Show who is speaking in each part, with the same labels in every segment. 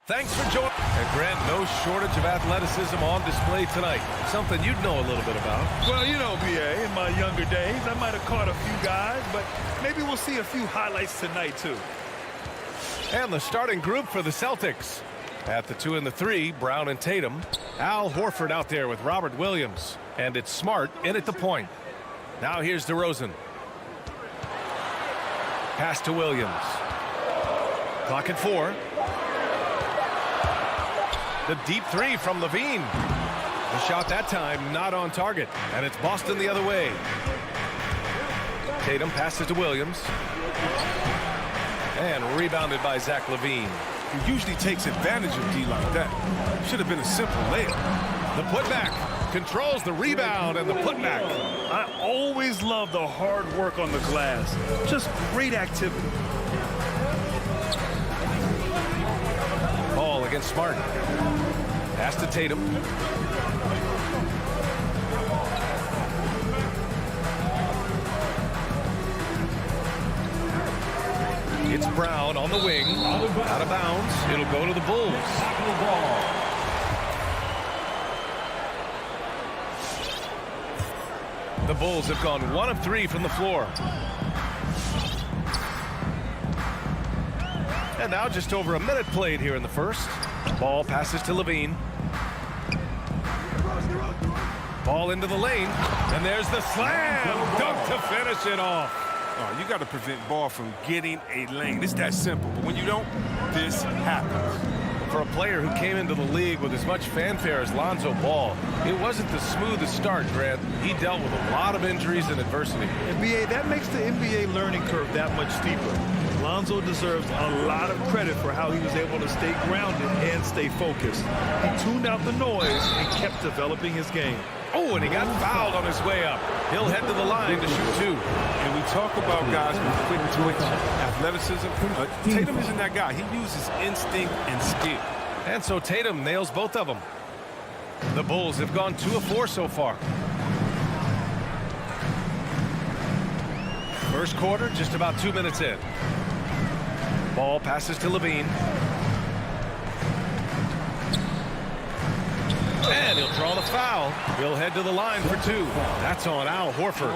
Speaker 1: Thanks for joining. And Grant, no shortage of athleticism on display tonight. Something you'd know a little bit about.
Speaker 2: Well, you know, B.A., in my younger days, I might have caught a few guys, but maybe we'll see a few highlights tonight, too.
Speaker 1: And the starting group for the Celtics. At the 2 and the 3, Brown and Tatum. Al Horford out there with Robert Williams. And it's Smart in at the point. Now here's DeRozan. Pass to Williams. Clock at 4. The deep 3 from Levine. The shot that time not on target. And it's Boston the other way. Tatum passes to Williams. And rebounded by Zach LaVine.
Speaker 3: He usually takes advantage of D like that. Should have been a simple layup.
Speaker 1: The putback controls the rebound and the putback.
Speaker 2: I always love the hard work on the glass. Just great activity.
Speaker 1: Ball against Smart. Pass to Tatum. It's Brown on the wing. Out of bounds. It'll go to the Bulls. The Bulls have gone 1 of 3 from the floor. And now just over a minute played here in the first. Ball passes to Levine. Ball into the lane. And there's the slam dunk to finish it off.
Speaker 3: Oh, you got to prevent ball from getting a lane. It's that simple. But when you don't, this happens.
Speaker 1: For a player who came into the league with as much fanfare as Lonzo Ball, it wasn't the smoothest start, Grant. He dealt with a lot of injuries and adversity.
Speaker 2: And B.A., that makes the NBA learning curve that much steeper. Lonzo deserves a lot of credit for how he was able to stay grounded and stay focused. He tuned out the noise and kept developing his game.
Speaker 1: Oh, and he got fouled on his way up. He'll head to the line to shoot 2.
Speaker 3: And we talk about guys with quick twitch, athleticism. Tatum isn't that guy. He uses instinct and skill.
Speaker 1: And so Tatum nails both of them. The Bulls have gone 2 of 4 so far. First quarter, just about 2 minutes in. Ball passes to Levine. And he'll draw the foul. He'll head to the line for 2. That's on Al Horford.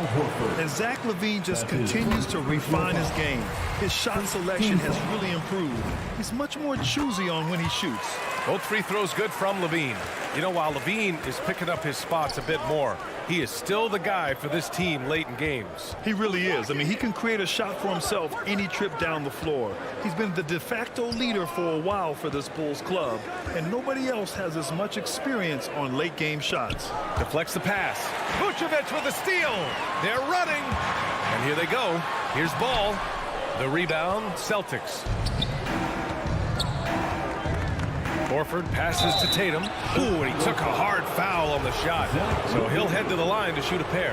Speaker 2: And Zach LaVine just continues to refine his game. His shot selection has really improved. He's much more choosy on when he shoots.
Speaker 1: Both free throws good from Levine. You know, while Levine is picking up his spots a bit more, he is still the guy for this team late in games.
Speaker 2: He really is. I mean, he can create a shot for himself any trip down the floor. He's been the de facto leader for a while for this Bulls club, and nobody else has as much experience on late game shots.
Speaker 1: Deflects the pass. Vucevic with a steal. They're running. And here they go. Here's Ball. The rebound, Celtics. Horford passes to Tatum. Ooh, and he took a hard foul on the shot. So he'll head to the line to shoot a pair.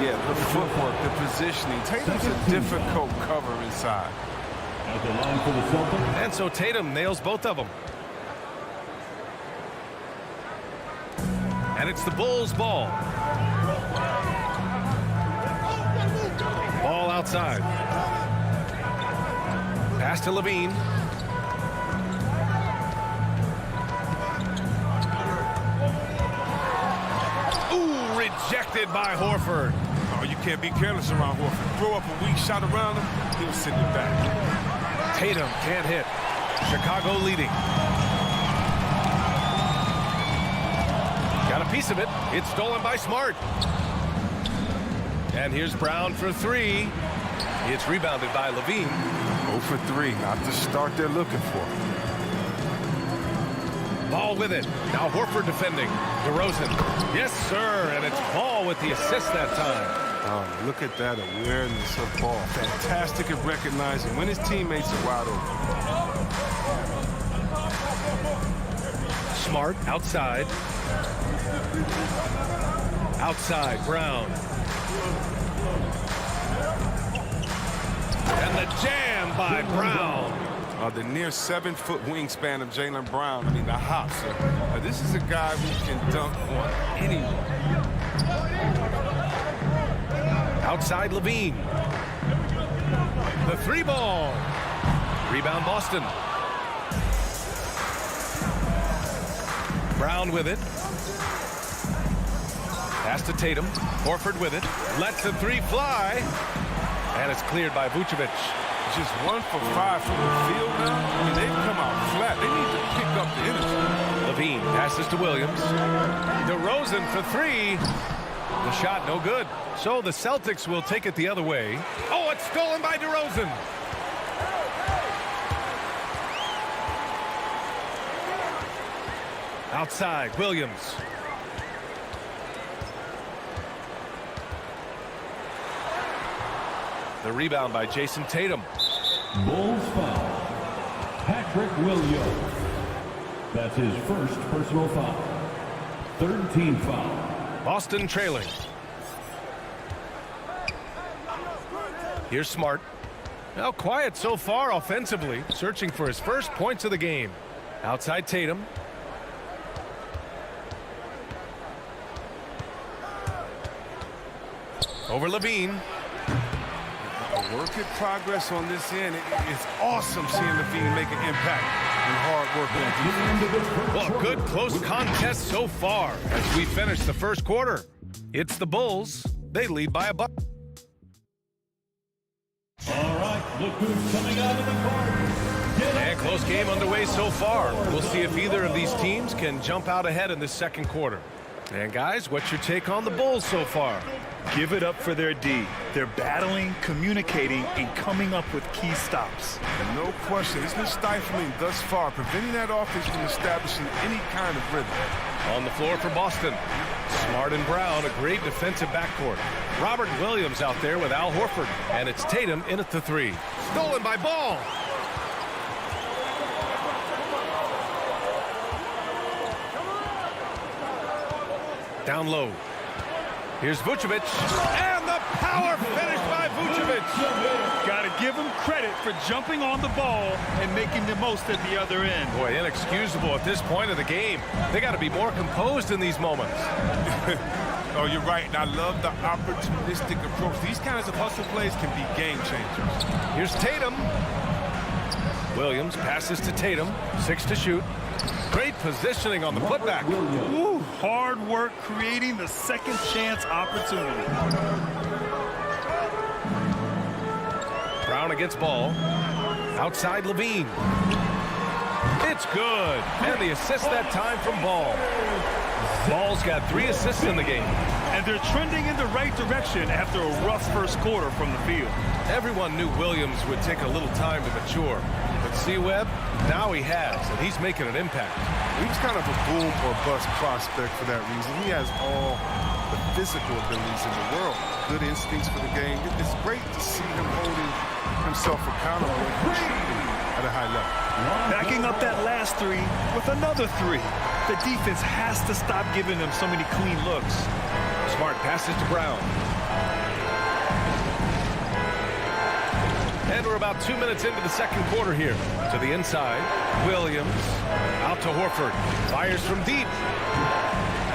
Speaker 3: Yeah, the footwork, the positioning. Tatum's a difficult cover inside.
Speaker 1: And so Tatum nails both of them. And it's the Bulls' ball. Ball outside. Pass to Levine. Rejected by Horford.
Speaker 3: Oh, you can't be careless around Horford. Throw up a weak shot around him, he'll send it back.
Speaker 1: Tatum can't hit. Chicago leading. Got a piece of it. It's stolen by Smart. And here's Brown for 3. It's rebounded by Levine.
Speaker 3: 0 for 3, not the start they're looking for.
Speaker 1: Ball with it. Now Horford defending. DeRozan. Yes, sir. And it's Ball with the assist that time.
Speaker 3: Oh, look at that awareness of Ball. Fantastic at recognizing when his teammates are wide open.
Speaker 1: Smart outside. Outside, Brown. And the jam by Brown.
Speaker 3: The near 7-foot wingspan of Jaylen Brown. I mean, the hops. This is a guy who can dunk on anyone.
Speaker 1: Outside Levine. The 3 ball. Rebound Boston. Brown with it. Pass to Tatum. Horford with it. Lets the three fly. And it's cleared by Vucevic.
Speaker 3: Just 1 for 5 from the field now. I mean, they've come out flat. They need to pick up the energy.
Speaker 1: Levine passes to Williams. DeRozan for three. The shot no good. So the Celtics will take it the other way. Oh, it's stolen by DeRozan. Outside, Williams. The rebound by Jason Tatum.
Speaker 4: Bulls foul. Patrick Williams. That's his first personal foul. Third team foul.
Speaker 1: Boston trailing. Here's Smart. Now quiet so far offensively, searching for his first points of the game. Outside Tatum. Over Levine.
Speaker 3: A work in progress on this end. It's awesome seeing Levine make an impact and hard work on defense.
Speaker 1: Well, good close contest so far as we finish the first quarter. It's the Bulls. They lead by a buck.
Speaker 4: All right, look who's coming out of the court.
Speaker 1: And close game underway so far. We'll see if either of these teams can jump out ahead in this second quarter. And guys, what's your take on the Bulls so far?
Speaker 2: Give it up for their D. They're battling, communicating, and coming up with key stops.
Speaker 3: And no question, it's been stifling thus far, preventing that offense from establishing any kind of rhythm.
Speaker 1: On the floor for Boston. Smart and Brown, a great defensive backcourt. Robert Williams out there with Al Horford. And it's Tatum in at the three. Stolen by Ball. Down low. Here's Vucevic. And the power finish by Vucevic.
Speaker 2: Got to give him credit for jumping on the ball and making the most at the other end.
Speaker 1: Boy, inexcusable at this point of the game. They got to be more composed in these moments.
Speaker 3: Oh, you're right, and I love the opportunistic approach. These kinds of hustle plays can be game changers.
Speaker 1: Here's Tatum. Williams passes to Tatum. 6 to shoot. Great positioning on the putback.
Speaker 2: Ooh, hard work creating the second chance opportunity.
Speaker 1: Brown against Ball. Outside Levine. It's good. And the assist that time from Ball. Ball's got 3 assists in the game.
Speaker 2: And they're trending in the right direction after a rough first quarter from the field.
Speaker 1: Everyone knew Williams would take a little time to mature. But C-Webb, now he has, and he's making an impact.
Speaker 3: He was kind of a boom or bust prospect for that reason. He has all the physical abilities in the world. Good instincts for the game. It's great to see him holding himself accountable and contributing at a high level.
Speaker 2: Backing up that last three with another three. The defense has to stop giving them so many clean looks.
Speaker 1: Smart passes to Brown. And we're about 2 minutes into the second quarter here. To the inside, Williams. Out to Horford. Fires from deep.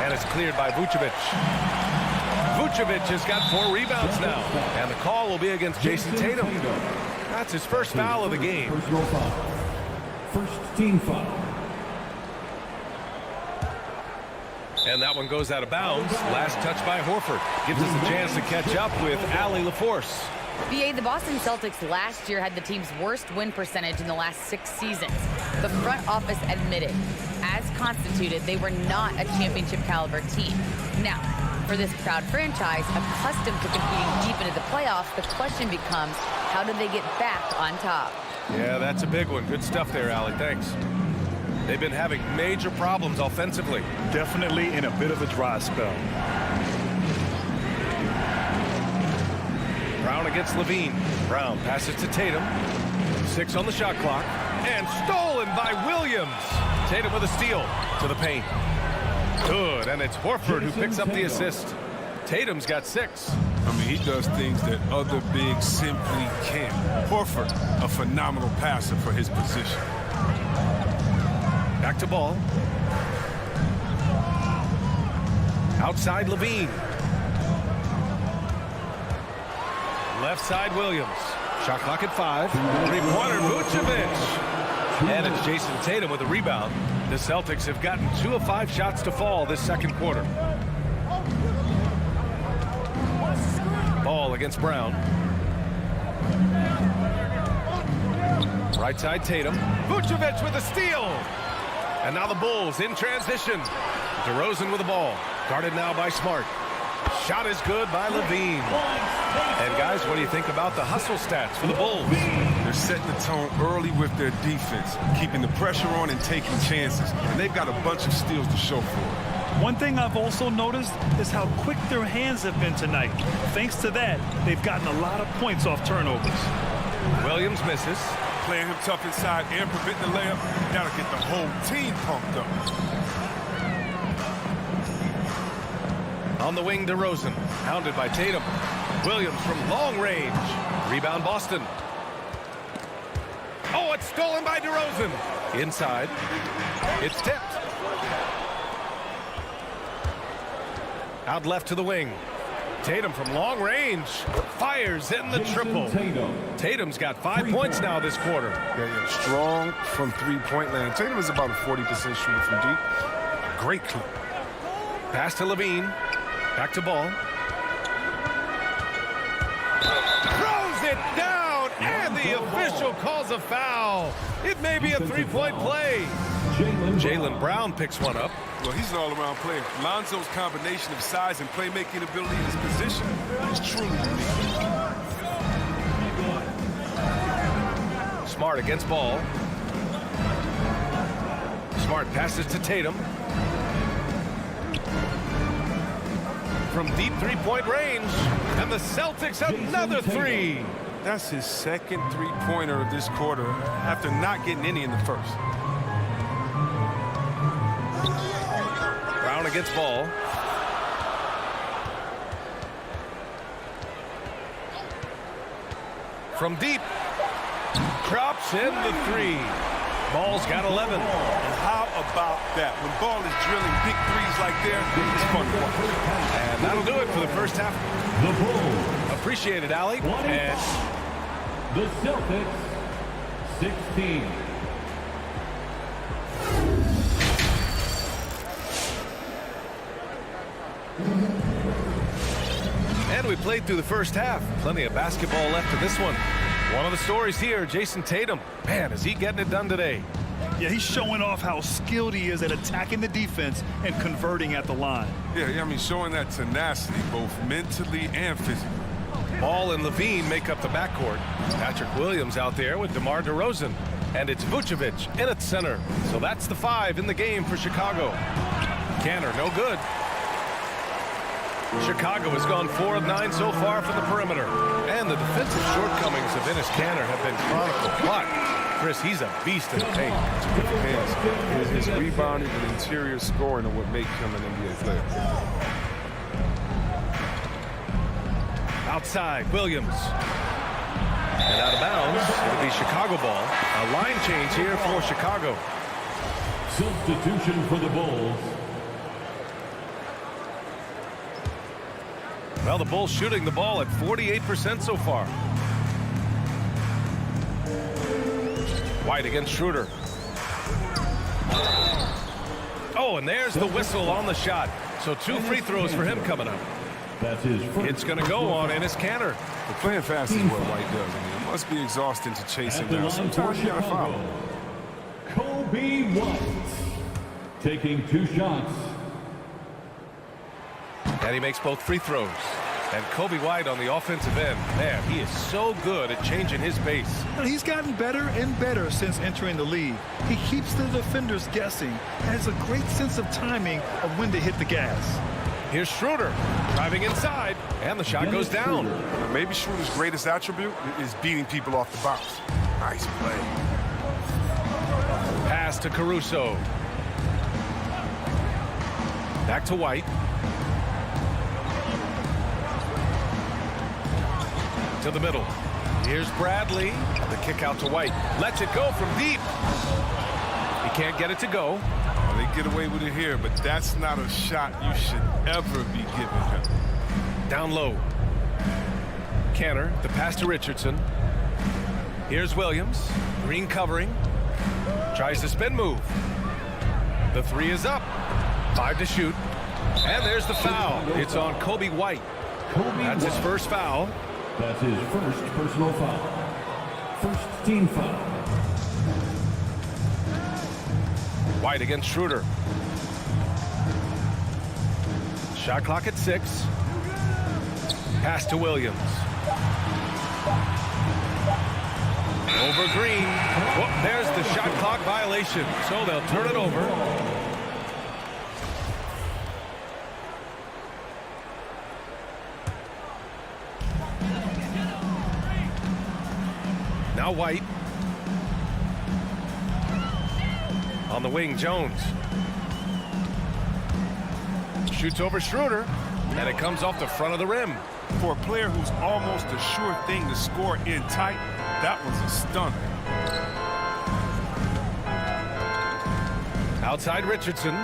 Speaker 1: And it's cleared by Vucevic. Vucevic has got 4 rebounds now. And the call will be against Jason Tatum. That's his first foul of the game.
Speaker 4: Personal foul. First team foul.
Speaker 1: And that one goes out of bounds. Last touch by Horford. Gives us a chance to catch up with Allie LaForce.
Speaker 5: BA, the Boston Celtics last year had the team's worst win percentage in the last 6 seasons. The front office admitted, as constituted, they were not a championship caliber team. Now, for this proud franchise, accustomed to competing deep into the playoffs, the question becomes, how do they get back on top?
Speaker 1: Yeah, that's a big one. Good stuff there, Allie. Thanks. They've been having major problems offensively.
Speaker 2: Definitely in a bit of a dry spell.
Speaker 1: Brown against Levine. Brown passes to Tatum. 6 on the shot clock. And stolen by Williams. Tatum with a steal to the paint. Good, and it's Horford who picks up the assist. Tatum's got 6.
Speaker 3: I mean, he does things that other bigs simply can't. Horford, a phenomenal passer for his position.
Speaker 1: Back to Ball. Outside Levine. Left side Williams. Shot clock at 5. Three-pointer Vucevic. And it's Jason Tatum with a rebound. The Celtics have gotten 2 of 5 shots to fall this second quarter. Ball against Brown. Right side Tatum. Vucevic with a steal. And now the Bulls in transition. DeRozan with the ball. Guarded now by Smart. Shot is good by Levine. And guys, what do you think about the hustle stats for the Bulls?
Speaker 3: They're setting the tone early with their defense, keeping the pressure on and taking chances. And they've got a bunch of steals to show for it.
Speaker 2: One thing I've also noticed is how quick their hands have been tonight. Thanks to that, they've gotten a lot of points off turnovers.
Speaker 1: Williams misses.
Speaker 3: Playing him tough inside and preventing the layup, that'll get the whole team pumped up.
Speaker 1: On the wing, DeRozan, hounded by Tatum. Williams from long range. Rebound, Boston. Oh, it's stolen by DeRozan. Inside. It's tipped. Out left to the wing. Tatum from long range. Fires in the triple. Tatum's got 5 points now this quarter.
Speaker 3: Yeah, strong from three-point land. Tatum is about a 40% shooter from deep. Great clip.
Speaker 1: Pass to Levine. Back to Ball. Throws it down, and the official calls a foul. It may be a three-point play. Jaylen Brown picks one up.
Speaker 3: Well, he's an all-around player. Lonzo's combination of size and playmaking ability in his position is truly unique.
Speaker 1: Smart against Ball. Smart passes to Tatum. From deep three-point range, and the Celtics another three.
Speaker 3: That's his second three-pointer of this quarter after not getting any in the first.
Speaker 1: Brown against Ball. From deep. Drops in the three. Ball's got 11.
Speaker 3: And how about that? When Ball is drilling big threes like there, it's fun to watch.
Speaker 1: And that'll do it for the first half.
Speaker 4: The Bulls.
Speaker 1: Appreciate it, Allie. And
Speaker 4: The Celtics, 16.
Speaker 1: And we played through the first half. Plenty of basketball left in this one. One of the stories here, Jason Tatum. Man, is he getting it done today?
Speaker 2: Yeah, he's showing off how skilled he is at attacking the defense and converting at the line.
Speaker 3: Yeah, I mean, showing that tenacity both mentally and physically.
Speaker 1: Ball and Levine make up the backcourt. Patrick Williams out there with DeMar DeRozan. And it's Vucevic in at center. So that's the 5 in the game for Chicago. Kanter, no good. Chicago has gone 4 of 9 so far from the perimeter. And the defensive shortcomings of Enes Kanter have been chronicled. But, Chris, he's a beast in the paint.
Speaker 3: Terrific hands. His rebounding and interior scoring are what make him an NBA player.
Speaker 1: Outside, Williams. And out of bounds, it'll be Chicago ball. A line change here for Chicago.
Speaker 4: Substitution for the Bulls.
Speaker 1: Well, the Bulls shooting the ball at 48% so far. White against Schroeder. Oh, and there's the whistle on the shot. So 2 free throws for him coming up.
Speaker 4: That's his first.
Speaker 1: It's going to go on Enes Kanter.
Speaker 3: But playing fast is what White does. I mean, it must be exhausting to chase him down. Sometimes you got to foul him.
Speaker 4: Kobe White taking 2 shots.
Speaker 1: And he makes both free throws. And Kobe White on the offensive end. Man, he is so good at changing his pace.
Speaker 2: And he's gotten better and better since entering the league. He keeps the defenders guessing and has a great sense of timing of when to hit the gas.
Speaker 1: Here's Schroeder driving inside, and the shot goes down.
Speaker 3: Maybe Schroeder's greatest attribute is beating people off the bounce. Nice play.
Speaker 1: Pass to Caruso. Back to White. To the middle. Here's Bradley. The kick out to White. Lets it go from deep. He can't get it to go.
Speaker 3: Well, they get away with it here, but that's not a shot you should ever be giving him.
Speaker 1: Down low. Kanter, the pass to Richardson. Here's Williams. Green covering. Tries to spin move. The three is up. 5 to shoot. And there's the foul. It's on Kobe White. That's his first foul.
Speaker 4: That's his first personal foul. First team foul.
Speaker 1: White against Schroeder. Shot clock at 6. Pass to Williams. Over Green. Whoop, there's the shot clock violation. So they'll turn it over. Now White. On the wing, Jones. Shoots over Schroeder. And it comes off the front of the rim.
Speaker 3: For a player who's almost a sure thing to score in tight, that was a stunner.
Speaker 1: Outside Richardson.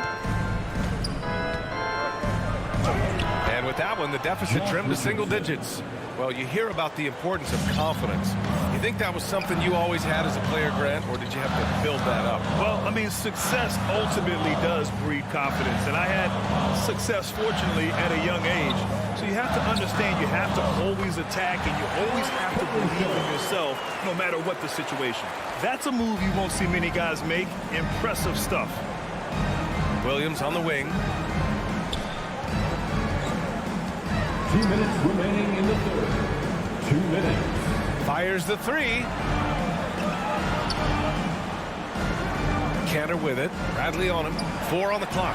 Speaker 1: And with that one, the deficit trimmed to single digits. Well, you hear about the importance of confidence. You think that was something you always had as a player, Grant, or did you have to build that up?
Speaker 2: Well, I mean, success ultimately does breed confidence. And I had success, fortunately, at a young age. So you have to understand you have to always attack and you always have to believe in yourself no matter what the situation. That's a move you won't see many guys make. Impressive stuff.
Speaker 1: Williams on the wing.
Speaker 4: 2 minutes remaining in the third. 2 minutes.
Speaker 1: Fires the three. Cantor with it. Bradley on him. 4 on the clock.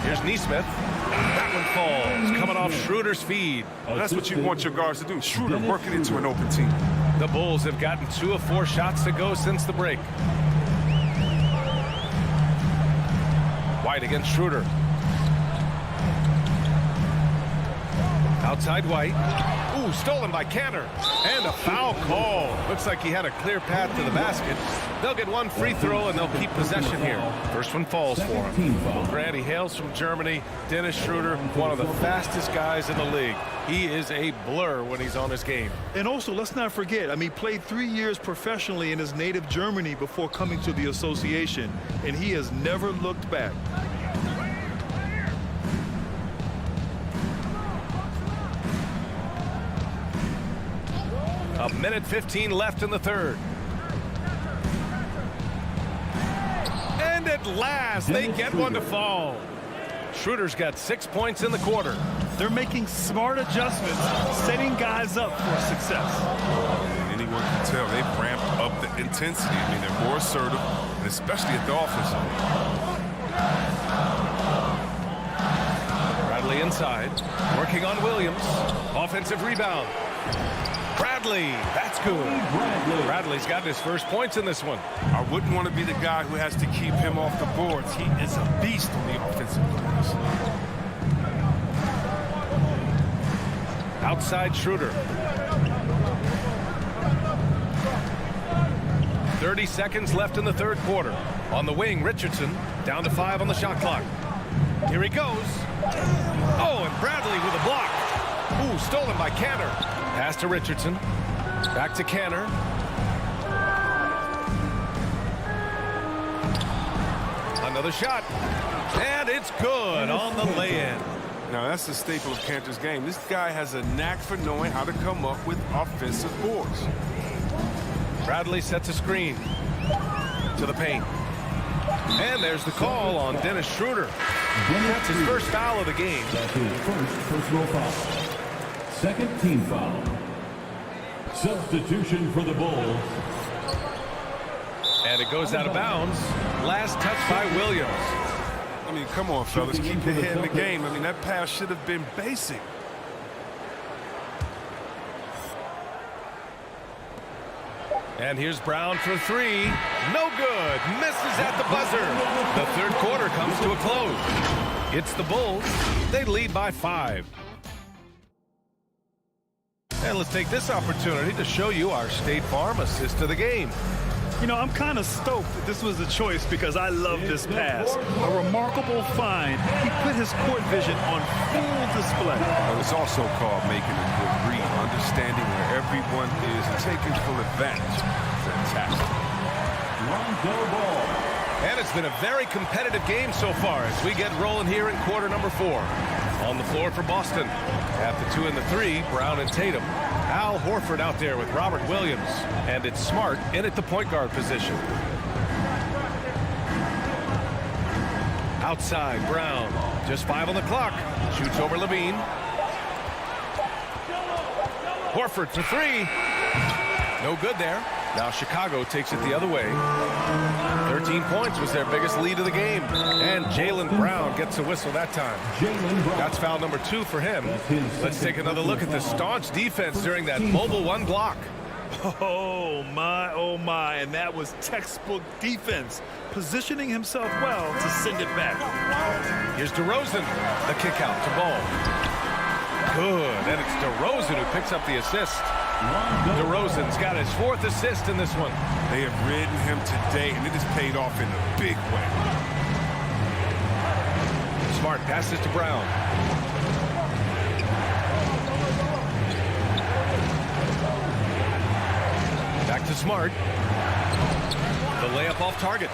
Speaker 1: Here's Neesmith. That one falls. Coming off Schroeder's feed.
Speaker 3: That's what you want your guards to do. Schroeder working into an open team.
Speaker 1: The Bulls have gotten 2 of 4 shots to go since the break. White against Schroeder. Outside White. Ooh, stolen by Cantor. And a foul call. Looks like he had a clear path to the basket. They'll get 1 free throw and they'll keep possession here. First one falls for him. Well, Grant, he hails from Germany. Dennis Schroeder, one of the fastest guys in the league. He is a blur when he's on his game.
Speaker 2: And also, let's not forget, I mean, played 3 years professionally in his native Germany before coming to the association, and he has never looked back.
Speaker 1: A minute 15 left in the third. And at last, they get one to fall. Schroeder's got 6 points in the quarter.
Speaker 2: They're making smart adjustments, setting guys up for success.
Speaker 3: Anyone can tell they've ramped up the intensity. I mean, they're more assertive, and especially at the offensive end.
Speaker 1: Bradley inside, working on Williams. Offensive rebound. Bradley, that's good. Bradley's gotten his first points in this one.
Speaker 3: I wouldn't want to be the guy who has to keep him off the boards. He is a beast on the offensive glass.
Speaker 1: Outside Schroeder. 30 seconds left in the third quarter. On the wing, Richardson, down to 5 on the shot clock. Here he goes. Oh, and Bradley with a block. Ooh, stolen by Cantor. Pass to Richardson. Back to Cantor. Another shot. And it's good on the lay-in.
Speaker 3: Now, that's the staple of Cantor's game. This guy has a knack for knowing how to come up with offensive boards.
Speaker 1: Bradley sets a screen to the paint. And there's the call on Dennis Schroeder. That's his first foul of the game.
Speaker 4: That's his first personal foul. Second team foul. Substitution for the Bulls.
Speaker 1: And it goes out of bounds. Last touch by Williams.
Speaker 3: I mean, come on, fellas. Keep your head in the game. I mean, that pass should have been basic.
Speaker 1: And here's Brown for 3. No good. Misses at the buzzer. The third quarter comes to a close. It's the Bulls. They lead by 5. And let's take this opportunity to show you our State Farm assist to the game.
Speaker 2: You know, I'm kind of stoked that this was a choice because I love this pass. A remarkable find. He put his court vision on full display.
Speaker 3: But it's also called making a good read, understanding where everyone is and taking full advantage. Fantastic.
Speaker 4: Lonzo Ball.
Speaker 1: And it's been a very competitive game so far as we get rolling here in quarter number 4. On the floor for Boston. At the 2 and the 3, Brown and Tatum. Al Horford out there with Robert Williams. And it's Smart in at the point guard position. Outside, Brown. Just 5 on the clock. Shoots over Levine. Horford for 3. No good there. Now Chicago takes it the other way. 13 points was their biggest lead of the game. And Jaylen Brown gets a whistle that time. That's foul number 2 for him. Let's take another look at the staunch defense during that mobile 1 block.
Speaker 2: Oh, my. And that was textbook defense. Positioning himself well to send it back.
Speaker 1: Here's DeRozan. The kick out to Ball. Good. And it's DeRozan who picks up the assist. DeRozan's got his 4th assist in this one.
Speaker 3: They have ridden him today, and it has paid off in a big way.
Speaker 1: Smart passes to Brown. Back to Smart. The layup off target.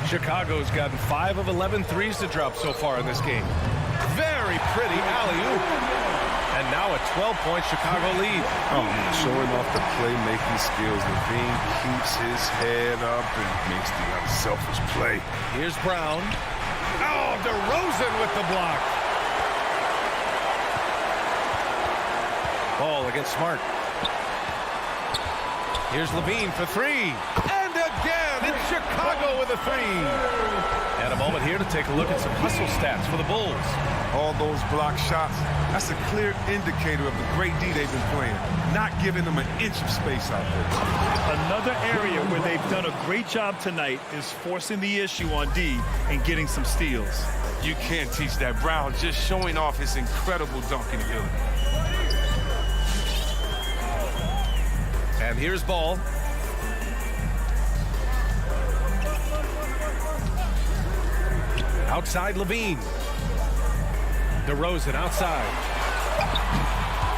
Speaker 1: Chicago's gotten 5 of 11 threes to drop so far in this game. Very pretty alley-oop. And now a 12-point Chicago lead.
Speaker 3: Oh, showing off the playmaking skills. Levine keeps his head up and makes the unselfish play.
Speaker 1: Here's Brown. Oh, DeRozan with the block. Ball against Smart. Here's Levine for 3. And again, it's Chicago with a 3. And a moment here to take a look at some hustle stats for the Bulls.
Speaker 3: All those block shots, that's a clear indicator of the great D they've been playing, not giving them an inch of space out there.
Speaker 2: Another area where they've done a great job tonight is forcing the issue on D and getting some steals.
Speaker 3: You can't teach that. Brown just showing off his incredible dunking ability.
Speaker 1: And here's Ball. Outside Levine. DeRozan outside.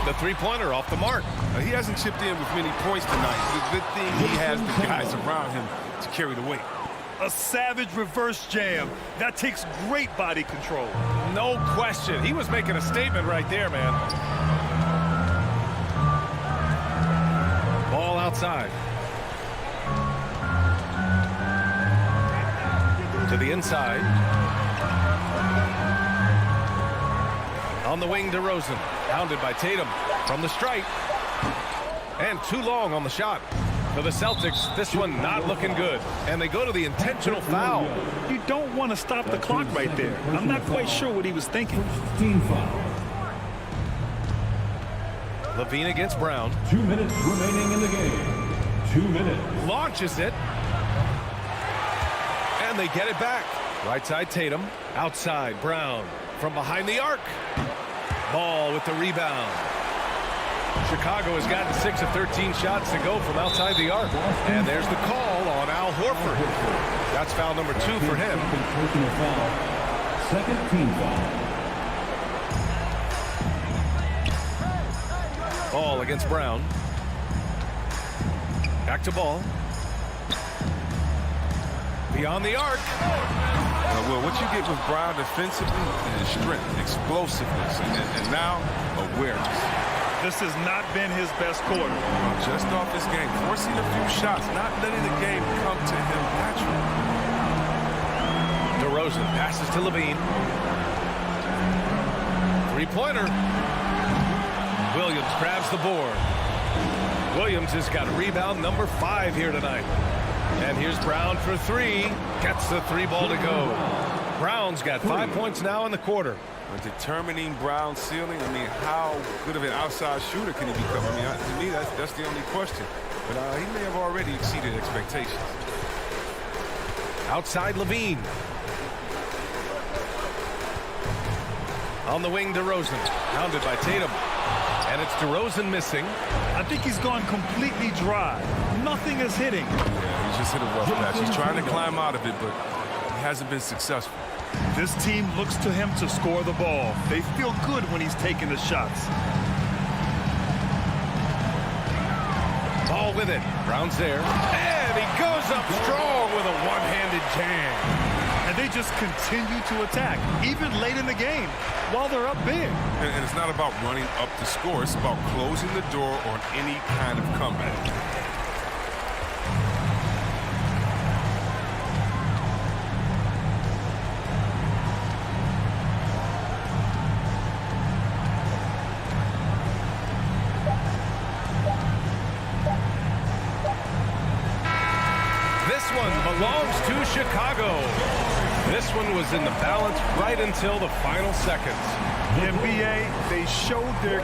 Speaker 1: The 3-pointer off the mark.
Speaker 3: He hasn't chipped in with many points tonight. The good thing he has the guys around him to carry the weight.
Speaker 2: A savage reverse jam. That takes great body control.
Speaker 1: No question. He was making a statement right there, man. Ball outside. To the inside. On the wing, DeRozan. Pounded by Tatum from the stripe. And too long on the shot. For the Celtics, this one not looking good. And they go to the intentional foul.
Speaker 2: You don't want to stop the clock right there. I'm not quite sure what he was thinking.
Speaker 4: Team foul.
Speaker 1: Levine against Brown.
Speaker 4: 2 minutes remaining in the game. 2 minutes.
Speaker 1: Launches it. And they get it back. Right side Tatum. Outside Brown. From behind the arc. Ball with the rebound. Chicago has gotten 6 of 13 shots to go from outside the arc. And there's the call on Al Horford. That's foul number 2 for him.
Speaker 4: Personal foul. Second team foul.
Speaker 1: Ball against Brown. Back to Ball. Beyond the arc.
Speaker 3: Well, what you get with Brown defensively is strength, explosiveness, and now awareness.
Speaker 2: This has not been his best quarter.
Speaker 3: Just off his game, forcing a few shots, not letting the game come to him naturally.
Speaker 1: DeRozan passes to Levine. 3-pointer. Williams grabs the board. Williams has got rebound number 5 here tonight. And here's Brown for 3. Gets the 3 ball to go. Brown's got 5 points now in the quarter.
Speaker 3: When determining Brown's ceiling, I mean, how good of an outside shooter can he become? I mean, to me, that's the only question. But he may have already exceeded expectations.
Speaker 1: Outside Levine. On the wing, DeRozan. Pounded by Tatum. And it's DeRozan missing.
Speaker 2: I think he's gone completely dry. Nothing is hitting.
Speaker 3: Yeah, he's just hit a rough patch. He's trying to climb out of it, but he hasn't been successful.
Speaker 2: This team looks to him to score the ball. They feel good when he's taking the shots.
Speaker 1: Ball with it. Brown's there. And he goes up strong with a one-handed jam.
Speaker 2: And they just continue to attack, even late in the game, while they're up big.
Speaker 3: And it's not about running up the score. It's about closing the door on any kind of comeback.
Speaker 1: This one belongs to Chicago. This one was in the balance right until the final seconds.
Speaker 2: The NBA, they showed their...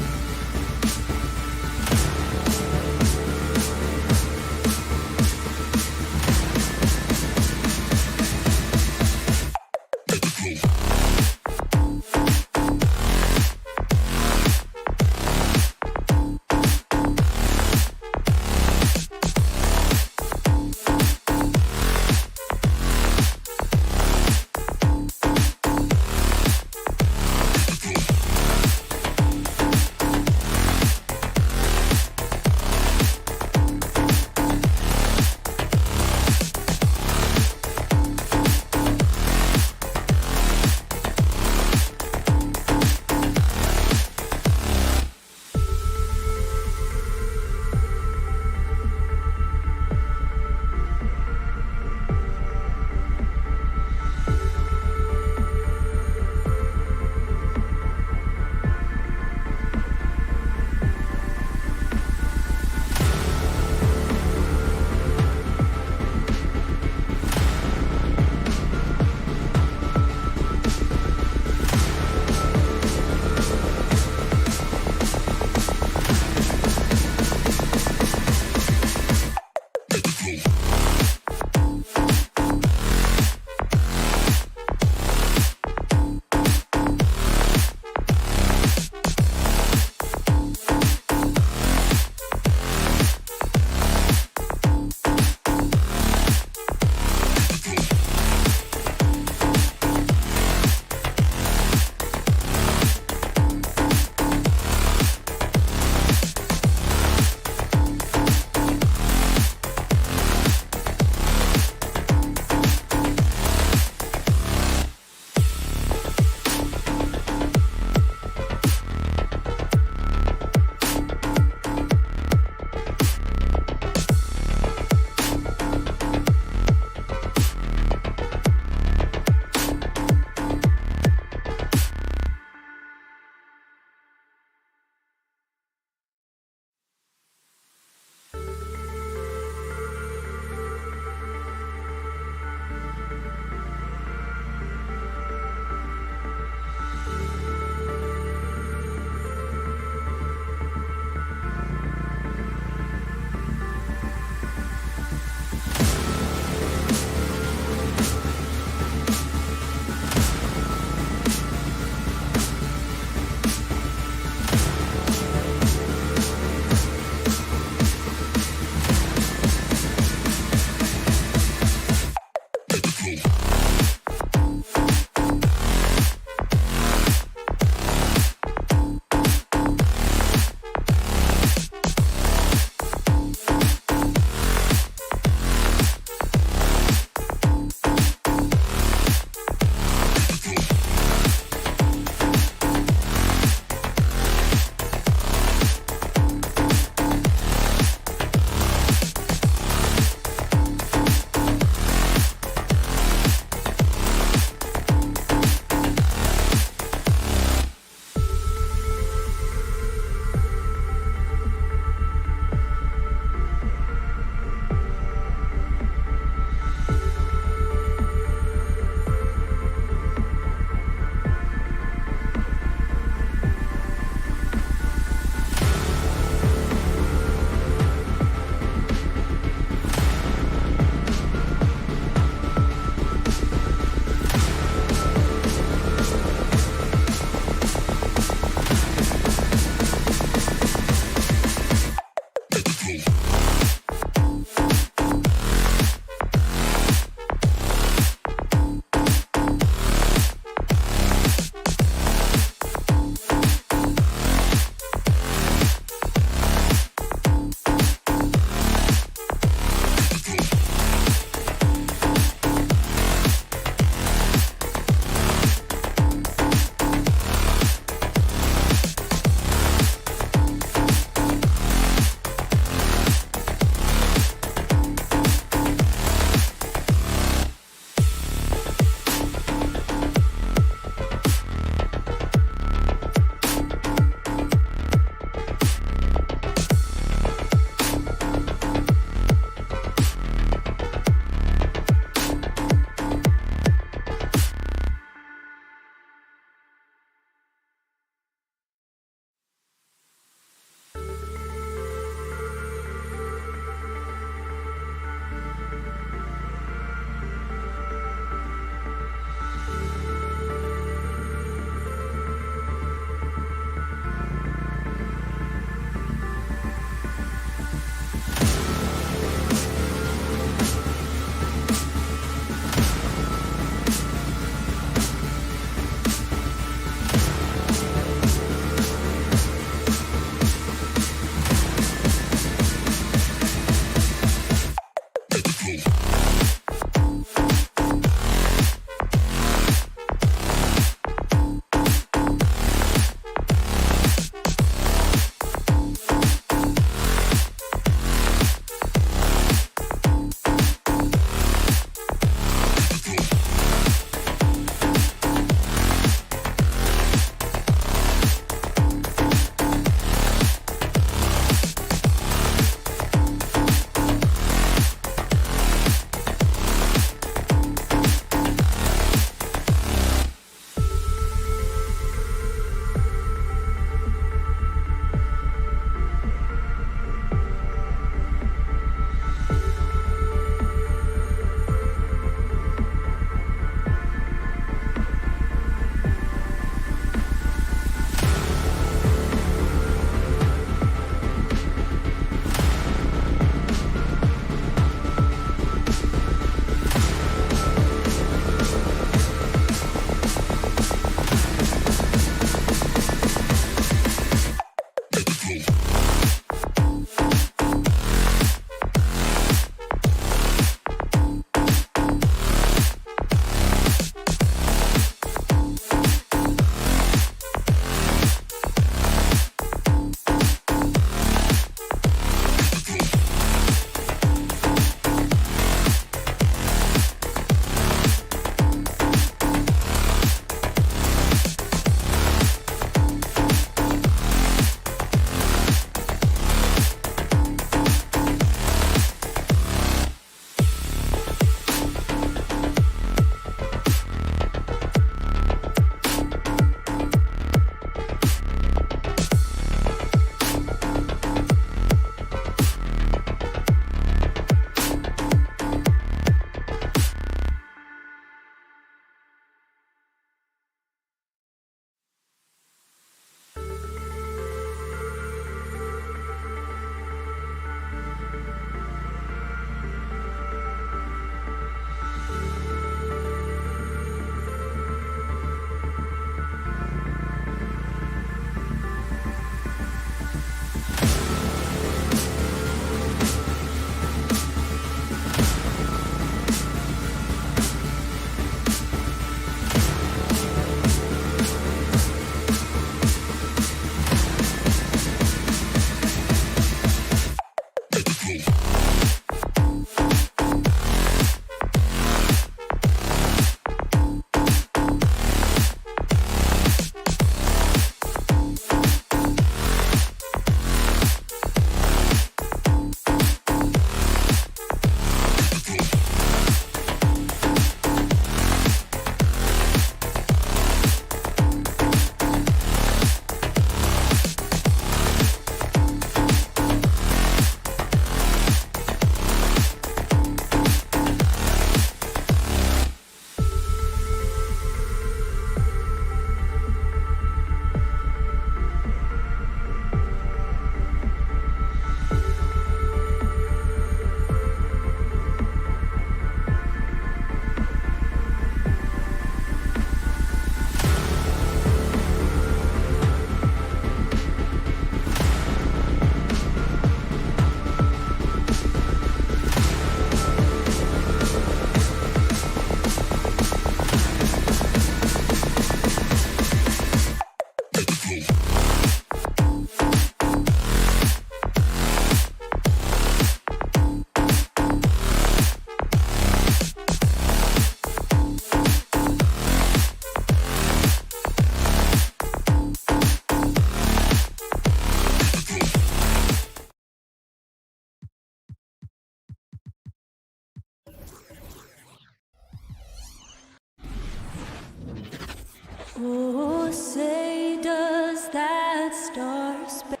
Speaker 6: Oh, say does that star-spangled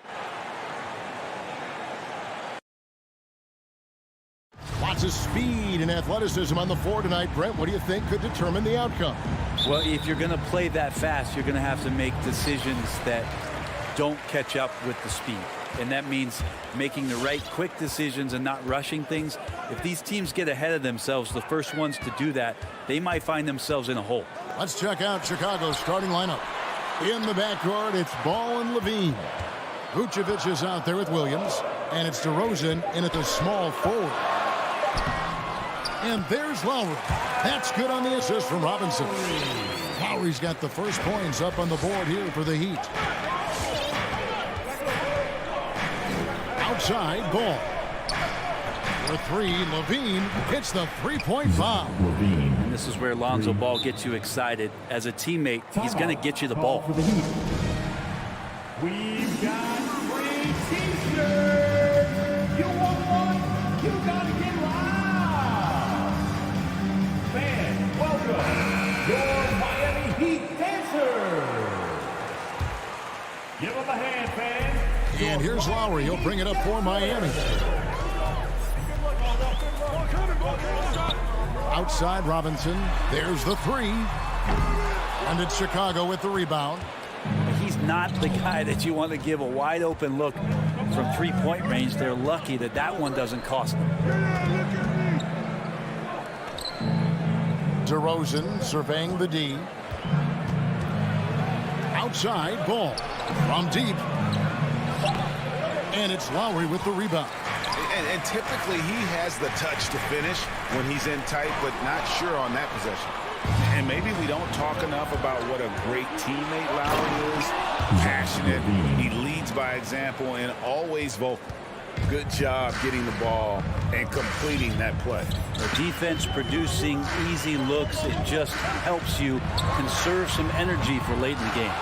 Speaker 7: Lots of speed and athleticism on the floor tonight. Brent, what do you think could determine the outcome?
Speaker 8: Well, if you're going to play that fast, you're going to have to make decisions that don't catch up with the speed. And that means making the right quick decisions and not rushing things. If these teams get ahead of themselves, the first ones to do that, they might find themselves in a hole.
Speaker 7: Let's check out Chicago's starting lineup. In the backcourt, it's Ball and Levine. Vucevic is out there with Williams. And it's DeRozan in at the small forward. And there's Lowry. That's good on the assist from Robinson. Lowry's got the first points up on the board here for the Heat. Outside, Ball. For three, Levine hits the three-point foul.
Speaker 8: And this is where Lonzo Ball gets you excited. As a teammate, he's going to get you the ball.
Speaker 4: For the Heat. We've got free T-shirts. You want one? You gotta get loud. Fans, welcome your Miami Heat dancers. Give them a hand, fans.
Speaker 7: And here's Lowry. He'll bring it up for Miami. Outside Robinson. There's the three. And it's Chicago with the rebound.
Speaker 8: He's not the guy that you want to give a wide open look from three-point range. They're lucky that that one doesn't cost them.
Speaker 7: DeRozan surveying the D. Outside, Ball. From deep. And it's Lowry with the rebound.
Speaker 9: And typically he has the touch to finish when he's in tight, but not sure on that possession. And maybe we don't talk enough about what a great teammate Lowry is. Passionate. He leads by example and always vocal. Good job getting the ball and completing that play.
Speaker 8: The defense producing easy looks. It just helps you conserve some energy for late in the game.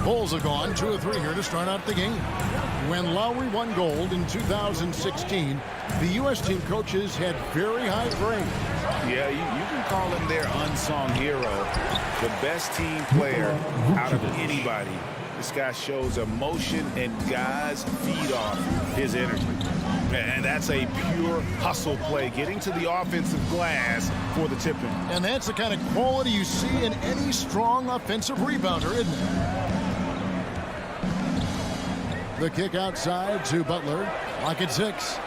Speaker 7: Bulls are gone 2 of 3 here to start out the game. When Lowry won gold in 2016, the U.S. team coaches had very high praise.
Speaker 9: Yeah, you can call him their unsung hero. The best team player out of anybody. This guy shows emotion and guys feed off his energy. And that's a pure hustle play, getting to the offensive glass for the tip-in.
Speaker 7: And that's the kind of quality you see in any strong offensive rebounder, isn't it? The kick outside to Butler. Lock at 6.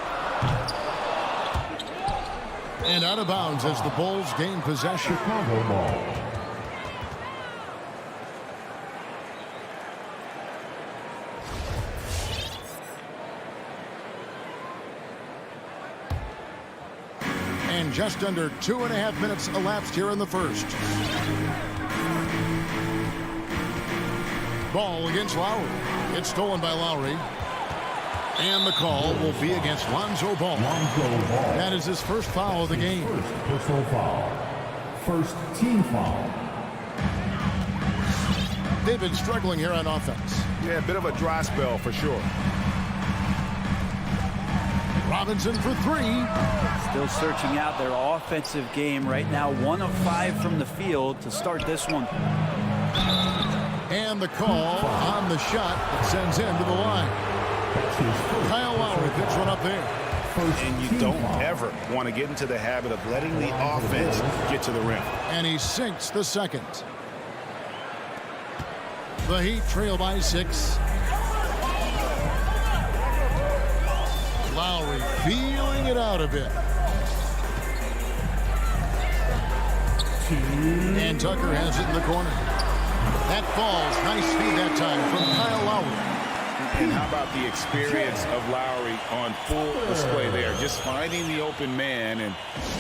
Speaker 7: And out of bounds as the Bulls gain possession.
Speaker 4: Chicago ball.
Speaker 7: And just under 2.5 minutes elapsed here in the first. Ball against Lowry. It's stolen by Lowry. And the call will be against Lonzo Ball. That is his first foul of the game.
Speaker 4: First personal foul. First team foul.
Speaker 7: They've been struggling here on offense.
Speaker 9: Yeah, a bit of a dry spell for sure.
Speaker 7: Robinson for 3.
Speaker 8: Still searching out their offensive game right now. 1 of 5 from the field to start this one.
Speaker 7: And the call on the shot that sends him to the line. Kyle Lowry picks one up there.
Speaker 9: And you don't ever want to get into the habit of letting the offense get to the rim.
Speaker 7: And he sinks the second. The Heat trail by 6. Lowry feeling it out a bit. And Tucker has it in the corner. That falls. Nice speed that time from Kyle Lowry.
Speaker 9: And how about the experience of Lowry on full display there? Just finding the open man, and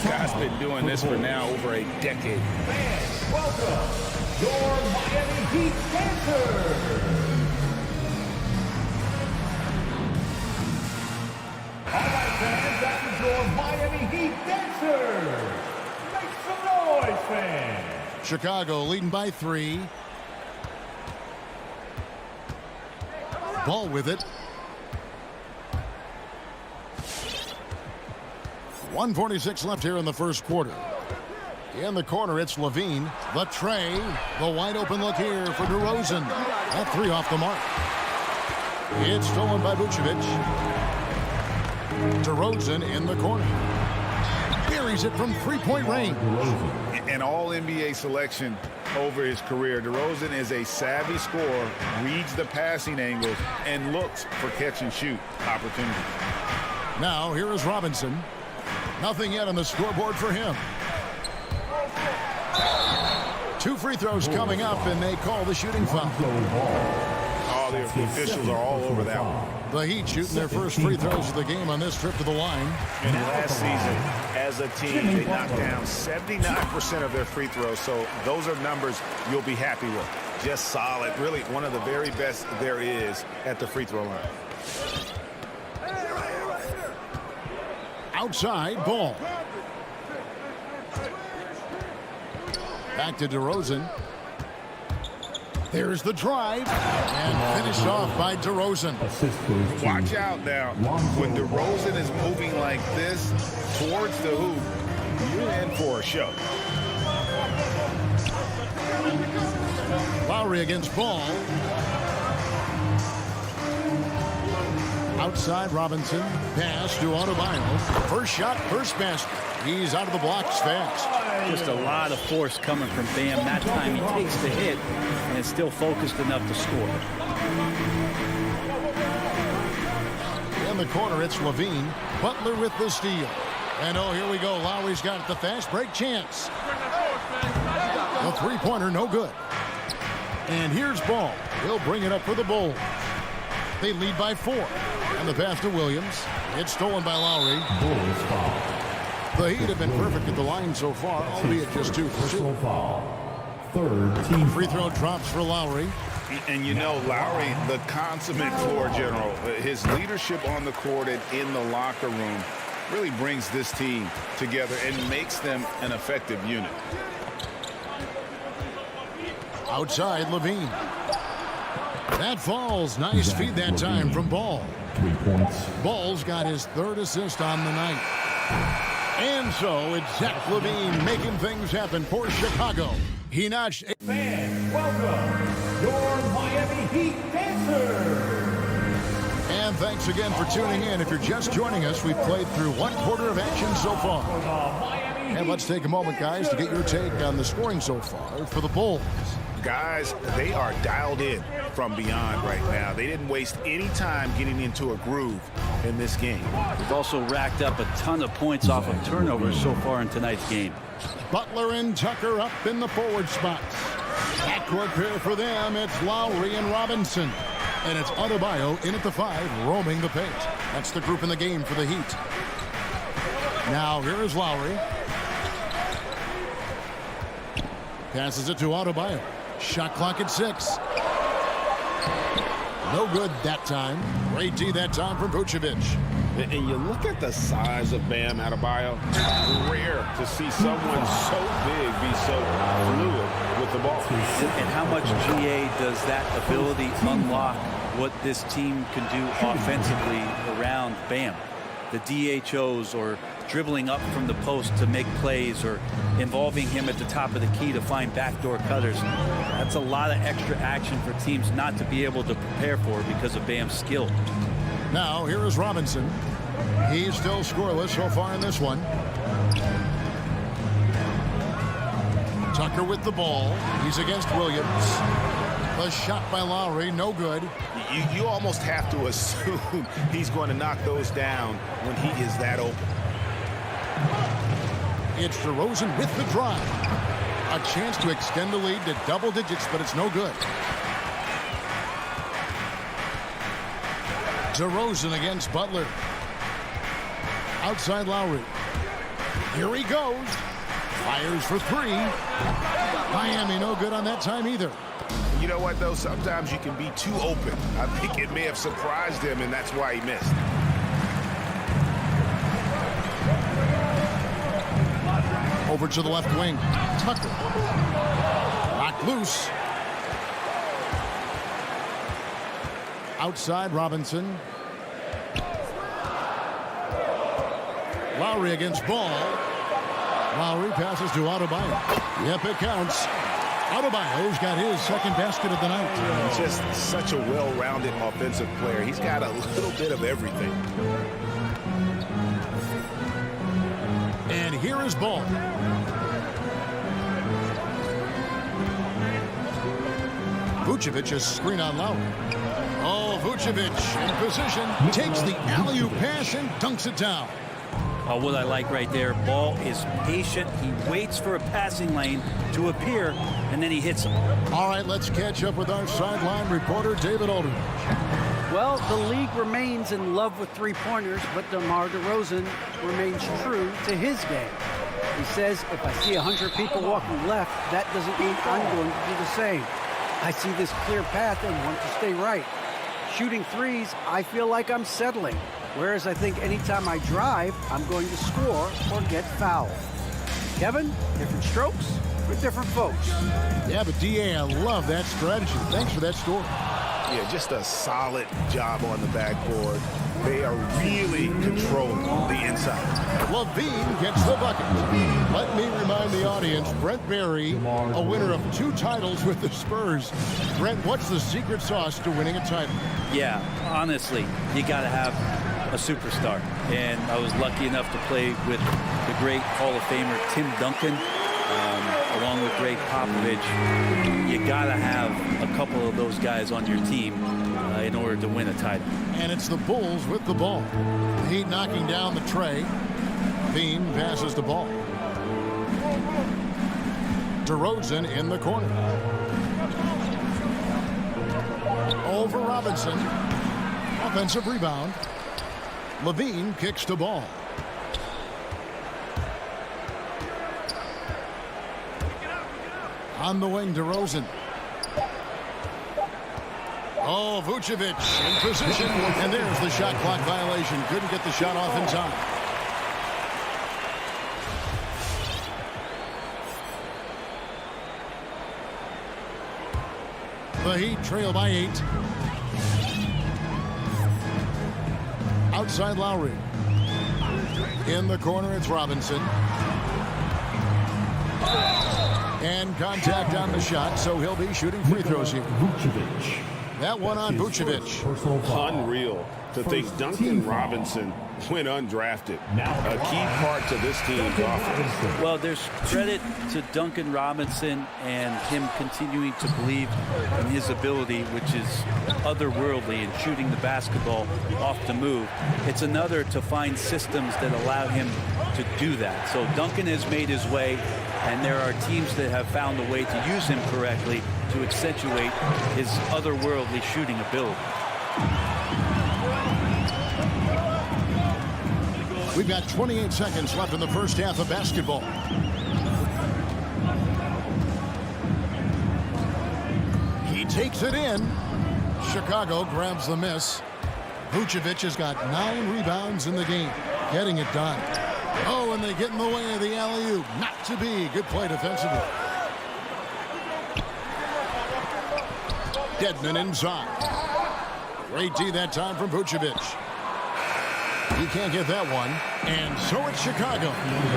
Speaker 9: guy's been doing this for now over a decade.
Speaker 4: Fans, welcome your Miami Heat dancers. All right, fans, that is your Miami Heat dancers. Make some noise, fans.
Speaker 7: Chicago leading by 3. Ball with it. 1:46 left here in the first quarter. In the corner, it's Levine. The tray. The wide open look here for DeRozan. That three off the mark. It's stolen by Vucevic. DeRozan in the corner. Buries it from three-point range.
Speaker 9: An all-NBA selection over his career. DeRozan is a savvy scorer, reads the passing angles, and looks for catch-and-shoot opportunities.
Speaker 7: Now, here is Robinson. Nothing yet on the scoreboard for him. 2 free throws coming up, and they call the shooting foul.
Speaker 9: Oh, the officials are all over that one.
Speaker 7: The Heat shooting their first free throws of the game on this trip to the line.
Speaker 9: And last season, as a team, they knocked down 79% of their free throws, so those are numbers you'll be happy with. Just solid, really one of the very best there is at the free throw line.
Speaker 7: Outside, Ball. Back to DeRozan. There's the drive. And finished off by DeRozan.
Speaker 9: Watch out now. When DeRozan is moving like this towards the hoop, you're in for a show.
Speaker 7: Lowry against Ball. Outside, Robinson. Pass to Adebayo. First shot, first basket. He's out of the blocks fast.
Speaker 8: Just a lot of force coming from Bam. That time he takes the hit and is still focused enough to score.
Speaker 7: In the corner, it's Levine. Butler with the steal. And oh, here we go. Lowry's got the fast break chance. The three-pointer, no good. And here's Ball. He'll bring it up for the Bulls. They lead by 4. And the pass to Williams. It's stolen by Lowry.
Speaker 4: Bulls foul.
Speaker 7: The Heat have been perfect at the line so far, albeit just 2 for 2.
Speaker 4: Foul. Third team.
Speaker 7: Free throw drops for Lowry.
Speaker 9: And you know, Lowry, the consummate floor general, his leadership on the court and in the locker room really brings this team together and makes them an effective unit.
Speaker 7: Outside, Levine. That falls. Nice feed that time from Ball.
Speaker 4: 3 points.
Speaker 7: Ball's got his 3rd assist on the night. And so it's Zach Levine making things happen for Chicago. He notched.
Speaker 4: Fans, welcome your Miami Heat dancers.
Speaker 7: And thanks again for tuning in. If you're just joining us, we've played through 1 quarter of action so far. And let's take a moment, guys, to get your take on the scoring so far for the Bulls.
Speaker 9: Guys, they are dialed in from beyond right now. They didn't waste any time getting into a groove in this game.
Speaker 8: They've also racked up a ton of points off of turnovers so far in tonight's game.
Speaker 7: Butler and Tucker up in the forward spots. Backcourt pair for them. It's Lowry and Robinson. And it's Adebayo in at the 5, roaming the paint. That's the group in the game for the Heat. Now here is Lowry. Passes it to Adebayo. Shot clock at 6. No good that time. Great D that time from Vucevic.
Speaker 9: And you look at the size of Bam Adebayo. Rare to see someone so big be so fluid with the ball.
Speaker 8: And how much GA does that ability unlock what this team can do offensively around Bam? The DHOs or dribbling up from the post to make plays or involving him at the top of the key to find backdoor cutters. That's a lot of extra action for teams not to be able to prepare for because of Bam's skill.
Speaker 7: Now here is Robinson. He's still scoreless so far in this one. Tucker with the ball. He's against Williams. The shot by Lowry, no good.
Speaker 9: You almost have to assume he's going to knock those down when he is that open.
Speaker 7: It's DeRozan with the drive. A chance to extend the lead to double digits, but it's no good. DeRozan against Butler. Outside Lowry. Here he goes. Fires for 3. Miami no good on that time either.
Speaker 9: You know what, though? Sometimes you can be too open. I think it may have surprised him, and that's why he missed.
Speaker 7: Over to the left wing. Tucker. Locked loose. Outside Robinson. Lowry against Ball. Lowry passes to Adebayo. Yep, it counts. Adebayo's got his second basket of the night.
Speaker 9: Just such a well-rounded offensive player. He's got a little bit of everything.
Speaker 7: And here is Ball. Vucevic is screen on Lowry. Oh, Vucevic in position. Takes the alley-oop pass and dunks it down.
Speaker 8: What I like right there, Ball is patient. He waits for a passing lane to appear, and then he hits him.
Speaker 7: All right, let's catch up with our sideline reporter, David Aldridge.
Speaker 10: Well, the league remains in love with three-pointers, but DeMar DeRozan remains true to his game. He says, if I see 100 people walking left, that doesn't mean I'm going to do the same. I see this clear path and want to stay right. Shooting threes, I feel like I'm settling. Whereas I think anytime I drive, I'm going to score or get fouled. Kevin, different strokes for different folks.
Speaker 7: Yeah, but DA, I love that strategy. Thanks for that story.
Speaker 9: Yeah, just a solid job on the backboard. They are really controlling the inside.
Speaker 7: Levine gets the bucket. Let me remind the audience, Brent Barry, a winner of 2 titles with the Spurs. Brent, what's the secret sauce to winning a title?
Speaker 8: Yeah, honestly, you got to have a superstar. And I was lucky enough to play with the great Hall of Famer Tim Duncan, along with Greg Popovich. You got to have a couple of those guys on your team in order to win a title.
Speaker 7: And it's the Bulls with the ball. The Heat knocking down the tray. Bean passes the ball. DeRozan in the corner. Over Robinson. Offensive rebound. Levine kicks the ball. On the wing, DeRozan. Oh, Vucevic in position. And there's the shot clock violation. Couldn't get the shot off in time. The Heat trail by 8. Outside Lowry. In the corner, it's Robinson. And contact on the shot, so he'll be shooting free throws here. That one on Vucevic.
Speaker 9: Unreal to think Duncan Robinson went undrafted. A key part to this team's offense.
Speaker 8: Well, there's credit to Duncan Robinson and him continuing to believe in his ability, which is otherworldly in shooting the basketball off the move. It's another to find systems that allow him to do that. So Duncan has made his way, and there are teams that have found a way to use him correctly to accentuate his otherworldly shooting ability.
Speaker 7: We've got 28 seconds left in the first half of basketball. He takes it in. Chicago grabs the miss. Vucevic has got 9 rebounds in the game, getting it done. Oh, and they get in the way of the alley-oop. Not to be. Good play defensively. Dedmon inside. Great D that time from Vucevic. He can't get that one. And so it's Chicago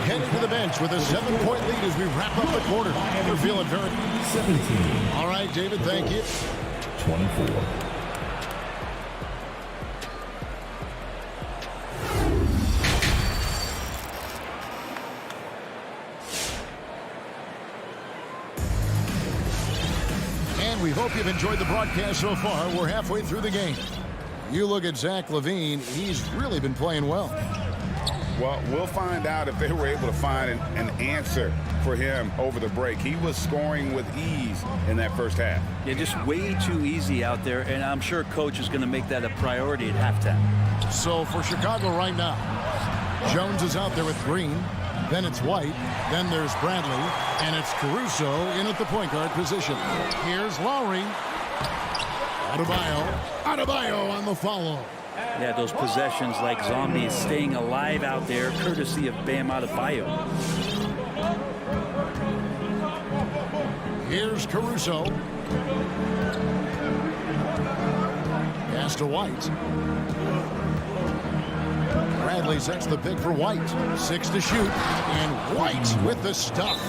Speaker 7: heading to the bench with a 7-point lead as we wrap up the quarter. We're feeling very...
Speaker 4: 17.
Speaker 7: All right, David, thank you.
Speaker 4: 24.
Speaker 7: And we hope you've enjoyed the broadcast so far. We're halfway through the game. You look at Zach LaVine, he's really been playing well.
Speaker 9: Well, we'll find out if they were able to find an answer for him over the break. He was scoring with ease in that first half.
Speaker 8: Yeah, just way too easy out there, and I'm sure Coach is going to make that a priority at halftime.
Speaker 7: So for Chicago right now, Jones is out there with Green. Then it's White. Then there's Bradley. And it's Caruso in at the point guard position. Here's Lowry. Adebayo on the follow.
Speaker 8: Yeah, those possessions like zombies staying alive out there, courtesy of Bam Adebayo.
Speaker 7: Here's Caruso. Pass to White. Bradley sets the pick for White. 6 to shoot. And White with the stuff.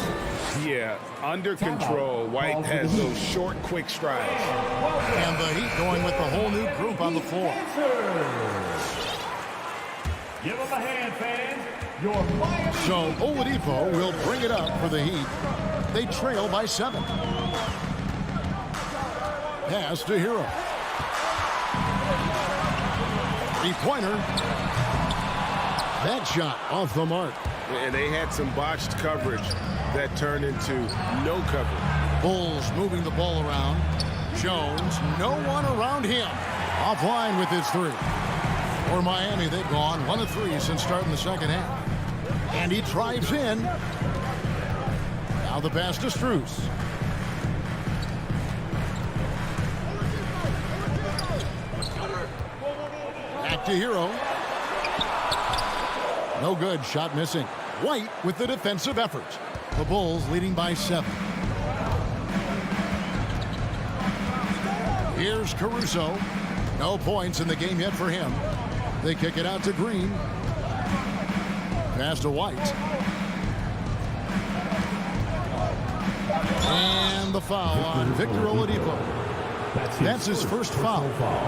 Speaker 9: Yeah, under control. White has those short, quick strides.
Speaker 7: And the Heat going with the whole new group on the floor.
Speaker 4: Give them a hand, fans. Your Miami.
Speaker 7: So Oladipo will bring it up for the Heat. They trail by 7. Pass to Hero. 3-pointer. That shot off the mark.
Speaker 9: And they had some botched coverage that turned into no coverage.
Speaker 7: Bulls moving the ball around. Jones, no one around him. Offline with his 3. For Miami, they've gone 1 of 3 since starting the second half. And he drives in. Now the pass to Strus. Back to Hero. No good. Shot missing. White with the defensive effort. The Bulls leading by 7. Here's Caruso. No points in the game yet for him. They kick it out to Green. Pass to White. And the foul on Victor Oladipo. That's his first foul.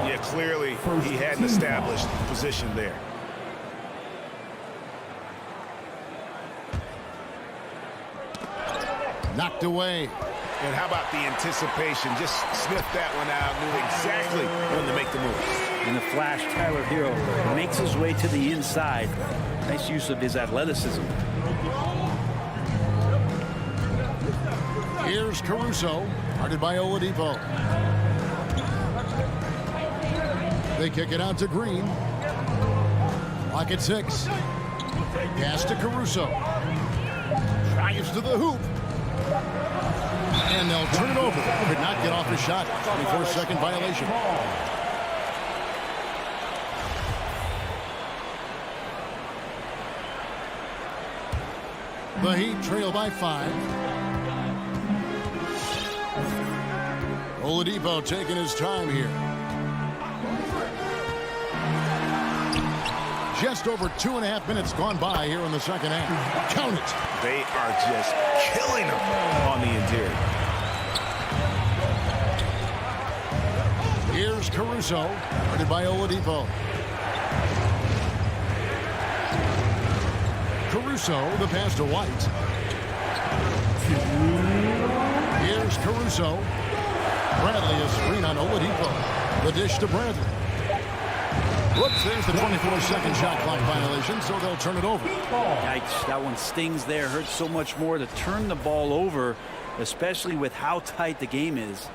Speaker 9: Yeah, clearly he had an established position there.
Speaker 7: Knocked away.
Speaker 9: And how about the anticipation? Just sniffed that one out, knew exactly when to make the move.
Speaker 8: In the flash, Tyler Hero makes his way to the inside. Nice use of his athleticism.
Speaker 7: Here's Caruso, guarded by Oladipo. They kick it out to Green. Clock at 6. Pass to Caruso. Drives to the hoop. And they'll turn it over. Could not get off the shot. 24-second violation. The Heat trail by 5. Oladipo taking his time here. Just over 2.5 minutes gone by here in the second half. Count it.
Speaker 9: They are just killing them on the interior.
Speaker 7: Here's Caruso, guarded by Oladipo. Caruso, the pass to White. Here's Caruso. Bradley, a screen on Oladipo. The dish to Bradley. Whoops, there's the 24-second shot clock violation, so they'll turn it over.
Speaker 8: Yikes, that one stings there. Hurts so much more to turn the ball over, especially with how tight the game is.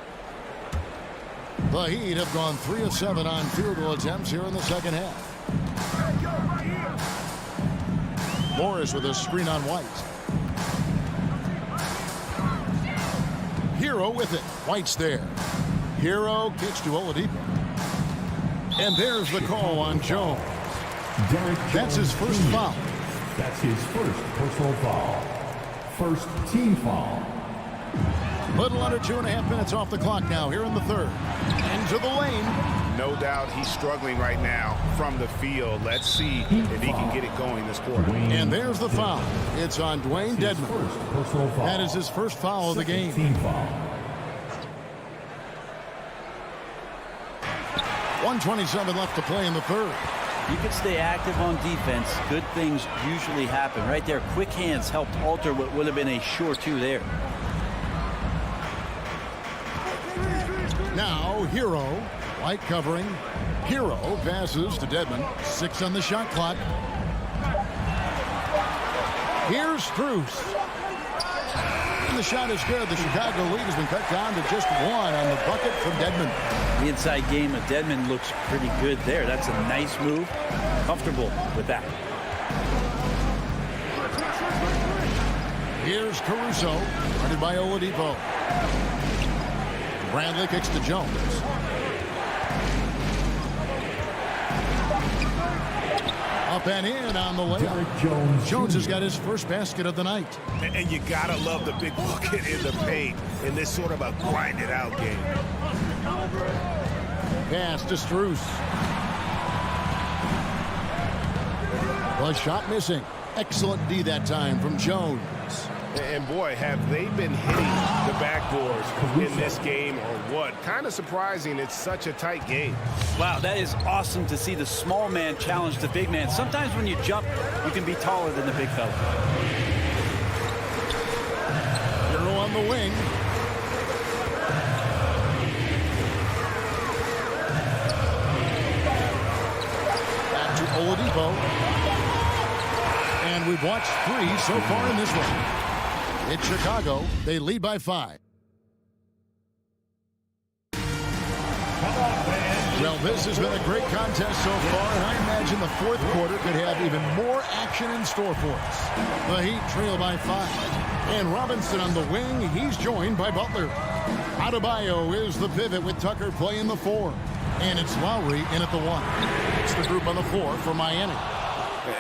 Speaker 7: The Heat have gone 3 of 7 on field goal attempts here in the second half. Morris with a screen on White. Hero with it. White's there. Hero kicks to Oladipo. And there's the call on Jones. That's his first foul.
Speaker 4: That's his first personal foul. First team foul.
Speaker 7: Little under 2.5 minutes off the clock now here in the third. Into the lane.
Speaker 9: No doubt he's struggling right now from the field. Let's see if he can get it going this quarter.
Speaker 7: And there's the foul. It's on Dwayne Dedmon. That is his first foul of the game.
Speaker 4: Team foul.
Speaker 7: 1:27 left to play in the third.
Speaker 8: You can stay active on defense. Good things usually happen. Right there, quick hands helped alter what would have been a sure 2 there.
Speaker 7: Now Hero, White covering. Hero passes to Dedmon. 6 on the shot clock. Here's Strus. And the shot is good. The Chicago lead has been cut down to just 1 on the bucket from Dedmon.
Speaker 8: The inside game of Dedmon looks pretty good there. That's a nice move. Comfortable with that.
Speaker 7: Here's Caruso, guarded by Oladipo. Bradley kicks to Jones. Up and in on the layup. Jones has got his first basket of the night.
Speaker 9: And you gotta love the big bucket in the paint in this sort of a grinded out game.
Speaker 7: Pass to Strus. The shot missing. Excellent D that time from Jones.
Speaker 9: And boy, have they been hitting the backboards in this game or what? Kind of surprising it's such a tight game.
Speaker 8: Wow, that is awesome to see the small man challenge the big man. Sometimes when you jump, you can be taller than the big fella.
Speaker 7: Hero on the wing. Back to Oladipo. And we've watched 3 so far in this one. It's Chicago. They lead by 5. Well, this has been a great contest so far, and I imagine the fourth quarter could have even more action in store for us. The Heat trail by 5. And Robinson on the wing, he's joined by Butler. Adebayo is the pivot with Tucker playing the 4. And it's Lowry in at the 1. It's the group on the 4 for Miami.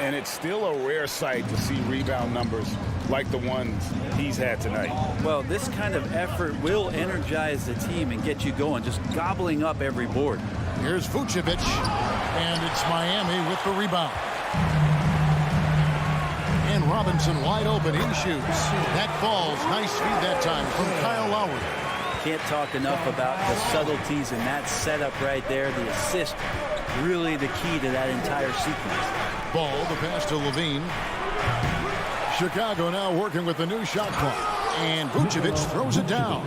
Speaker 9: And it's still a rare sight to see rebound numbers like the ones he's had tonight.
Speaker 8: Well, this kind of effort will energize the team and get you going, just gobbling up every board.
Speaker 7: Here's Vucevic, and it's Miami with the rebound. And Robinson wide open, he shoots. That falls, nice feed that time from Kyle Lowry.
Speaker 8: Can't talk enough about the subtleties in that setup right there. The assist, really the key to that entire sequence.
Speaker 7: Ball, the pass to Levine. Chicago now working with the new shot clock. And Vucevic throws it down.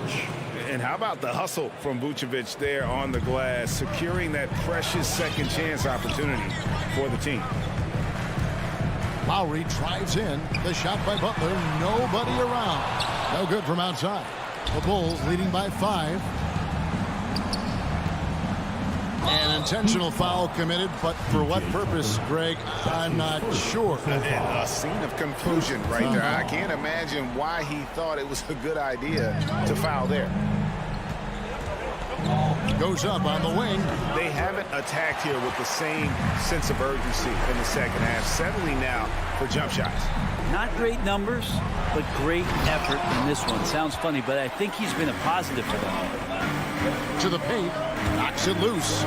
Speaker 9: And how about the hustle from Vucevic there on the glass, securing that precious second chance opportunity for the team.
Speaker 7: Lowry drives in. The shot by Butler. Nobody around. No good from outside. The Bulls leading by 5. An intentional foul committed, but for what purpose, Greg, I'm not sure.
Speaker 9: And a scene of confusion right there. I can't imagine why he thought it was a good idea to foul there.
Speaker 7: Goes up on the wing.
Speaker 9: They haven't attacked here with the same sense of urgency in the second half. Settling now for jump shots.
Speaker 8: Not great numbers, but great effort in this one. Sounds funny, but I think he's been a positive for them.
Speaker 7: To the paint. Knocks it loose.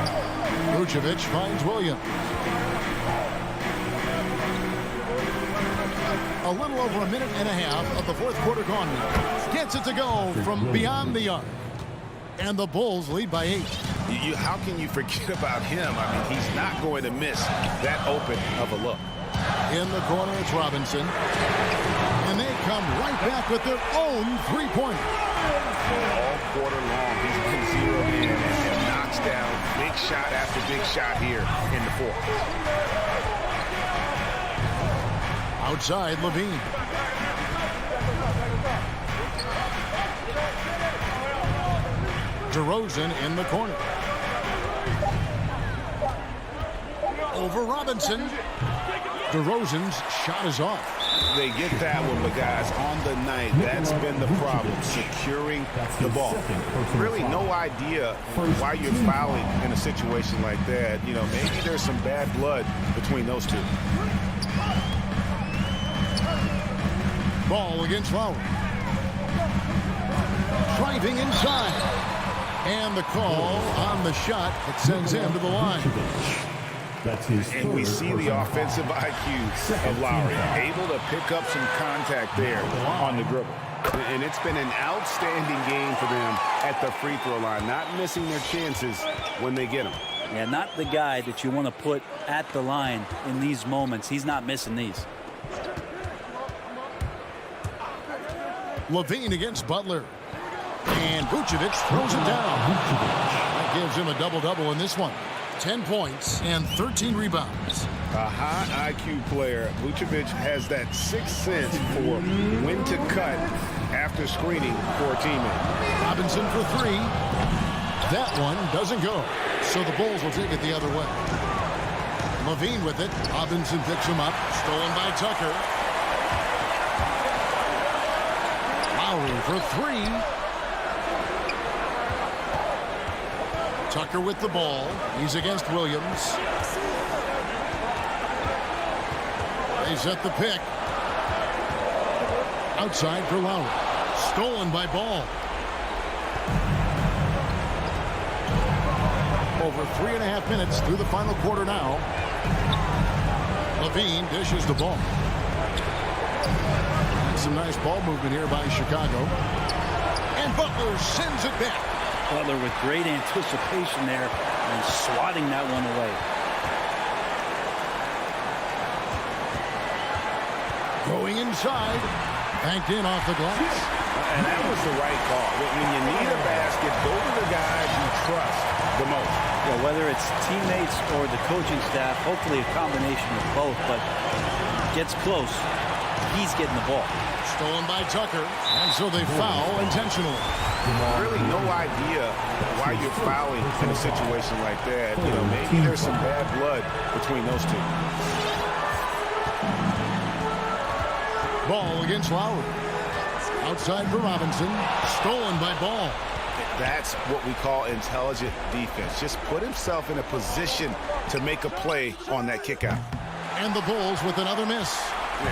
Speaker 7: Vucevic finds Williams. A little over a minute and a half of the fourth quarter gone now. Gets it to go from beyond the arc. And the Bulls lead by 8.
Speaker 9: How can you forget about him? I mean, he's not going to miss that open of a look.
Speaker 7: In the corner, it's Robinson. And they come right back with their own three-pointer.
Speaker 9: All quarter long, he's been zeroed in and knocks down big shot after big shot here in the fourth.
Speaker 7: Outside, Levine. DeRozan in the corner. Over Robinson. DeRozan's shot is off.
Speaker 9: They get that one, but guys, on the night, that's been the problem, securing the ball. Really no idea why you're fouling in a situation like that. You know, maybe there's some bad blood between those two.
Speaker 7: Ball against Lowry. Driving inside. And the call on the shot that sends him to the line.
Speaker 9: And we see the offensive IQ of Lowry, able to pick up some contact there on the dribble. And it's been an outstanding game for them at the free throw line, not missing their chances when they get them.
Speaker 8: Yeah, not the guy that you want to put at the line in these moments. He's not missing these.
Speaker 7: Levine against Butler. And Vucevic throws it down. That gives him a double-double in this one. 10 points and 13 rebounds.
Speaker 9: A high IQ player. Vucevic has that sixth sense for when to cut after screening for a teammate.
Speaker 7: Robinson for 3. That one doesn't go. So the Bulls will take it the other way. Levine with it. Robinson picks him up. Stolen by Tucker. Lowry for 3. Tucker with the ball. He's against Williams. They set the pick. Outside for Lowry. Stolen by Ball. Over 3.5 minutes through the final quarter now. Levine dishes the ball. Some nice ball movement here by Chicago. And Butler sends it back.
Speaker 8: Butler with great anticipation there and swatting that one away.
Speaker 7: Going inside. Banked in off the glass.
Speaker 9: And that was the right call. When you need a basket, those are the guys you trust the most.
Speaker 8: Yeah, whether it's teammates or the coaching staff, hopefully a combination of both, but gets close. He's getting the ball.
Speaker 7: Stolen by Tucker, and so they foul intentionally.
Speaker 9: Really no idea why you're fouling in a situation like that. You know, maybe there's some bad blood between those two.
Speaker 7: Ball against Lowry. Outside for Robinson. Stolen by Ball.
Speaker 9: That's what we call intelligent defense. Just put himself in a position to make a play on that kick out.
Speaker 7: And the Bulls with another miss.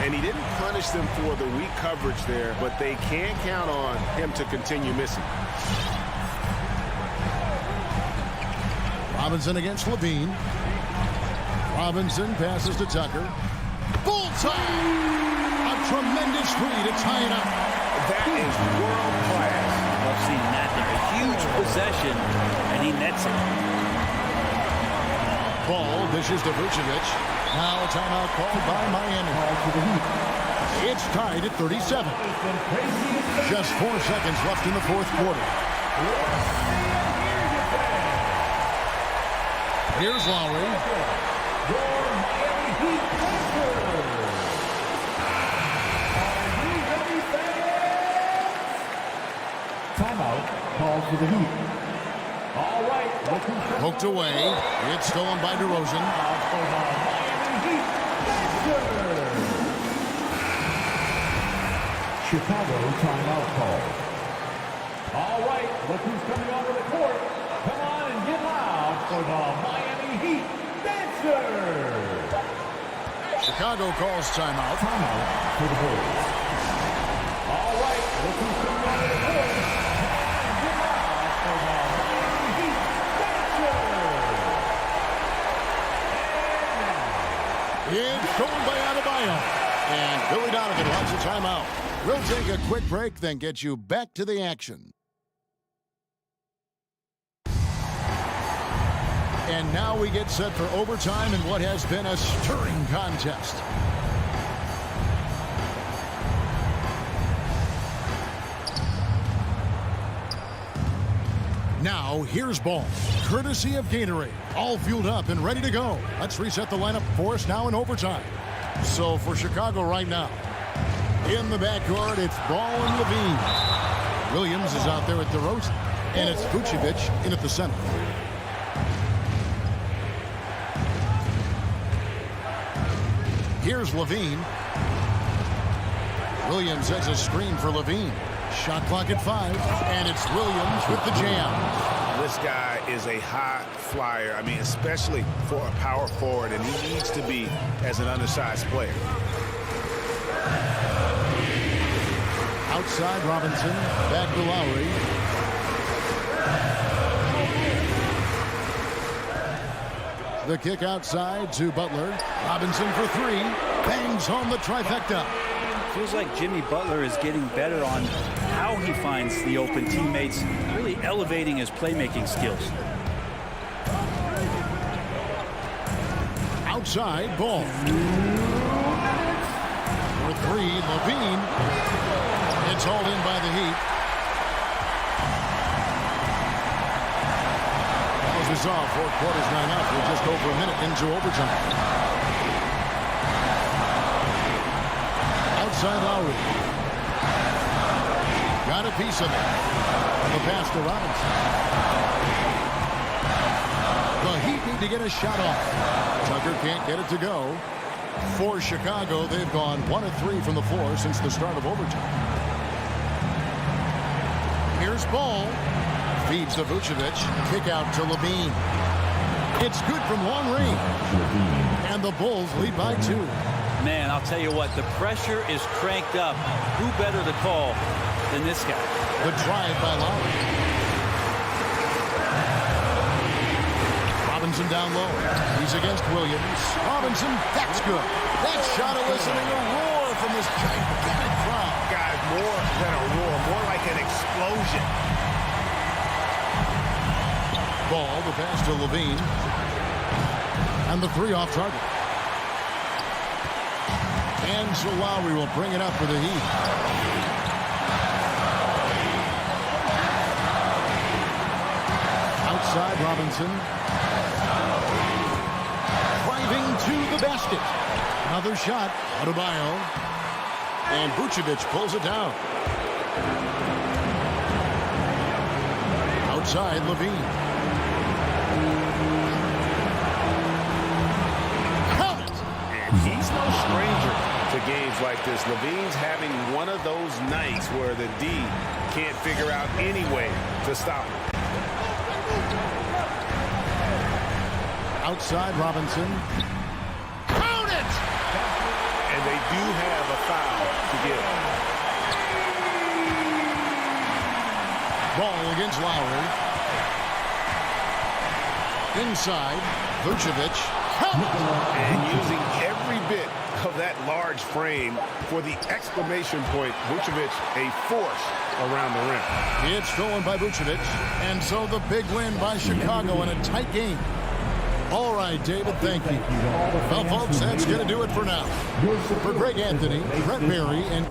Speaker 9: And he didn't punish them for the weak coverage there, but they can't count on him to continue missing.
Speaker 7: Robinson against Levine. Robinson passes to Tucker. Bullseye! A tremendous three to tie it up.
Speaker 9: That is world class.
Speaker 8: Love seeing that there. A huge possession, and he nets it.
Speaker 7: Ball dishes to Vucevic. Now a timeout called by Miami. It's tied at 37. Just 4 seconds left in the fourth quarter. Here's Lowry.
Speaker 4: Timeout called for the Heat. All right.
Speaker 7: Poked away. It's stolen by DeRozan.
Speaker 4: Chicago timeout call. All right, look who's coming onto the court. Come on and get loud for the Miami Heat Dancers.
Speaker 7: Chicago calls timeout.
Speaker 4: Timeout for the Bulls. All right, look who's coming onto the court. Come on and get loud for the Miami Heat Dancers.
Speaker 7: It's stolen by Adebayo. And Billy Donovan wants a timeout. We'll take a quick break, then get you back to the action. And now we get set for overtime in what has been a stirring contest. Now, here's Ball, courtesy of Gatorade. All fueled up and ready to go. Let's reset the lineup for us now in overtime. So for Chicago right now, in the backcourt, it's Ball and Levine. Williams is out there at DeRozan, and it's Vucevic in at the center. Here's Levine. Williams has a screen for Levine. Shot clock at 5, and it's Williams with the jam.
Speaker 9: This guy is a high flyer. I mean, especially for a power forward, and he needs to be as an undersized player.
Speaker 7: Outside Robinson, back to Lowry. The kick outside to Butler. Robinson for 3. Bangs home the trifecta.
Speaker 8: Feels like Jimmy Butler is getting better on how he finds the open teammates, really elevating his playmaking skills.
Speaker 7: Outside, Ball. For 3, Levine. It's hauled in by the Heat. As we saw, 4 quarters, 9 up. We're just over a minute into overtime. Outside Lowry. Got a piece of it. The pass to Robinson. The Heat need to get a shot off. Tucker can't get it to go. For Chicago, they've gone 1 of 3 from the floor since the start of overtime. Here's Ball. Feeds to Vucevic. Kick out to Levine. It's good from long range. And the Bulls lead by 2.
Speaker 8: Man, I'll tell you what, the pressure is cranked up. Who better to call than this guy?
Speaker 7: The drive by Lowry. Robinson down low. He's against Williams. Robinson, that's good. That shot eliciting a roar from this gigantic crowd.
Speaker 9: Guys, more than a roar, more like an explosion.
Speaker 7: Ball, the pass to Levine. And the three off target. And so Lowry will bring it up for the Heat. Outside Robinson. Driving to the basket. Another shot. Adebayo. And Vucevic pulls it down. Outside Levine. Count it.
Speaker 9: And he's no stranger to games like this. Levine's having one of those nights where the D can't figure out any way to stop him.
Speaker 7: Outside Robinson. Count it!
Speaker 9: And they do have a foul to give.
Speaker 7: Ball against Lowry. Inside, Vucevic. Count it!
Speaker 9: And using every bit of that large frame for the exclamation point. Vucevic, a force around the rim.
Speaker 7: It's stolen by Vucevic. And so the big win by Chicago in a tight game. All right, David, thank you. Well, folks, that's going to do it for now. For Greg Anthony, Brett Berry, and...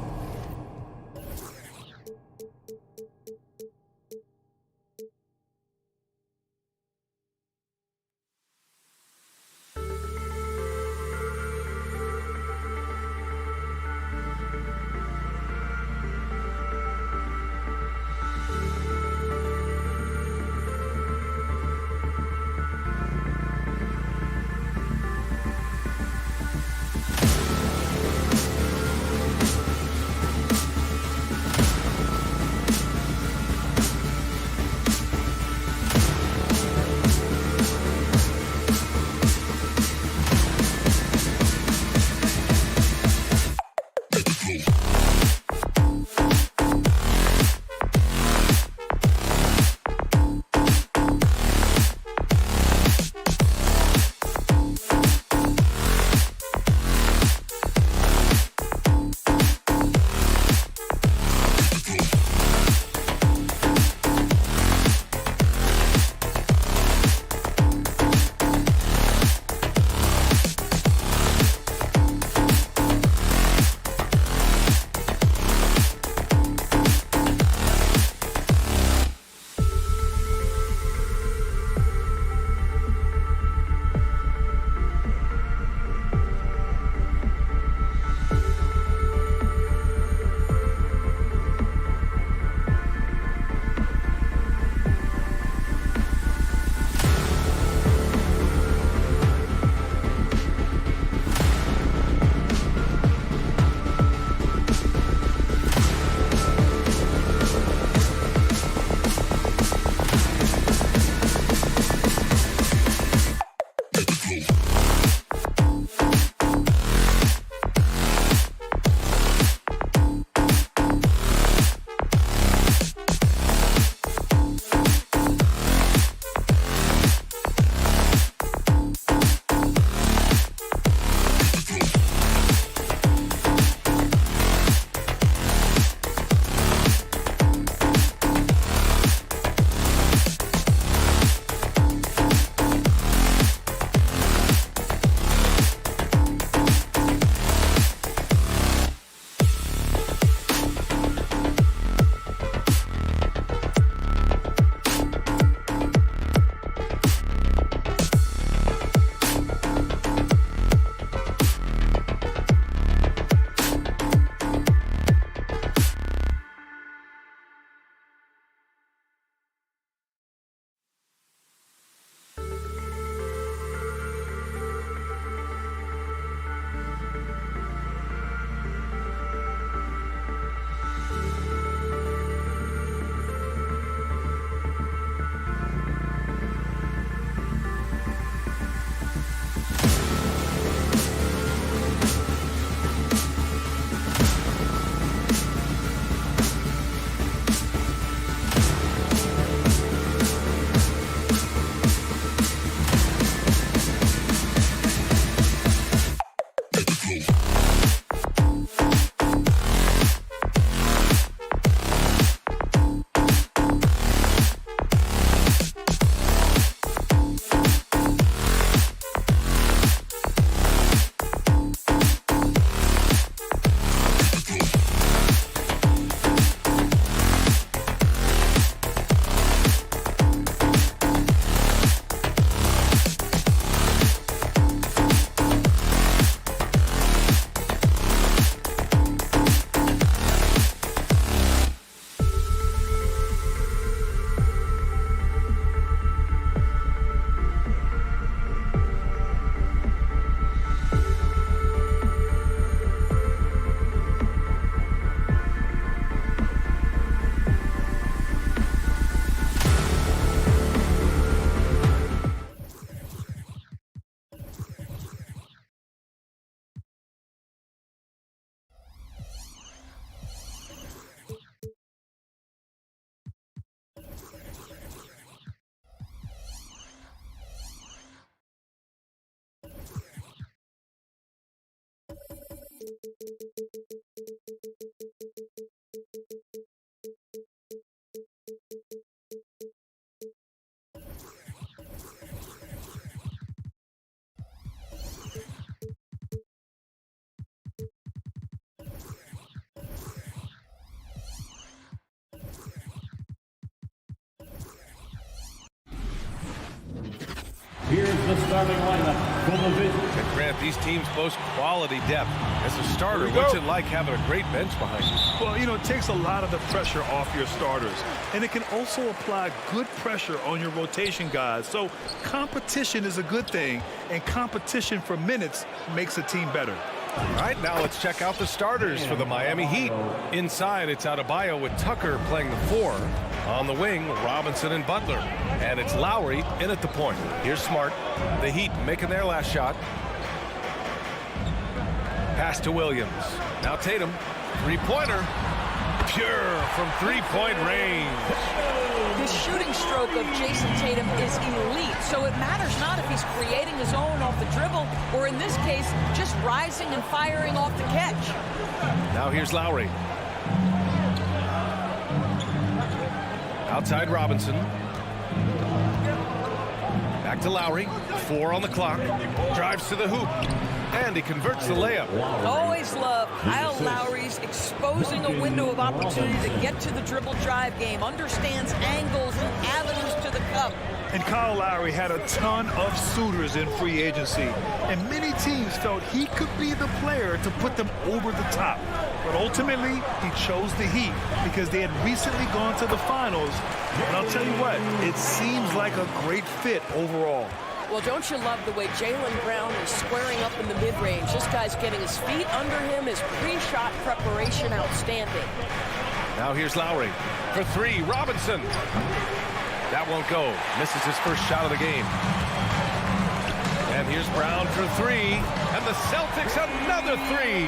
Speaker 4: Here's the starting lineup for the vision.
Speaker 1: And Grant, these teams boast quality depth. As a starter, what's it like having a great bench behind you?
Speaker 2: Well, you know, it takes a lot of the pressure off your starters. And it can also apply good pressure on your rotation guys. So competition is a good thing. And competition for minutes makes a team better.
Speaker 1: All right, now let's check out the starters for the Miami Heat. Inside, it's Adebayo with Tucker playing the 4. On the wing, Robinson and Butler. And it's Lowry in at the point. Here's Smart. The Heat making their last shot. Pass to Williams. Now Tatum. Three-pointer. Pure from three-point range.
Speaker 11: The shooting stroke of Jason Tatum is elite, so it matters not if he's creating his own off the dribble or, in this case, just rising and firing off the catch.
Speaker 1: Now here's Lowry. Outside Robinson. Back to Lowry. 4 on the clock. Drives to the hoop. And he converts the layup.
Speaker 11: Always love Kyle Lowry's exposing a window of opportunity to get to the dribble drive game. Understands angles and avenues to the cup.
Speaker 2: And Kyle Lowry had a ton of suitors in free agency. And many teams felt he could be the player to put them over the top. But ultimately, he chose the Heat because they had recently gone to the finals. And I'll tell you what, it seems like a great fit overall.
Speaker 11: Well, don't you love the way Jaylen Brown is squaring up in the mid-range? This guy's getting his feet under him, his pre-shot preparation outstanding.
Speaker 1: Now here's Lowry. For 3, Robinson. That won't go. Misses his first shot of the game. And here's Brown for 3. And the Celtics another 3.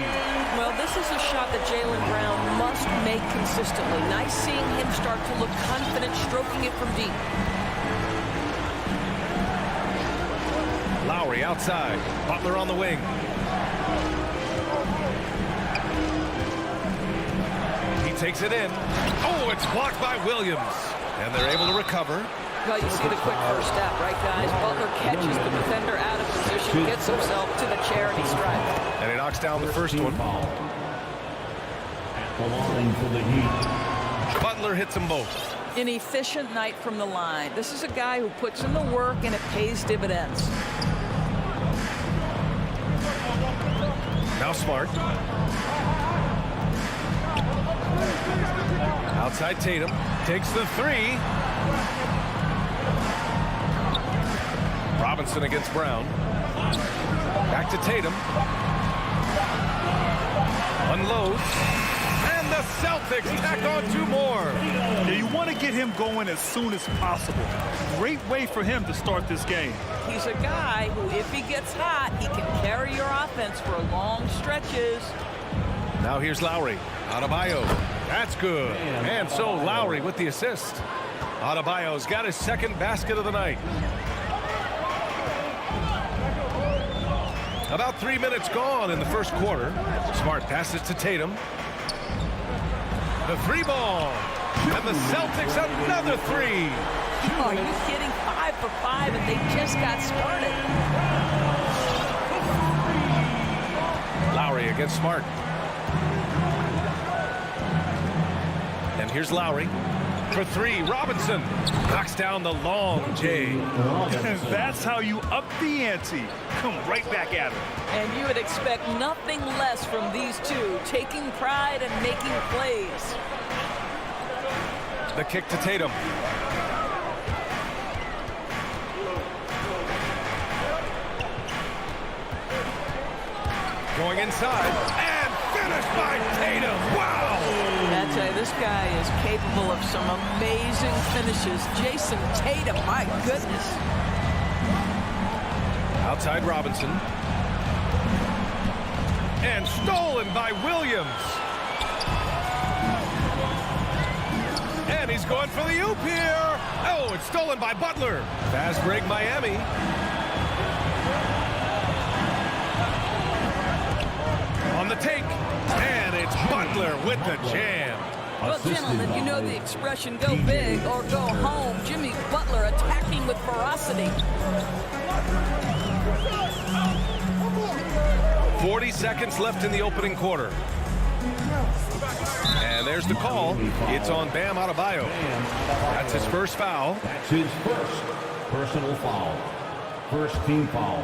Speaker 11: Well, this is a shot that Jaylen Brown must make consistently. Nice seeing him start to look confident, stroking it from deep.
Speaker 1: Lowry outside. Butler on the wing. He takes it in. Oh, it's blocked by Williams. And they're able to recover.
Speaker 11: Well, you see the quick first step, right, guys? Butler catches the defender out of position, gets himself to the charity stripe.
Speaker 1: And he knocks down the first one.
Speaker 4: At the line for the Heat.
Speaker 1: Butler hits them both.
Speaker 11: An efficient night from the line. This is a guy who puts in the work and it pays dividends.
Speaker 1: Now Smart. Outside Tatum. Takes the 3. Robinson against Brown. Back to Tatum. Unloads. And the Celtics tack on 2 more.
Speaker 2: Yeah, you want to get him going as soon as possible. Great way for him to start this game.
Speaker 11: He's a guy who, if he gets hot, he can carry your offense for long stretches.
Speaker 1: Now here's Lowry. Adebayo. That's good. And so Lowry with the assist. Adebayo's got his second basket of the night. About 3 minutes gone in the first quarter. Smart passes to Tatum. The 3 ball. And the Celtics another 3.
Speaker 11: Are you kidding? 5 for 5, and they just got started.
Speaker 1: Lowry against Smart. And here's Lowry. For 3, Robinson knocks down the long J.
Speaker 2: And that's how you up the ante. Come right back at him.
Speaker 11: And you would expect nothing less from these two, taking pride and making plays.
Speaker 1: The kick to Tatum. Going inside and finished by Tatum. Wow!
Speaker 11: I tell you, this guy is capable of some amazing finishes. Jason Tatum, my goodness.
Speaker 1: Outside Robinson. And stolen by Williams. And he's going for the oop here. Oh, it's stolen by Butler. Fast break Miami. On the take. And it's Butler with the jam.
Speaker 11: Well, gentlemen, you know the expression, go big or go home. Jimmy Butler attacking with ferocity.
Speaker 1: 40 seconds left in the opening quarter. And there's the call. It's on Bam Adebayo. That's his first foul.
Speaker 4: That's his first personal foul. First team foul.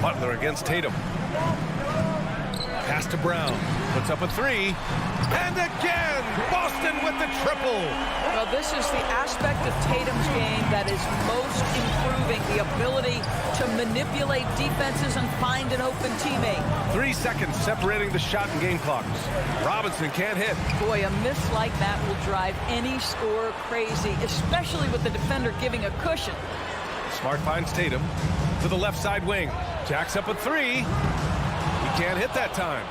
Speaker 1: Butler against Tatum. Pass to Brown. Puts up a three. And again, Boston with the triple.
Speaker 11: Well, this is the aspect of Tatum's game that is most improving, the ability to manipulate defenses and find an open teammate.
Speaker 1: 3 seconds separating the shot and game clocks. Robinson can't hit.
Speaker 11: Boy, a miss like that will drive any scorer crazy, especially with the defender giving a cushion.
Speaker 1: Smart finds Tatum to the left side wing. Jacks up a three. He can't hit that time.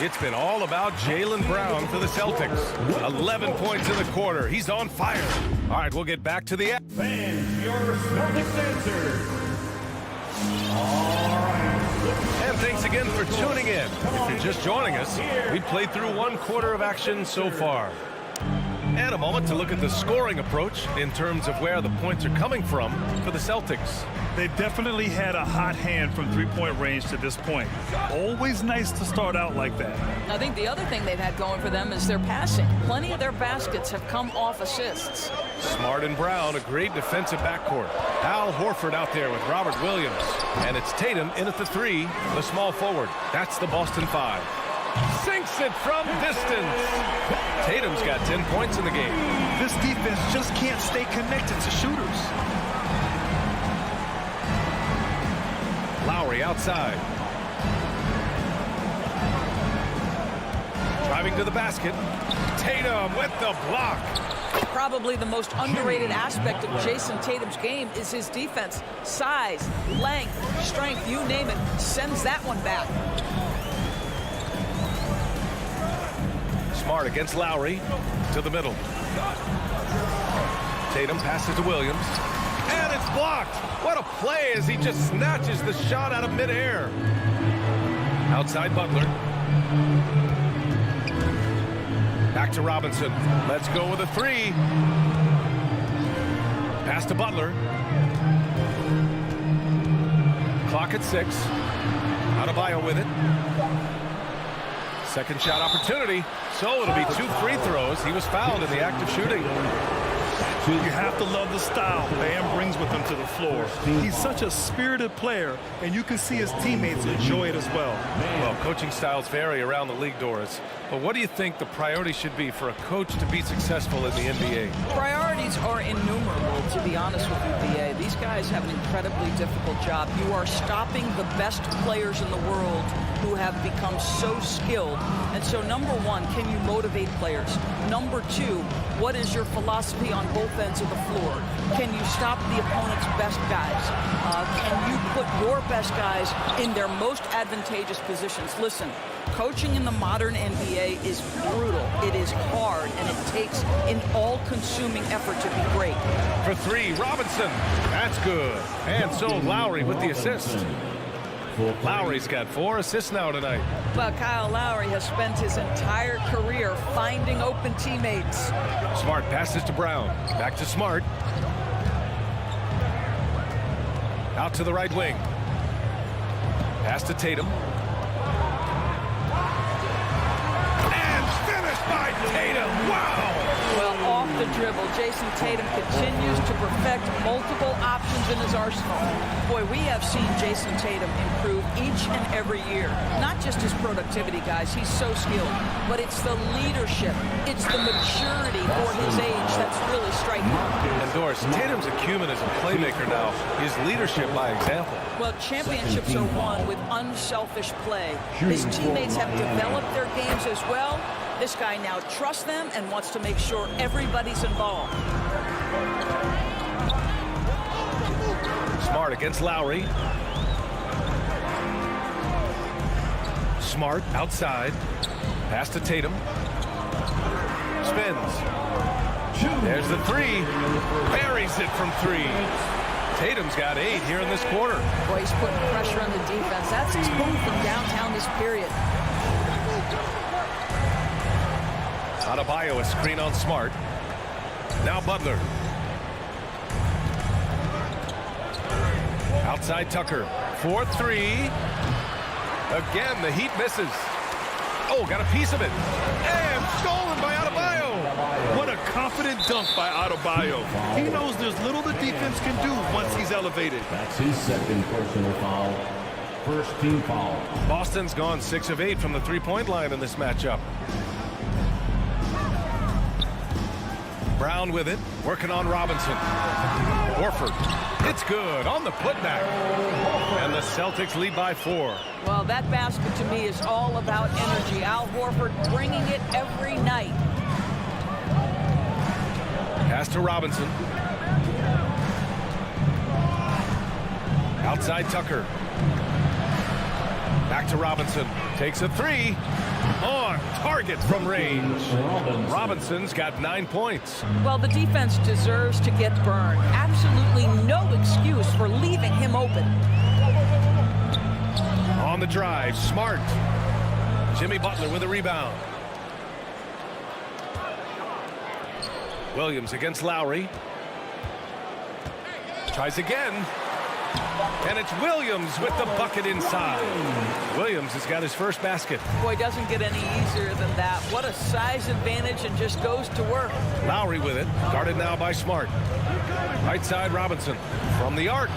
Speaker 1: It's been all about Jaylen Brown for the Celtics. 11 points in the quarter. He's on fire. All right, we'll get back to the...
Speaker 4: Fans, your Celtics answer. All right.
Speaker 1: And thanks again for tuning in. If you're just joining us, we've played through one quarter of action so far. And a moment to look at the scoring approach in terms of where the points are coming from for the Celtics.
Speaker 2: They definitely had a hot hand from three-point range to this point. Always nice to start out like that.
Speaker 11: I think the other thing they've had going for them is their passing. Plenty of their baskets have come off assists.
Speaker 1: Smart and Brown, a great defensive backcourt. Al Horford out there with Robert Williams. And it's Tatum in at the three, the small forward. That's the Boston Five. Sinks it from distance. Tatum's got 10 points in the game.
Speaker 2: This defense just can't stay connected to shooters.
Speaker 1: Lowry outside. Driving to the basket. Tatum with the block.
Speaker 11: Probably the most underrated aspect of Jason Tatum's game is his defense. Size, length, strength, you name it, sends that one back.
Speaker 1: Smart against Lowry to the middle. Tatum passes to Williams. And it's blocked. What a play as he just snatches the shot out of midair. Outside Butler. Back to Robinson. Let's go with a three. Pass to Butler. Clock at 6. Adebayo with it. Second shot opportunity. So it'll be 2 free throws. He was fouled in the act of shooting.
Speaker 2: You have to love the style Bam brings with him to the floor. He's such a spirited player, and you can see his teammates enjoy it as well.
Speaker 1: Well, coaching styles vary around the league, Doris. But what do you think the priority should be for a coach to be successful in the NBA?
Speaker 11: Priorities are innumerable, to be honest with you, BA. These guys have an incredibly difficult job. You are stopping the best players in the world who have become so skilled. And so, number one, can you motivate players? Number two, what is your philosophy on both ends of the floor? Can you stop the opponent's best guys? Can you put your best guys in their most advantageous positions? Listen, coaching in the modern NBA is brutal. It is hard, and it takes an all-consuming effort to be great.
Speaker 1: For three, Robinson. That's good. And so Lowry with the assist. Lowry's got 4 assists now tonight.
Speaker 11: Well, Kyle Lowry has spent his entire career finding open teammates.
Speaker 1: Smart passes to Brown. Back to Smart. Out to the right wing. Pass to Tatum. And finished by Tatum. Wow!
Speaker 11: Well, off the dribble, Jason Tatum continues to perfect multiple options in his arsenal. Boy, we have seen Jason Tatum improve each and every year. Not just his productivity, guys. He's so skilled. But it's the leadership. It's the maturity for his age that's really striking.
Speaker 1: And Doris, Tatum's acumen as a playmaker now. His leadership by example.
Speaker 11: Well, championships are won with unselfish play. His teammates have developed their games as well. This guy now trusts them and wants to make sure everybody's involved.
Speaker 1: Smart against Lowry. Smart outside. Pass to Tatum. Spins. There's the three. Buries it from 3. Tatum's got 8 here in this quarter.
Speaker 11: Boy, he's putting pressure on the defense. That's 2 from downtown this period.
Speaker 1: Adebayo, a screen on Smart. Now Butler. Outside Tucker. 4-3. Again, the Heat misses. Oh, got a piece of it. And stolen by Adebayo.
Speaker 2: What a confident dunk by Adebayo. He knows there's little the defense can do once he's elevated.
Speaker 4: That's his second personal foul. First team foul.
Speaker 1: Boston's gone 6 of 8 from the three-point line in this matchup. Brown with it, working on Robinson. Horford, it's good on the putback. And the Celtics lead by 4.
Speaker 11: Well, that basket to me is all about energy. Al Horford bringing it every night.
Speaker 1: Pass to Robinson. Outside Tucker. Back to Robinson. Takes a 3. On target from range. Robinson's got 9 points.
Speaker 11: Well, the defense deserves to get burned. Absolutely no excuse for leaving him open.
Speaker 1: On the drive, Smart. Jimmy Butler with a rebound. Williams against Lowry. Tries again. And it's Williams with the bucket inside. Williams has got his first basket.
Speaker 11: Boy, doesn't get any easier than that. What a size advantage, and just goes to work.
Speaker 1: Lowry with it. Guarded now by Smart. Right side Robinson. From the arc.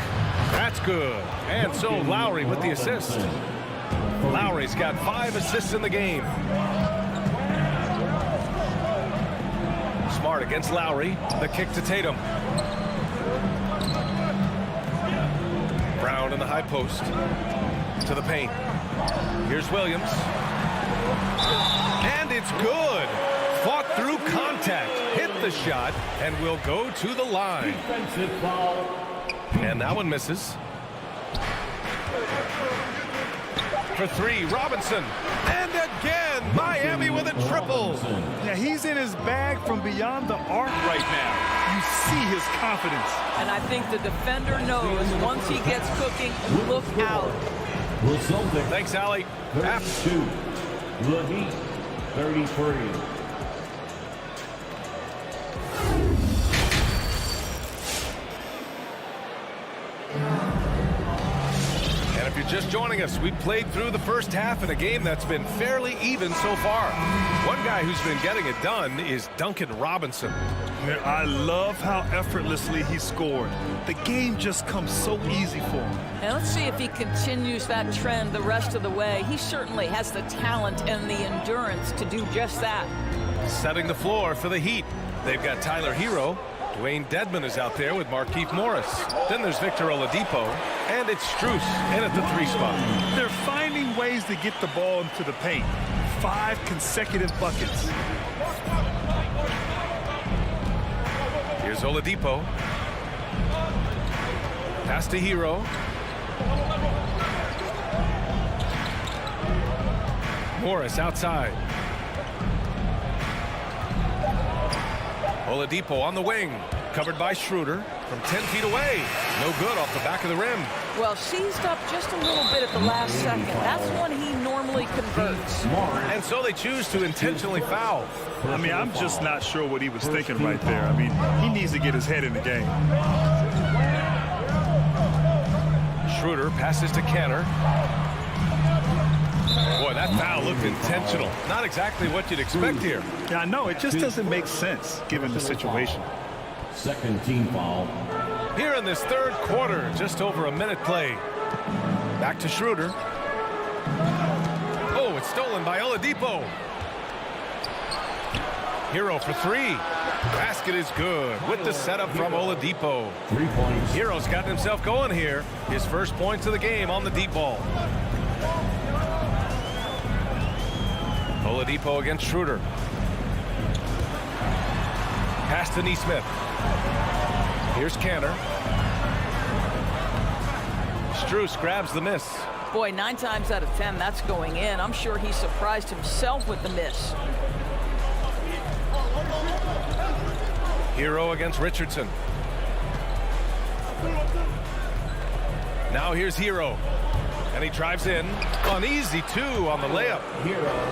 Speaker 1: That's good. And so Lowry with the assist. Lowry's got 5 assists in the game. Smart against Lowry. The kick to Tatum. Brown in the high post. To the paint. Here's Williams. And it's good. Fought through contact. Hit the shot and will go to the line. And that one misses. For 3, Robinson. And again, Miami with a triple.
Speaker 2: Yeah, he's in his bag from beyond the arc right now. You see his confidence.
Speaker 11: And I think the defender knows once he gets cooking, look out.
Speaker 1: Thanks, Allie.
Speaker 4: 2. The Heat, 33.
Speaker 1: And if you're just joining us, we played through the first half in a game that's been fairly even so far. One guy who's been getting it done is Duncan Robinson.
Speaker 2: I love how effortlessly he scored. The game just comes so easy for him.
Speaker 11: And let's see if he continues that trend the rest of the way. He certainly has the talent and the endurance to do just that.
Speaker 1: Setting the floor for the Heat. They've got Tyler Hero. Dwayne Dedman is out there with Markieff Morris. Then there's Victor Oladipo. And it's Strus in at the 3 spot.
Speaker 2: They're finding ways to get the ball into the paint. 5 consecutive buckets.
Speaker 1: Here's Oladipo. Pass to Hero. Morris outside. Oladipo on the wing. Covered by Schroeder from 10 feet away. No good off the back of the rim.
Speaker 11: Well, seized up just a little bit at the last second. That's when he normally converts.
Speaker 1: And so they choose to intentionally foul.
Speaker 2: I mean, I'm just not sure what he was thinking right there. I mean, he needs to get his head in the game.
Speaker 1: Schroeder passes to Canner. Boy, that foul looked intentional. Not exactly what you'd expect here.
Speaker 2: Yeah, I know. It just doesn't make sense given the situation.
Speaker 4: Second team foul.
Speaker 1: Here in this third quarter, just over a minute played. Back to Schroeder. Oh, it's stolen by Oladipo. Hero for 3. Basket is good with the setup from Oladipo.
Speaker 4: 3 points.
Speaker 1: Hero's gotten himself going here. His first points of the game on the deep ball. Oladipo against Schroeder. Pass to Nesmith. Here's Canner. Strus grabs the miss.
Speaker 11: Boy, 9 times out of 10, that's going in. I'm sure he surprised himself with the miss.
Speaker 1: Hero against Richardson. Now here's Hero. And he drives in. An easy 2 on the layup.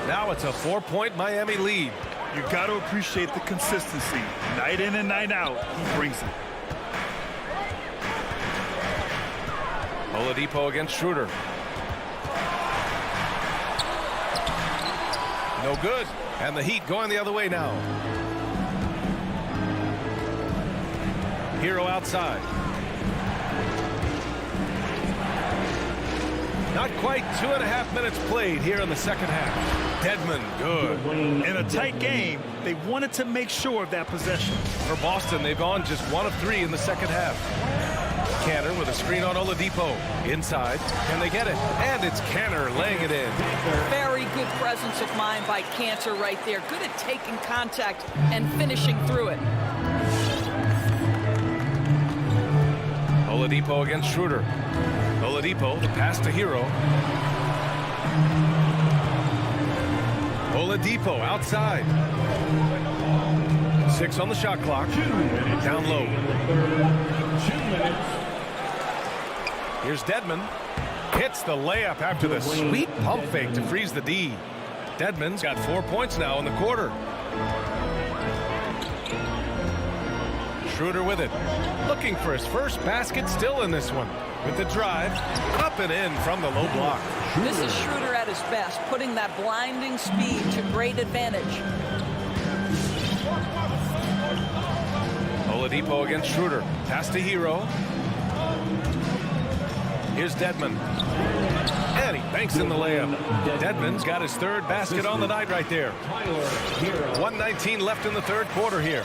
Speaker 1: Now it's a 4-point Miami lead.
Speaker 2: You got to appreciate the consistency. Night in and night out, he brings it.
Speaker 1: Oladipo against Schroeder. No good. And the Heat going the other way now. Hero outside. Not quite 2.5 minutes played here in the second half. Dedmon, good.
Speaker 2: In a tight game, they wanted to make sure of that possession.
Speaker 1: For Boston, they've gone just 1 of 3 in the second half. Canner with a screen on Oladipo. Inside. Can they get it? And it's Canner laying it in.
Speaker 11: Very good presence of mind by Cantor right there. Good at taking contact and finishing through it.
Speaker 1: Oladipo against Schroeder. Oladipo, the pass to Hero. Oladipo outside. 6 on the shot clock. Down low.
Speaker 4: 2 minutes.
Speaker 1: Here's Dedmon. Hits the layup after the sweet pump fake to freeze the D. Dedmon's got 4 points now in the quarter. Schroeder with it. Looking for his first basket still in this one. With the drive, up and in from the low block.
Speaker 11: This is Schroeder at his best, putting that blinding speed to great advantage.
Speaker 1: Oladipo against Schroeder. Pass to Hero. Here's Dedmon. And he banks in the layup. Dedmon's got his 3rd basket on the night right there. 1:19 left in the 3rd quarter here.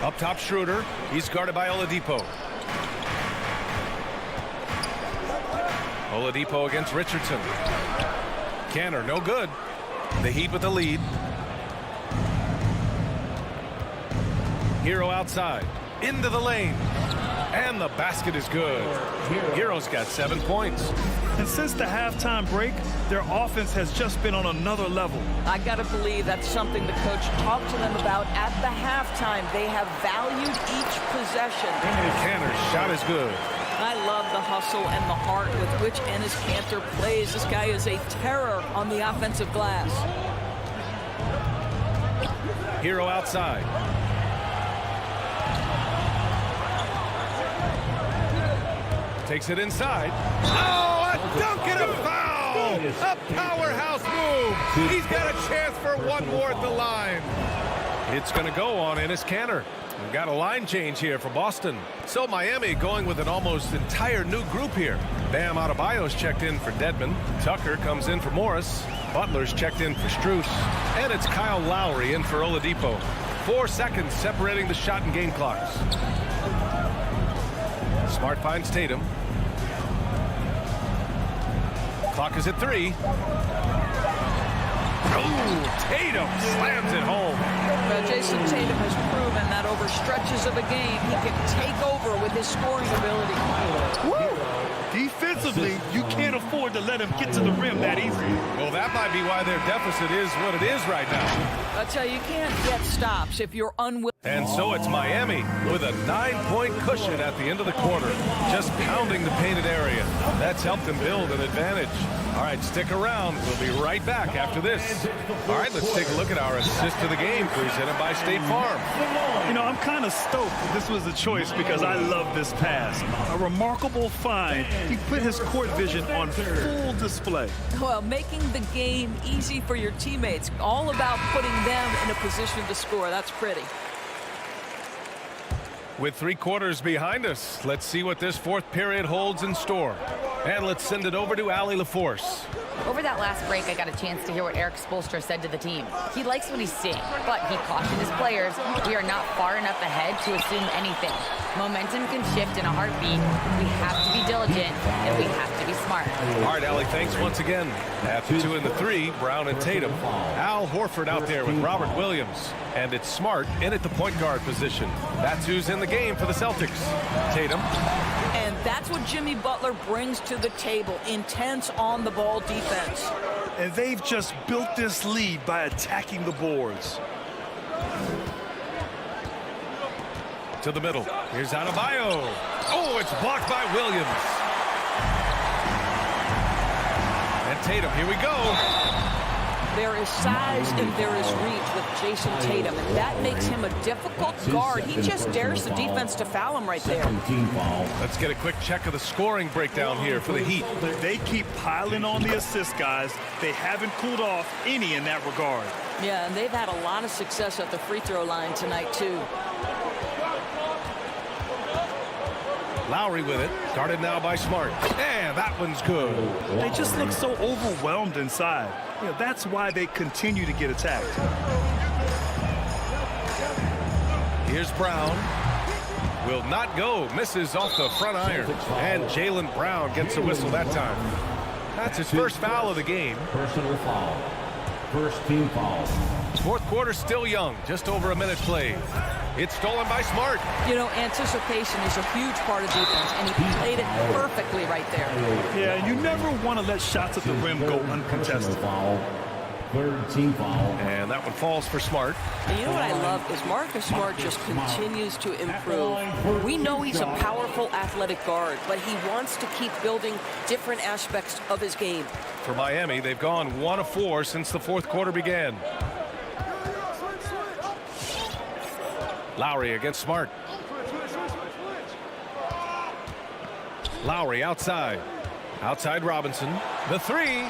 Speaker 1: Up top, Schroeder. He's guarded by Oladipo. Oladipo against Richardson. Canner, no good. The Heat with the lead. Hero outside. Into the lane. And the basket is good. Hero's got 7 points.
Speaker 2: And since the halftime break, their offense has just been on another level.
Speaker 11: I got to believe that's something the coach talked to them about at the halftime. They have valued each possession.
Speaker 1: Canner's shot is good.
Speaker 11: I love the hustle and the heart with which Enes Kanter plays. This guy is a terror on the offensive glass.
Speaker 1: Hero outside. Takes it inside. Oh, a dunk and a foul! A powerhouse move. He's got a chance for one more at the line. It's going to go on Enes Kanter. We've got a line change here for Boston. So Miami going with an almost entire new group here. Bam Adebayo's checked in for Dedmon. Tucker comes in for Morris. Butler's checked in for Strus. And it's Kyle Lowry in for Oladipo. 4 seconds separating the shot and game clocks. Smart finds Tatum. Clock is at 3. Oh, Tatum slams it home.
Speaker 11: Well, Jason Tatum has proven that over stretches of a game, he can take over with his scoring ability.
Speaker 2: Woo! Defensively, you can't afford to let him get to the rim that easy.
Speaker 1: Well, that might be why their deficit is what it is right now.
Speaker 11: I'll tell you, you can't get stops if you're unwilling.
Speaker 1: And so it's Miami with a 9-point cushion at the end of the quarter, just pounding the painted area. That's helped them build an advantage. All right, stick around. We'll be right back after this. All right, let's take a look at our assist to the game presented by State Farm.
Speaker 2: You know, I'm kind of stoked this was a choice because I love this pass. A remarkable find. He put his court vision on full display.
Speaker 11: Well, making the game easy for your teammates. All about putting them in a position to score. That's pretty.
Speaker 1: With 3 quarters behind us, let's see what this 4th period holds in store. And let's send it over to Allie LaForce.
Speaker 5: Over that last break, I got a chance to hear what Eric Spoelstra said to the team. He likes what he's seeing, but he cautioned his players, we are not far enough ahead to assume anything. Momentum can shift in a heartbeat. We have to be diligent, and we have to be smart.
Speaker 1: All right, Allie, thanks once again. After 2 and the 3, Brown and Tatum. Al Horford out there with Robert Williams. And it's Smart in at the point guard position. That's who's in the game for the Celtics. Tatum.
Speaker 11: And that's what Jimmy Butler brings to the table. Intense on-the-ball defense.
Speaker 2: And they've just built this lead by attacking the boards.
Speaker 1: To the middle. Here's Adebayo. Oh, it's blocked by Williams. And Tatum, here we go.
Speaker 11: There is size and there is reach with Jason Tatum, and that makes him a difficult guard. He just dares the defense to foul him right there.
Speaker 1: Let's get a quick check of the scoring breakdown here for the Heat.
Speaker 2: They keep piling on the assist, guys. They haven't cooled off any in that regard.
Speaker 11: Yeah, and they've had a lot of success at the free throw line tonight, too.
Speaker 1: Lowry with it. Guarded now by Smart. And that one's good.
Speaker 2: They just look so overwhelmed inside. You know, that's why they continue to get attacked.
Speaker 1: Here's Brown. Will not go. Misses off the front iron. And Jaylen Brown gets a whistle that time. That's his first foul of the game.
Speaker 4: Personal foul. First team foul.
Speaker 1: Fourth quarter still young. Just over a minute played. It's stolen by Smart.
Speaker 11: You know, anticipation is a huge part of defense, and he played it perfectly right there.
Speaker 2: Yeah, you never want to let shots at the rim go uncontested.
Speaker 4: Third team foul.
Speaker 1: And that one falls for Smart.
Speaker 11: And you know what I love is Marcus Smart just continues to improve. We know he's a powerful athletic guard, but he wants to keep building different aspects of his game.
Speaker 1: For Miami, they've gone 1 of 4 since the fourth quarter began. Lowry against Smart. Lowry outside. Outside Robinson. The three.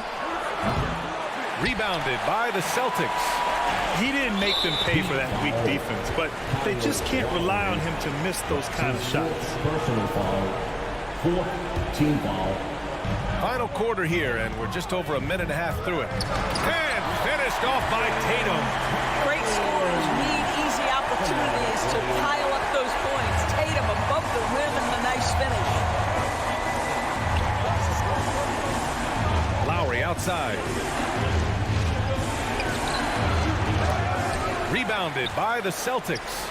Speaker 1: Rebounded by the Celtics.
Speaker 2: He didn't make them pay for that weak defense, but they just can't rely on him to miss those kind of shots.
Speaker 4: Personal foul. Fourth team foul.
Speaker 1: Final quarter here, and we're just over a minute and a half through it. And finished off by Tatum.
Speaker 11: Great scorers need easy opportunities to pile up those points. Tatum above the rim and the nice finish.
Speaker 1: Lowry outside. Rebounded by the Celtics.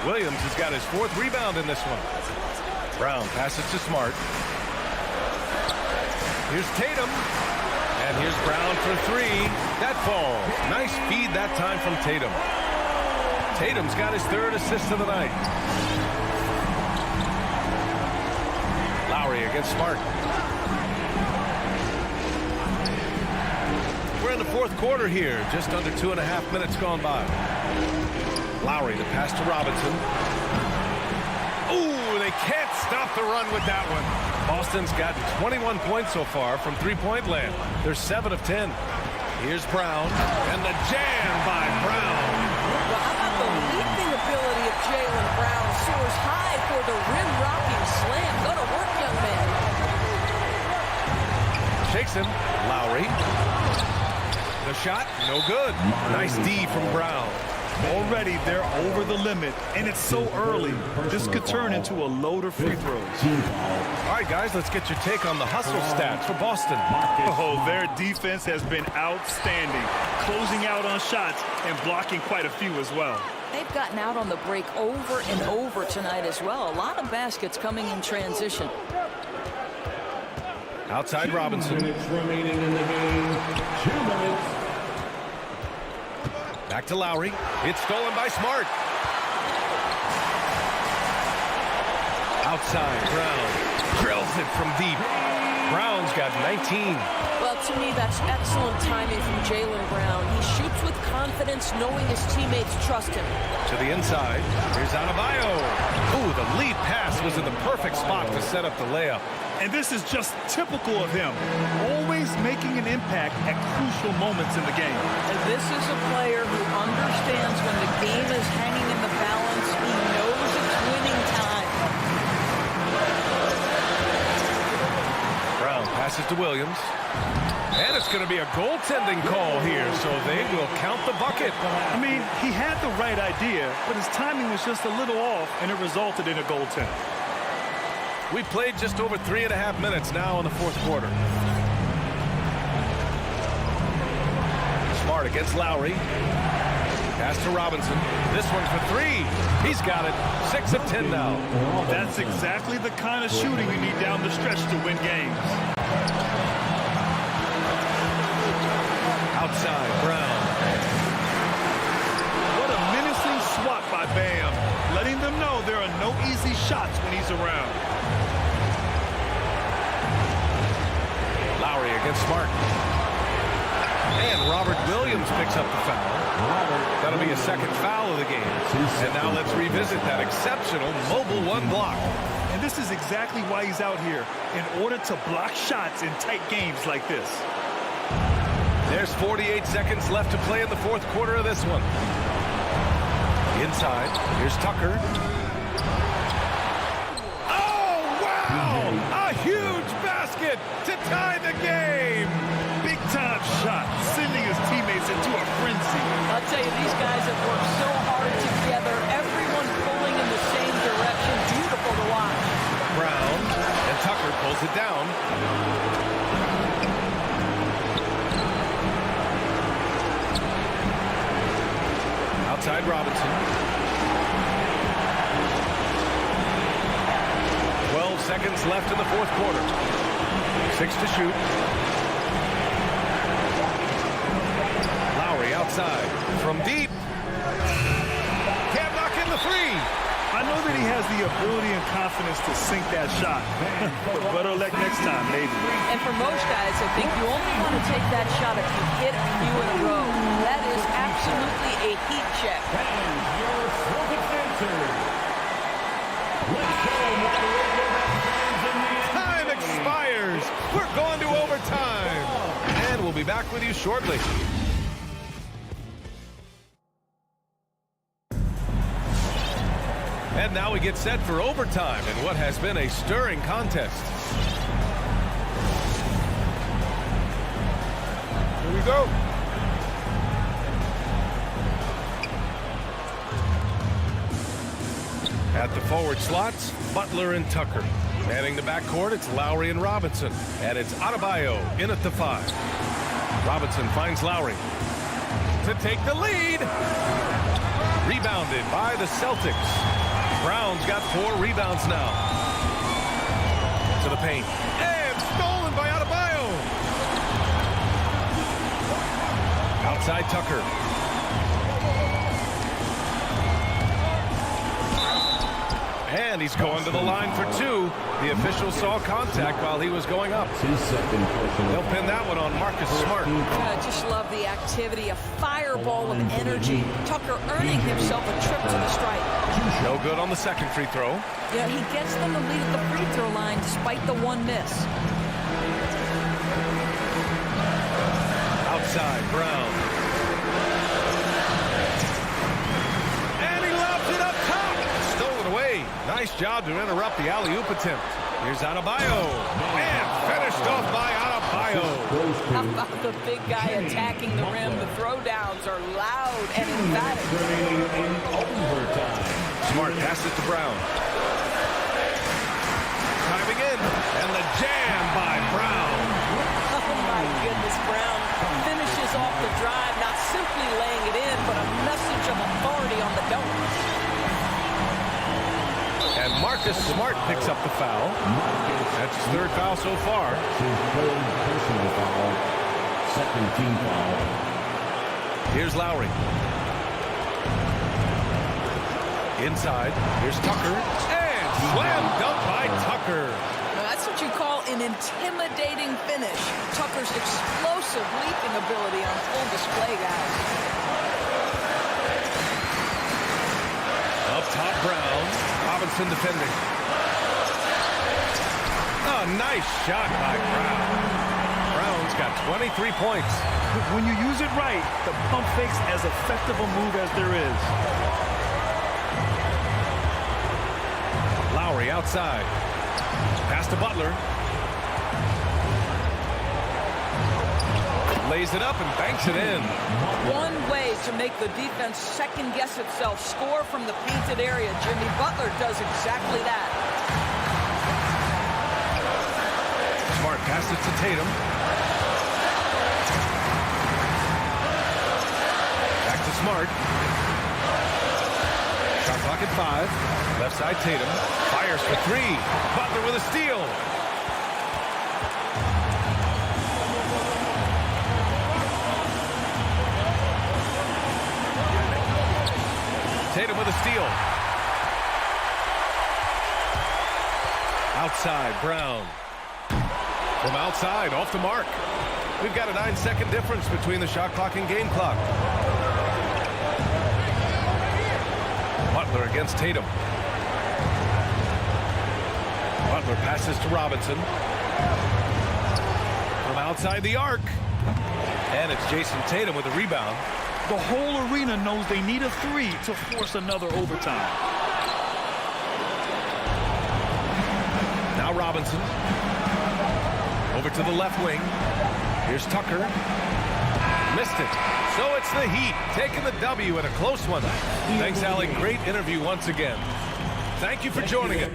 Speaker 1: Williams has got his fourth rebound in this one. Brown passes to Smart. Here's Tatum. And here's Brown for three. That falls. Nice feed that time from Tatum. Tatum's got his third assist of the night. Lowry against Smart. We're in the fourth quarter here. Just under 2.5 minutes gone by. Lowry, the pass to Robinson. Ooh, they can't stop the run with that one. Boston's gotten 21 points so far from three-point land. They're 7 of 10. Here's Brown, and the jam by Brown.
Speaker 11: Well, how about the leaping ability of Jaylen Brown? Soars high for the rim-rocking slam. Go to work, young man.
Speaker 1: Shakes him. Lowry. The shot, no good. Nice D from Brown.
Speaker 2: Already they're over the limit, and it's so early. This could turn into a load of free throws.
Speaker 1: All right, guys, let's get your take on the hustle stats for Boston.
Speaker 2: Oh, their defense has been outstanding, closing out on shots and blocking quite a few as well.
Speaker 11: They've gotten out on the break over and over tonight as well. A lot of baskets coming in transition.
Speaker 1: Outside Robinson.
Speaker 4: 2 minutes remaining in the game. 2 minutes.
Speaker 1: Back to Lowry. It's stolen by Smart. Outside, Brown. Drills it from deep. Brown's got 19.
Speaker 11: Well, to me, that's excellent timing from Jaylen Brown. He shoots with confidence, knowing his teammates trust him.
Speaker 1: To the inside. Here's Adebayo. Ooh, the lead pass was in the perfect spot to set up the layup.
Speaker 2: And this is just typical of him, always making an impact at crucial moments in the game.
Speaker 11: And this is a player who understands when the game is hanging in the balance. He knows it's winning time.
Speaker 1: Brown passes to Williams. And it's going to be a goaltending call here, so they will count the bucket.
Speaker 2: I mean, he had the right idea, but his timing was just a little off, and it resulted in a goaltend.
Speaker 1: We played just over 3.5 minutes now in the fourth quarter. Smart against Lowry. Pass to Robinson. This one for three. He's got it. 6 of 10 now.
Speaker 2: That's exactly the kind of shooting you need down the stretch to win games. Outside, Brown. What a minute
Speaker 1: against Smart. And Robert Williams picks up the foul. That'll be a second foul of the game. And now let's revisit that exceptional mobile one block.
Speaker 2: And this is exactly why he's out here, in order to block shots in tight games like this.
Speaker 1: There's 48 seconds left to play in the fourth quarter of this one. Inside, here's Tucker. Oh, wow! A huge basket to tie the game!
Speaker 2: Big-time shot, sending his teammates into a frenzy.
Speaker 11: I'll tell you, these guys have worked so hard together. Everyone pulling in the same direction. Beautiful to watch.
Speaker 1: Brown, and Tucker pulls it down. Outside Robinson. 12 seconds left in the fourth quarter. 6 to shoot. Lowry outside. From deep. Can't knock in the three.
Speaker 2: I know that he has the ability and confidence to sink that shot. But better luck next time, maybe.
Speaker 11: And for most guys, I think you only want to take that shot if you hit a few in a row. That is absolutely a heat check.
Speaker 1: Time expires. We're going to overtime. And we'll be back with you shortly. And now we get set for overtime in what has been a stirring contest.
Speaker 3: Here we go.
Speaker 1: At the forward slots, Butler and Tucker. Manning the backcourt, it's Lowry and Robinson. And it's Adebayo in at the 5. Robinson finds Lowry to take the lead. Rebounded by the Celtics. Brown's got 4 rebounds now. To the paint. And stolen by Adebayo. Outside Tucker. And he's going to the line for 2. The official saw contact while he was going up. They'll pin that one on Marcus Smart.
Speaker 11: I just love the activity, a fireball of energy. Tucker earning himself a trip to the stripe.
Speaker 1: No good on the second free throw.
Speaker 11: Yeah, he gets them to lead at the free throw line despite the one miss.
Speaker 1: Outside, Brown. And he lobs it up top. Stolen away. Nice job to interrupt the alley-oop attempt. Here's Adebayo. And finished off by Adebayo.
Speaker 11: How about the big guy attacking the rim? The throwdowns are loud and emphatic.
Speaker 1: Smart pass it to Brown. Timing in. And the jam by Brown.
Speaker 11: Oh, my goodness. Brown finishes off the drive, not simply laying it in, but a message of authority on the dunk.
Speaker 1: And Marcus Smart picks up the foul. That's his 3rd foul so far.
Speaker 4: His 3rd personal foul, 2nd team foul.
Speaker 1: Here's Lowry. Inside. Here's Tucker. And slam dunk by Tucker.
Speaker 11: Now, that's what you call an intimidating finish. Tucker's explosive leaping ability on full display, guys.
Speaker 1: Up top, Brown. Robinson defending. Oh, nice shot by Brown. Brown's got 23 points.
Speaker 2: When you use it right, the pump fake's as effective a move as there is.
Speaker 1: Lowry outside. Pass to Butler. Lays it up and banks it in.
Speaker 11: One way to make the defense second-guess itself, score from the painted area. Jimmy Butler does exactly that.
Speaker 1: Smart passes it to Tatum. Back to Smart. Shot clock at 5. Left side Tatum. Fires for 3. Butler with a steal. Tatum with a steal. Outside, Brown. From outside, off the mark. We've got a 9-second difference between the shot clock and game clock. Butler against Tatum. Butler passes to Robinson. From outside the arc. And it's Jason Tatum with a rebound.
Speaker 2: The whole arena knows they need a three to force another overtime.
Speaker 1: Now Robinson. Over to the left wing. Here's Tucker. Missed it. So it's the Heat taking the W in a close one. Thanks, Allie. Great interview once again. Thank you for joining us.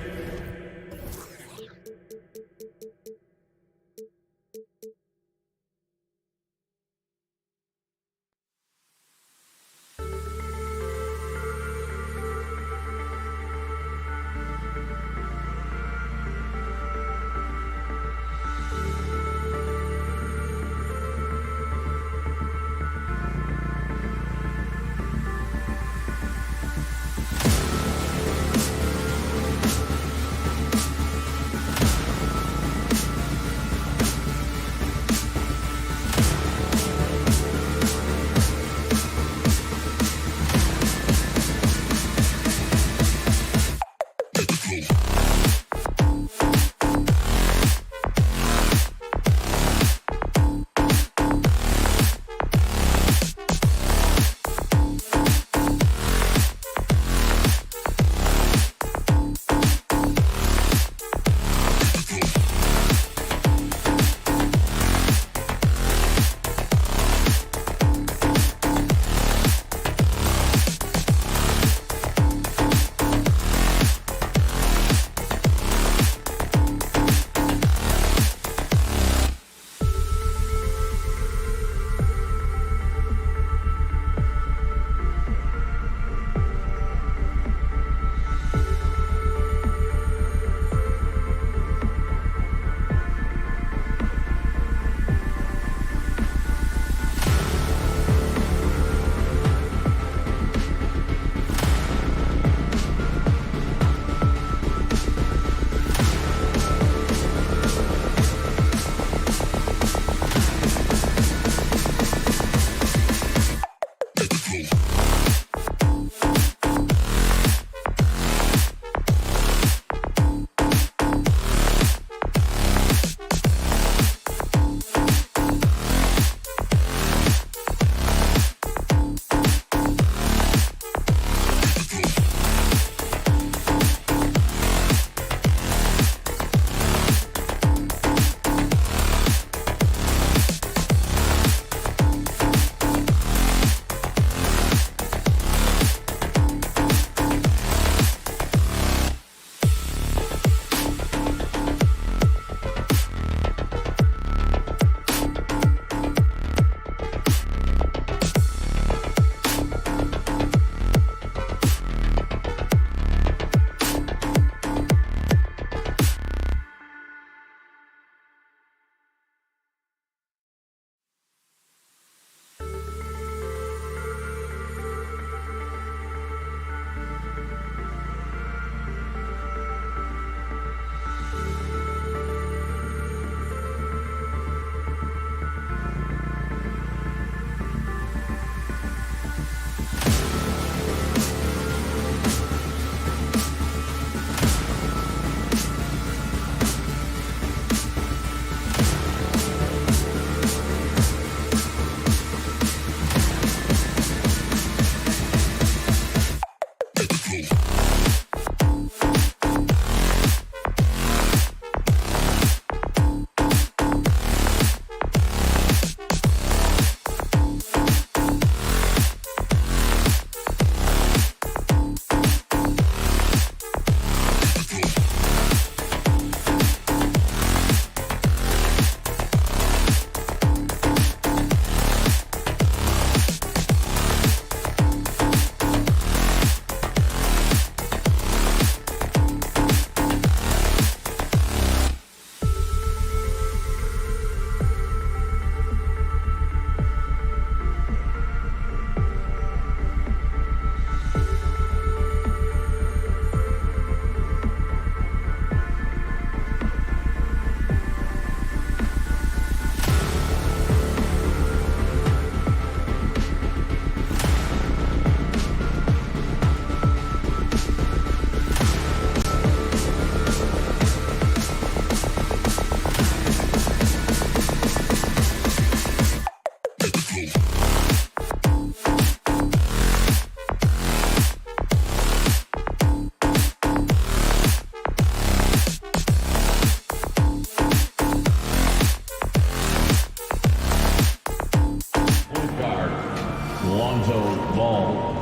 Speaker 4: ball.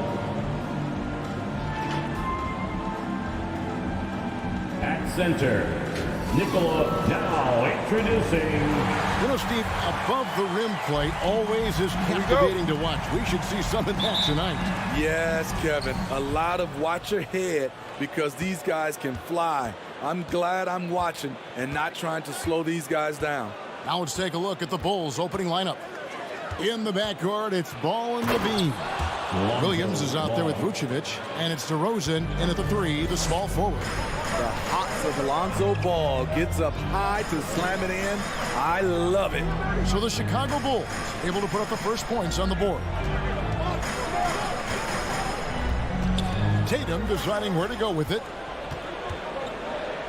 Speaker 4: At center, Nicola now introducing.
Speaker 7: You know, Steve, above the rim play always is captivating to watch. We should see some of that tonight.
Speaker 12: Yes, Kevin. A lot of watch your head because these guys can fly. I'm glad I'm watching and not trying to slow these guys down.
Speaker 7: Now let's take a look at the Bulls' opening lineup. In the backcourt, it's Ball and Levine. Williams is out there with Vucevic, and it's DeRozan in at the 3, the small forward.
Speaker 12: The hops of Lonzo Ball gets up high to slam it in. I love it.
Speaker 7: So the Chicago Bulls able to put up the first points on the board. Tatum deciding where to go with it.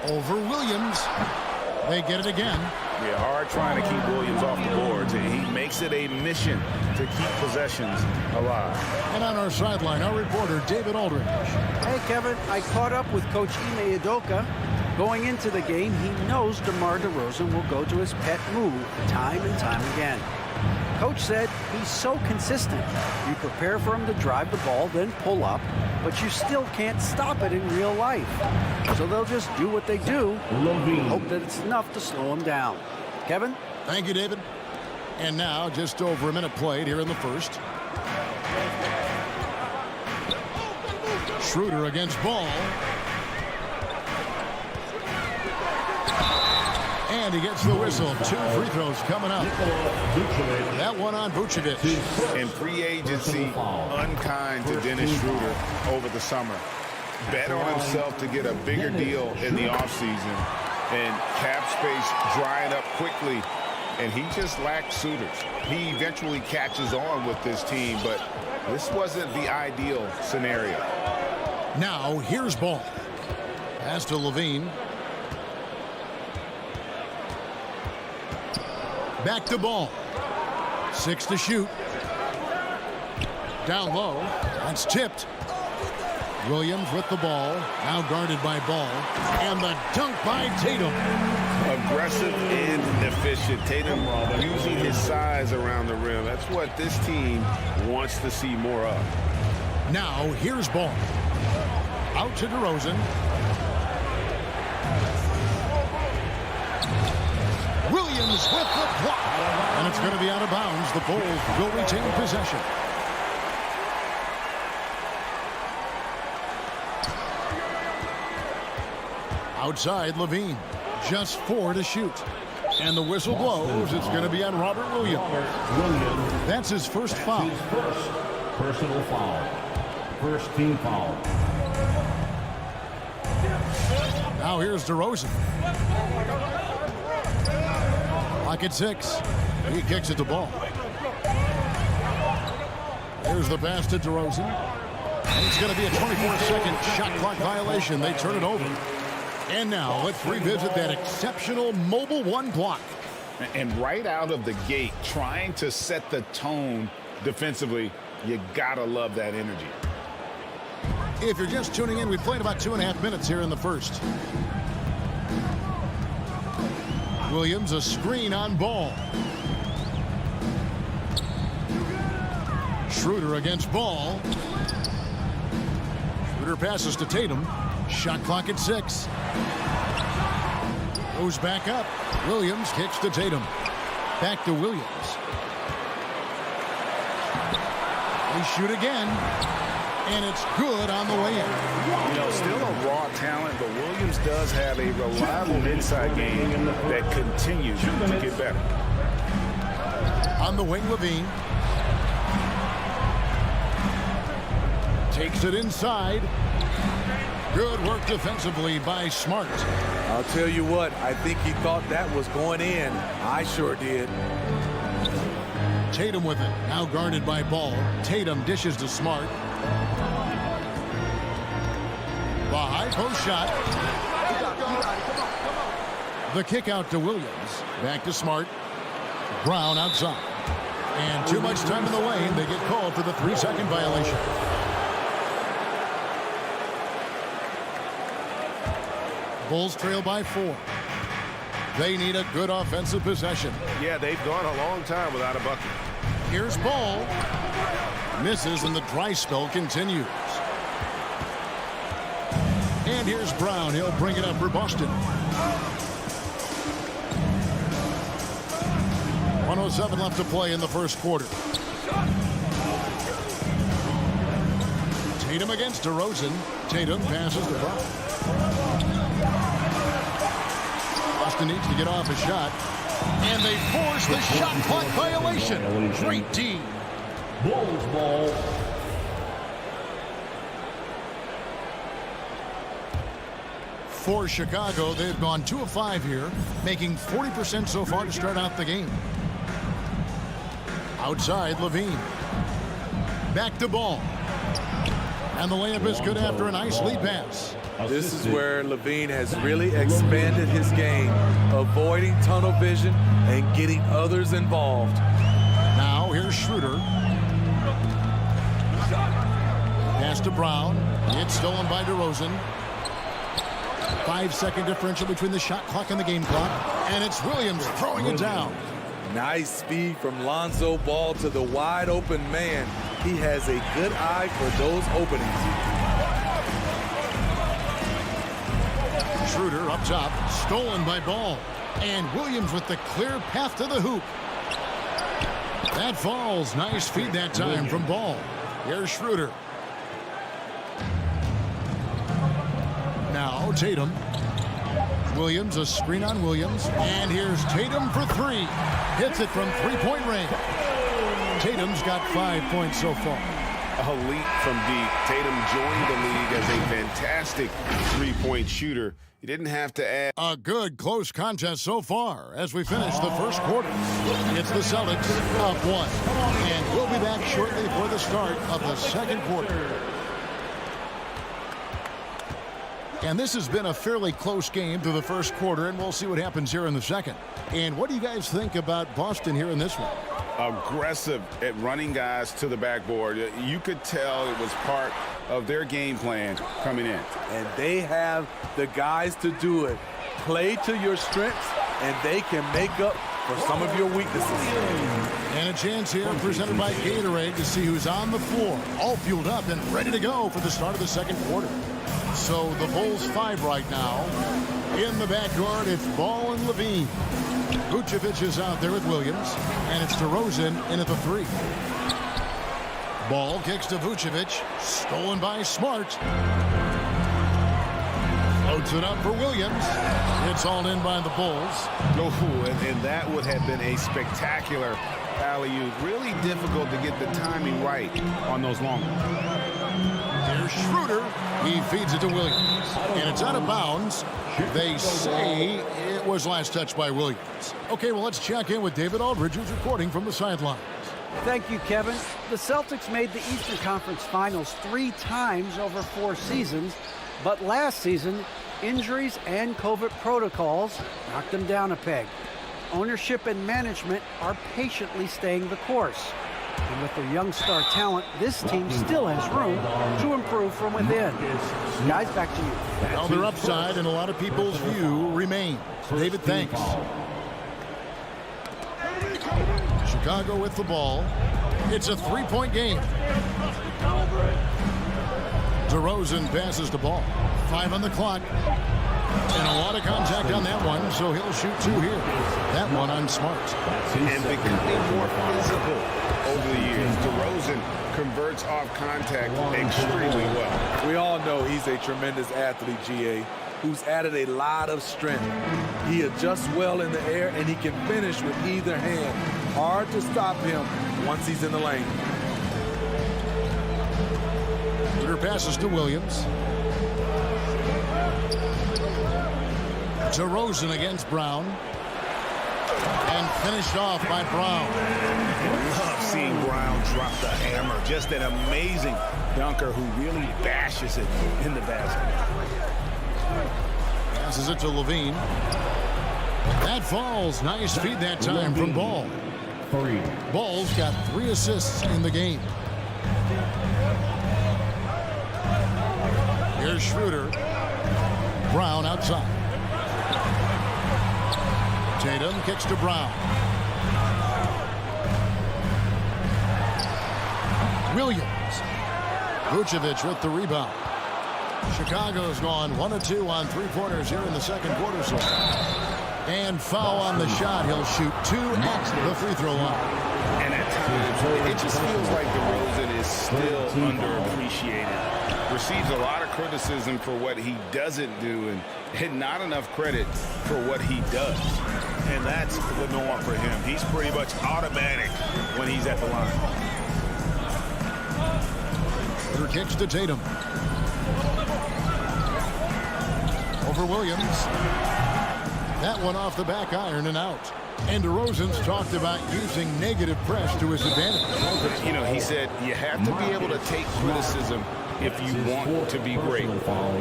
Speaker 7: Over Williams. They get it again.
Speaker 9: Yeah, hard trying to keep Williams off the boards. He makes it a mission to keep possessions alive.
Speaker 7: And on our sideline, our reporter, David Aldridge.
Speaker 10: Hey, Kevin, I caught up with Coach Ime Udoka. Going into the game, he knows DeMar DeRozan will go to his pet move time and time again. Coach said he's so consistent. You prepare for him to drive the ball, then pull up, but you still can't stop it in real life. So they'll just do what they do and hope that it's enough to slow him down. Kevin?
Speaker 7: Thank you, David. And now, just over a minute played here in the first. Schroeder against Ball. And he gets the whistle. 2 free throws coming up. That one on Vucevic.
Speaker 9: In free agency, unkind to Dennis Schroeder over the summer. Bet on himself to get a bigger deal in the offseason. And cap space drying up quickly. And he just lacked suitors. He eventually catches on with this team, but this wasn't the ideal scenario.
Speaker 7: Now, here's Ball. Pass to Levine. Back to Ball. 6 to shoot. Down low. That's tipped. Williams with the ball. Now guarded by Ball. And the dunk by Tatum.
Speaker 9: Aggressive and efficient. Tatum using his size around the rim. That's what this team wants to see more of.
Speaker 7: Now here's Ball. Out to DeRozan. Williams with the block. And it's going to be out of bounds. The Bulls will retain possession. Outside, Levine. Just 4 to shoot. And the whistle blows. It's going to be on Robert Williams. That's his first foul.
Speaker 4: His first personal foul. First team foul.
Speaker 7: Now here's DeRozan. Clock at 6. He kicks it to Ball. Here's the pass to DeRozan. And it's going to be a 24-second shot clock violation. They turn it over. And now let's revisit that exceptional mobile 1 block.
Speaker 9: And right out of the gate, trying to set the tone defensively, you gotta love that energy.
Speaker 7: If you're just tuning in, we played about 2.5 minutes here in the first. Williams, a screen on Ball. Schroeder against Ball. Schroeder passes to Tatum. Shot clock at 6. Goes back up. Williams kicks to Tatum. Back to Williams. They shoot again. And it's good on the way in.
Speaker 9: You know, still a raw talent, but Williams does have a reliable inside game that continues to get better.
Speaker 7: On the wing, Levine. Takes it inside. Good work defensively by Smart.
Speaker 12: I'll tell you what, I think he thought that was going in. I sure did.
Speaker 7: Tatum with it. Now guarded by Ball. Tatum dishes to Smart. The high post shot. The kick out to Williams. Back to Smart. Brown outside. And too much time in the lane. They get called for the 3-second violation. Bulls trail by 4. They need a good offensive possession.
Speaker 1: Yeah, they've gone a long time without a bucket.
Speaker 7: Here's Ball. Misses, and the dry spell continues. And here's Brown. He'll bring it up for Boston. 1:07 left to play in the first quarter. Tatum against DeRozan. Tatum passes to Brown. Boston needs to get off a shot. And they force the shot clock violation. Great D.
Speaker 4: Bulls ball.
Speaker 7: For Chicago, they've gone 2 of 5 here, making 40% so far to start out the game. Outside, Levine. Back to Ball. And the layup is good after a nice lead pass.
Speaker 12: This is where Levine has really expanded his game, avoiding tunnel vision and getting others involved.
Speaker 7: Now here's Schroeder. Pass to Brown. It's stolen by DeRozan. 5-second differential between the shot clock and the game clock. And it's Williams throwing it down.
Speaker 12: Nice speed from Lonzo Ball to the wide open man. He has a good eye for those openings.
Speaker 7: Schroeder up top, stolen by Ball. And Williams with the clear path to the hoop. That falls. Nice feed that time from Ball. Here's Schroeder. Now Tatum. Williams, a screen on Williams. And here's Tatum for 3. Hits it from three-point range. Tatum's got 5 points so far.
Speaker 9: A leap from deep. Tatum joined the league as a fantastic three-point shooter. He didn't have to add.
Speaker 7: A good close contest so far as we finish the first quarter. It's the Celtics up 1. And we'll be back shortly for the start of the second quarter. And this has been a fairly close game through the first quarter, and we'll see what happens here in the second. And what do you guys think about Boston here in this one?
Speaker 9: Aggressive at running guys to the backboard. You could tell it was part of their game plan coming in.
Speaker 12: And they have the guys to do it. Play to your strengths, and they can make up for some of your weaknesses.
Speaker 7: And a chance here presented by Gatorade to see who's on the floor, all fueled up and ready to go for the start of the second quarter. So the Bulls 5 right now. In the backcourt, it's Ball and Levine. Vucevic is out there with Williams, and it's DeRozan in at the 3. Ball kicks to Vucevic, stolen by Smart. Loads it up for Williams. It's all in by the Bulls.
Speaker 9: Oh, and that would have been a spectacular alley-oop. Really difficult to get the timing right on those long ones.
Speaker 7: Here's Schroeder. He feeds it to Williams. And it's out of bounds. They say it was last touched by Williams. Okay, well, let's check in with David Aldridge, who's reporting from the sidelines.
Speaker 10: Thank you, Kevin. The Celtics made the Eastern Conference Finals 3 times over 4 seasons, but last season, injuries and COVID protocols knocked them down a peg. Ownership and management are patiently staying the course. And with their young star talent, this team still has room to improve from within. Guys, back to you.
Speaker 7: Well, their upside in a lot of people's view remains. David, thanks. Chicago with the ball. It's a 3-point game. DeRozan passes the ball. 5 on the clock. And a lot of contact on that one, so he'll shoot 2 here. That one on Smart.
Speaker 9: And becoming more physical over the years. DeRozan converts off contact extremely well.
Speaker 12: We all know he's a tremendous athlete, GA, who's added a lot of strength. He adjusts well in the air, and he can finish with either hand. Hard to stop him once he's in the lane.
Speaker 7: Schroeder passes to Williams. DeRozan against Brown. And finished off by Brown.
Speaker 9: Love seeing Brown drop the hammer. Just an amazing dunker who really bashes it in the basket.
Speaker 7: Passes it to Levine. That falls. Nice feed that time from Ball. Ball's got 3 assists in the game. Here's Schroeder. Brown outside. Tatum kicks to Brown. Williams Williams. Vucevic with the rebound. Chicago's gone 1 of 2 on three-pointers here in the second quarter. So. And foul on the shot. He'll shoot 2 at the free throw line.
Speaker 9: And at times, it just feels like DeRozan is still underappreciated. Receives a lot of criticism for what he doesn't do and not enough credit for what he does. And that's the norm for him. He's pretty much automatic when he's at the line.
Speaker 7: Her kicks to Tatum. Over Williams. That one off the back iron and out. And DeRozan's talked about using negative press to his advantage.
Speaker 9: You know, he said you have to be able to take criticism if you want to be great.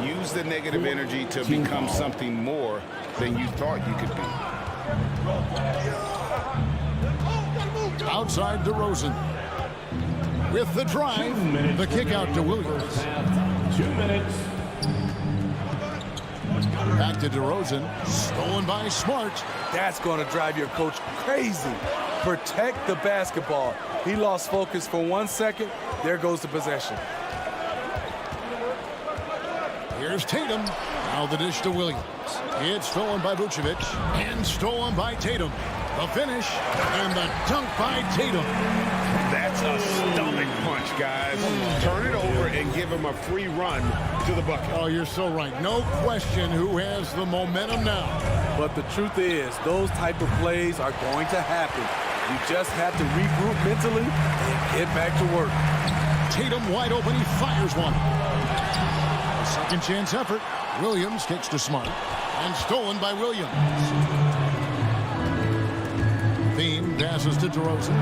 Speaker 9: Use the negative energy to become something more than you thought you could be.
Speaker 7: Outside DeRozan. With the drive, the kick out to Williams.
Speaker 4: 2 minutes.
Speaker 7: Back to DeRozan. Stolen by Smart.
Speaker 12: That's going to drive your coach crazy. Protect the basketball. He lost focus for 1 second. There goes the possession.
Speaker 7: Here's Tatum. Now the dish to Williams. It's stolen by Vucevic. And stolen by Tatum. The finish. And the dunk by Tatum.
Speaker 9: That's a stomach punch, guys. Turn it over and give him a free run to the bucket.
Speaker 7: Oh, you're so right. No question who has the momentum now.
Speaker 12: But the truth is, those type of plays are going to happen. You just have to regroup mentally and get back to work.
Speaker 7: Tatum wide open. He fires one. A second chance effort. Williams kicks to Smart. And stolen by Williams. Thiem passes to DeRozan.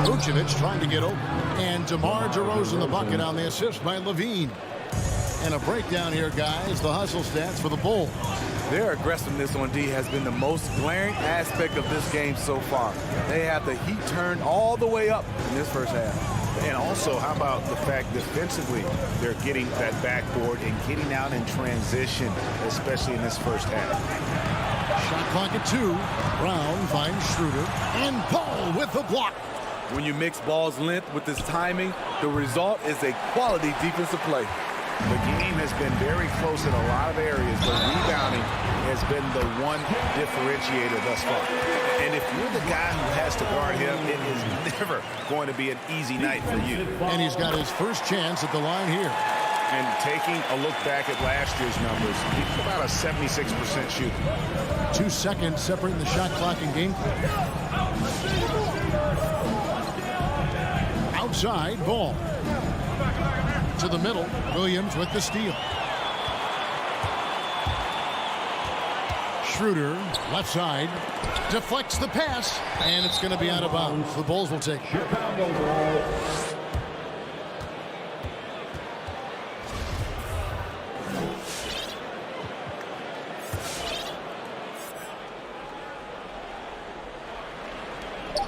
Speaker 7: Vucevic trying to get open. And DeMar DeRozan the bucket on the assist by Levine. And a breakdown here, guys. The hustle stats for the Bulls.
Speaker 12: Their aggressiveness on D has been the most glaring aspect of this game so far. They have the heat turned all the way up in this first half.
Speaker 9: And also, how about the fact defensively, they're getting that backboard and getting out in transition, especially in this first half.
Speaker 7: Shot clock at 2. Brown finds Schroeder. And Paul with the block.
Speaker 12: When you mix ball's length with his timing, the result is a quality defensive play.
Speaker 9: The game has been very close in a lot of areas, but rebounding has been the one differentiator thus far. And if you're the guy who has to guard him, it is never going to be an easy night for you.
Speaker 7: And he's got his first chance at the line here.
Speaker 9: And taking a look back at last year's numbers, he's about a 76% shooter.
Speaker 7: 2 seconds separating the shot clock and game clock. Outside, ball. To the middle, Williams with the steal. Schroeder, left side, deflects the pass, and it's going to be out of bounds. The Bulls will take it.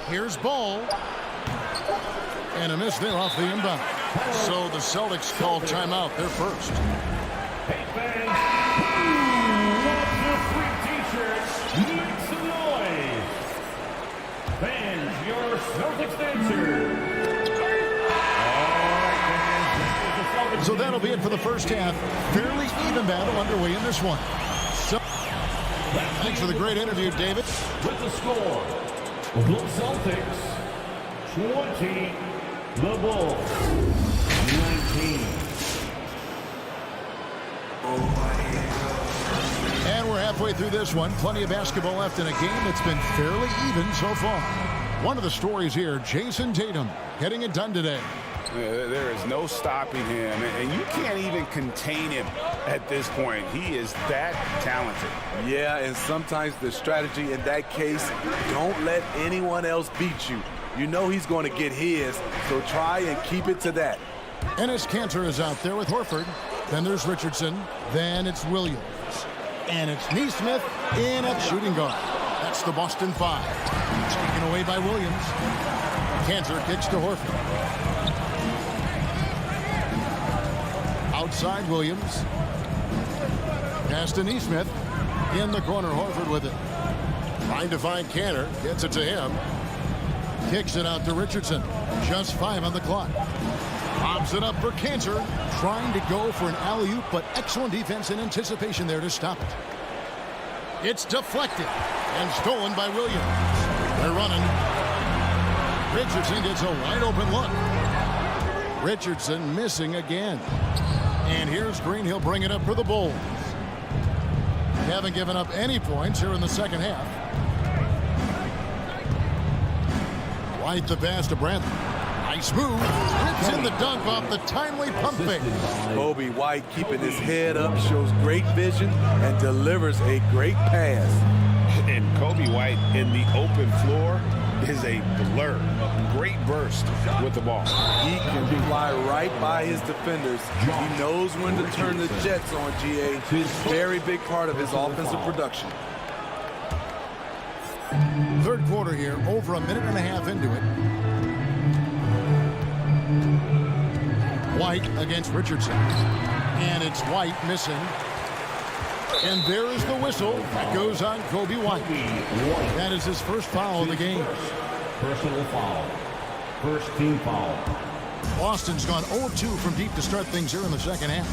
Speaker 7: Here's Ball. And a miss there off the inbound. So the Celtics call timeout. They're first.
Speaker 4: Hey fans, watch the free t-shirts. Make some noise. Fans, your Celtics dancer. All right, fans.
Speaker 7: So that'll be it for the first half. Fairly even battle underway in this one. So, thanks for the great interview, David.
Speaker 4: With the score, the Celtics 20. The Bulls 19.
Speaker 7: And we're halfway through this one. Plenty of basketball left in a game that's been fairly even so far. One of the stories here, Jason Tatum getting it done today.
Speaker 9: There is no stopping him, and you can't even contain him at this point. He is that talented.
Speaker 12: Yeah, and sometimes the strategy in that case, don't let anyone else beat you. You know he's going to get his, so try and keep it to that.
Speaker 7: Enes Kanter is out there with Horford. Then there's Richardson. Then it's Williams. And it's Neesmith in at shooting guard. That's the Boston Five. Taken away by Williams. Kanter kicks to Horford. Outside Williams. Pass to Neesmith. In the corner, Horford with it. Trying to find Kanter. Gets it to him. Kicks it out to Richardson. Just 5 on the clock. Bobs it up for Cantor. Trying to go for an alley-oop, but excellent defense and anticipation there to stop it. It's deflected and stolen by Williams. They're running. Richardson gets a wide-open look. Richardson missing again. And here's Green. He'll bring it up for the Bulls. They haven't given up any points here in the second half. White the pass to Bradley. Nice move. Rips in the dunk off the timely pump fake.
Speaker 12: Kobe White keeping his head up, shows great vision, and delivers a great pass.
Speaker 9: And Kobe White in the open floor is a blur. Great burst with the ball.
Speaker 12: He can fly right by his defenders. He knows when to turn the jets on, GA. Very big part of his offensive production.
Speaker 7: Third quarter here, over a minute and a half into it. White against Richardson. And it's White missing. And there is the whistle that goes on Kobe White. That is his first foul of the game.
Speaker 4: Personal foul. First team foul.
Speaker 7: Boston's gone 0-2 from deep to start things here in the second half.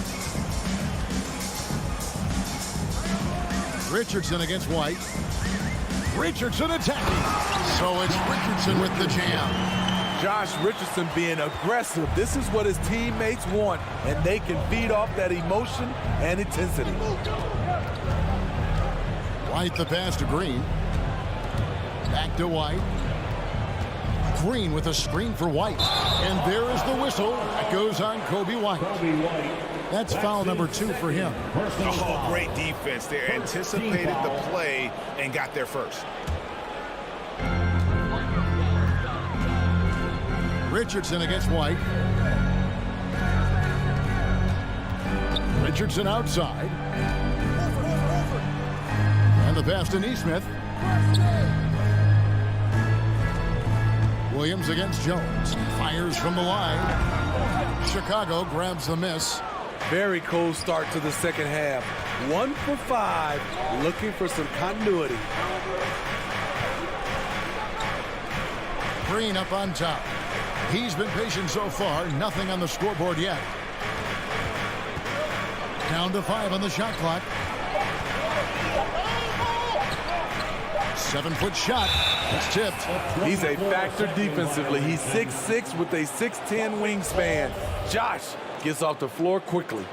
Speaker 7: Richardson against White. Richardson attacking. So it's Richardson with the jam.
Speaker 12: Josh Richardson being aggressive. This is what his teammates want, and they can feed off that emotion and intensity.
Speaker 7: White the pass to Green. Back to White. Green with a screen for White. And there is the whistle that goes on Kobe White. That's foul number 2 for him.
Speaker 9: Oh, great defense there. Anticipated the play and got there first.
Speaker 7: Richardson against White. Richardson outside. And the pass to Nesmith. Williams against Jones. Fires from the line. Chicago grabs the miss.
Speaker 12: Very cold start to the second half. 1 for 5, looking for some continuity.
Speaker 7: Green up on top. He's been patient so far. Nothing on the scoreboard yet. Down to 5 on the shot clock. 7-foot shot. It's tipped.
Speaker 12: He's a factor defensively. He's 6'6" with a 6'10" wingspan. Josh gets off the floor quickly.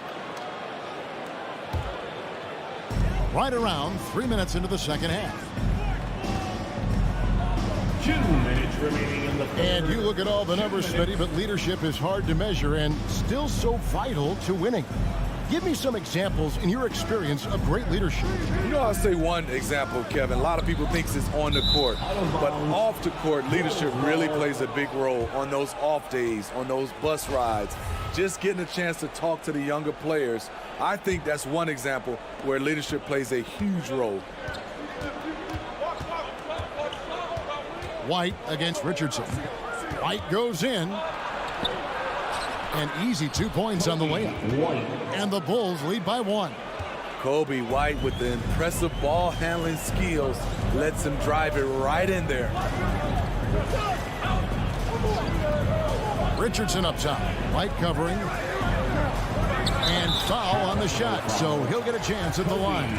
Speaker 7: Right around 3 minutes into the second half.
Speaker 4: 2 minutes remaining in the third.
Speaker 7: And you look at all the numbers, Smitty, but leadership is hard to measure and still so vital to winning. Give me some examples in your experience of great leadership.
Speaker 12: You know, I'll say one example, Kevin. A lot of people think it's on the court, but off the court, leadership really plays a big role on those off days, on those bus rides. Just getting a chance to talk to the younger players. I think that's one example where leadership plays a huge role.
Speaker 7: White against Richardson. White goes in. An easy 2 points on the layup. And the Bulls lead by 1.
Speaker 12: Kobe White with the impressive ball handling skills lets him drive it right in there.
Speaker 7: Richardson up top. White covering. And foul on the shot, so he'll get a chance at the line.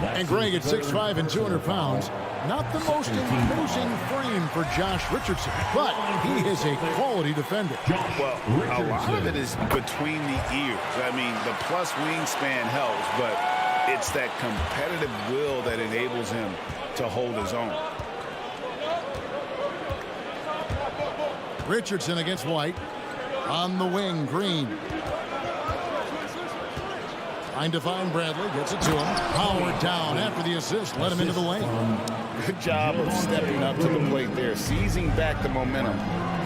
Speaker 7: And Greg at 6'5" and 200 pounds. Not the most imposing frame for Josh Richardson, but he is a quality defender.
Speaker 9: Well, a lot of it is between the ears. I mean, the plus wingspan helps, but it's that competitive will that enables him to hold his own.
Speaker 7: Richardson against White. On the wing, Green. Trying to find Bradley, gets it to him. Powered down after the assist, let him into the lane.
Speaker 9: Good job of stepping up to the plate there, seizing back the momentum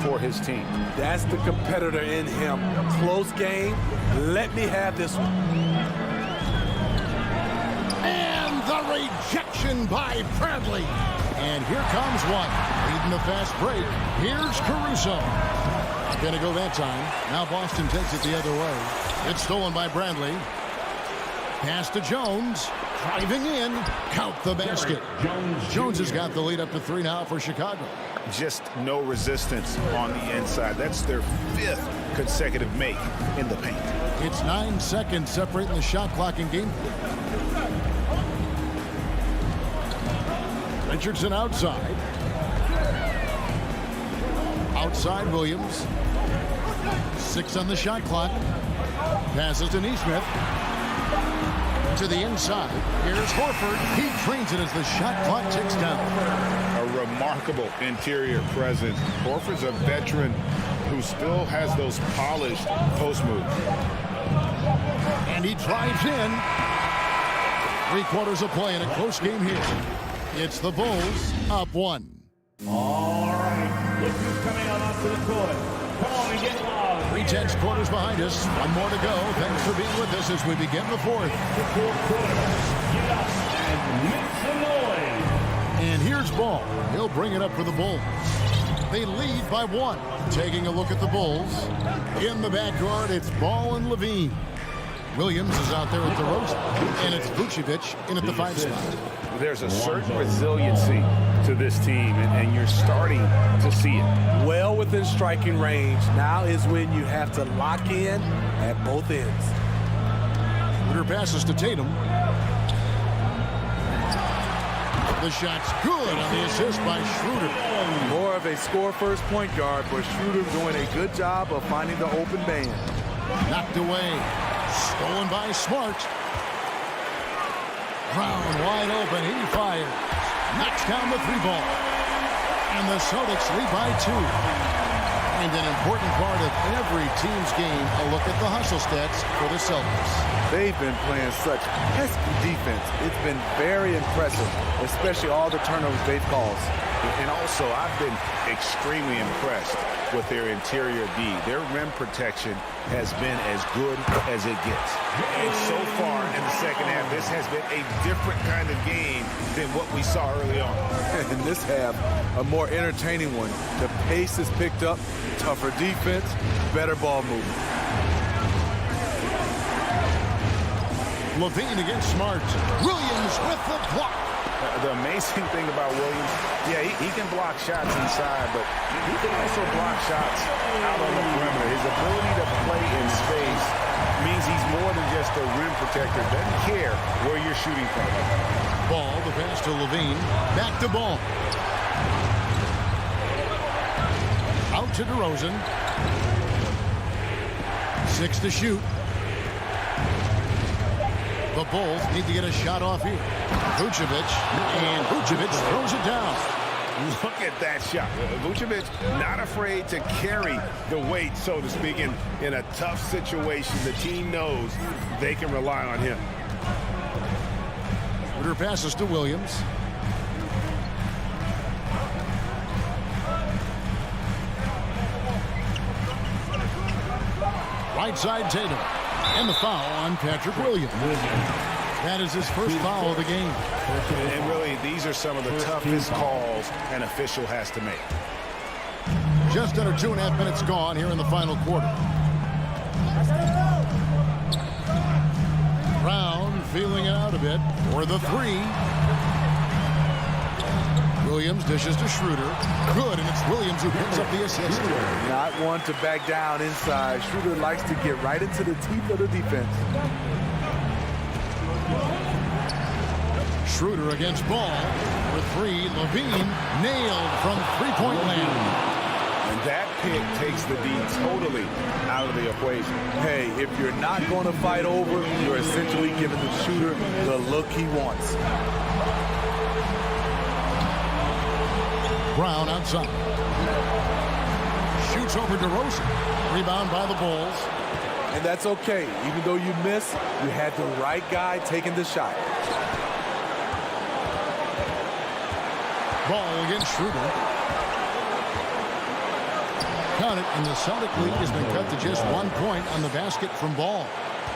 Speaker 9: for his team.
Speaker 12: That's the competitor in him. Close game, let me have this one.
Speaker 7: And the rejection by Bradley. And here comes one. Leading the fast break. Here's Caruso. Gonna go that time. Now Boston takes it the other way. It's stolen by Bradley. Pass to Jones. Driving in. Count the basket. Jones has got the lead up to 3 now for Chicago.
Speaker 9: Just no resistance on the inside. That's their 5th consecutive make in the paint.
Speaker 7: It's 9 seconds separating the shot clock and game. Richardson outside. Outside Williams. 6 on the shot clock. Passes to Nesmith. To the inside. Here's Horford. He trains it as the shot clock ticks down.
Speaker 9: A remarkable interior presence. Horford's a veteran who still has those polished post moves.
Speaker 7: And he drives in. 3/4 of play in a close game here. It's the Bulls up 1.
Speaker 4: All right. Look who's coming on up to the court. Come on and get loud.
Speaker 7: 3/10 quarters behind us. 1 more to go. Thanks for being with us as we begin the 4th.
Speaker 4: The 4th quarter. Get up and make some noise.
Speaker 7: And here's Ball. He'll bring it up for the Bulls. They lead by 1. Taking a look at the Bulls. In the backcourt, it's Ball and Levine. Williams is out there at the Rosen. And it's Vucevic in at the 5 spot.
Speaker 9: There's a certain resiliency to this team, and you're starting to see it.
Speaker 12: Well within striking range. Now is when you have to lock in at both ends.
Speaker 7: Schroeder passes to Tatum. The shot's good on the assist by Schroeder.
Speaker 12: More of a score-first point guard, but Schroeder doing a good job of finding the open man.
Speaker 7: Knocked away. Stolen by Smart. Brown wide open. He fires. Knocks down the 3 ball. And the Celtics lead by 2. And an important part of every team's game, a look at the hustle stats for the Celtics.
Speaker 12: They've been playing such pesky defense. It's been very impressive, especially all the turnovers they've caused.
Speaker 9: And also, I've been extremely impressed with their interior D. Their rim protection has been as good as it gets. And so far in the second half, this has been a different kind of game than what we saw early on.
Speaker 12: In this half, a more entertaining one. The pace is picked up, tougher defense, better ball movement.
Speaker 7: Levine against Smart. Williams with the block.
Speaker 9: The amazing thing about Williams, yeah, he can block shots inside, but he can also block shots out on the perimeter. His ability to play in space means he's more than just a rim protector. Doesn't care where you're shooting from.
Speaker 7: Ball, the pass to Levine. Back to Ball. Out to DeRozan. 6 to shoot. The Bulls need to get a shot off here. Vucevic, and Vucevic throws it down.
Speaker 9: Look at that shot. Vucevic not afraid to carry the weight, so to speak, in a tough situation. The team knows they can rely on him.
Speaker 7: Schroeder passes to Williams. Right side Tatum. And the foul on Patrick Williams. That is his first foul of the game.
Speaker 9: And really, these are some of the toughest calls an official has to make.
Speaker 7: Just under 2.5 minutes gone here in the final quarter. Brown feeling it out a bit for the 3. Williams dishes to Schroeder. Good, and it's Williams who picks up the assist.
Speaker 12: Not one to back down inside. Schroeder likes to get right into the teeth of the defense.
Speaker 7: Schroeder against Ball. For 3, Levine nailed from 3-point land.
Speaker 9: And that pick takes the D totally out of the equation.
Speaker 12: Hey, if you're not going to fight over, you're essentially giving the shooter the look he wants.
Speaker 7: Brown outside. Shoots over DeRozan. Rebound by the Bulls.
Speaker 12: And that's okay. Even though you miss, you had the right guy taking the shot.
Speaker 7: Ball against Schroeder. Count it, and the Celtic lead has been cut to just 1 point on the basket from Ball.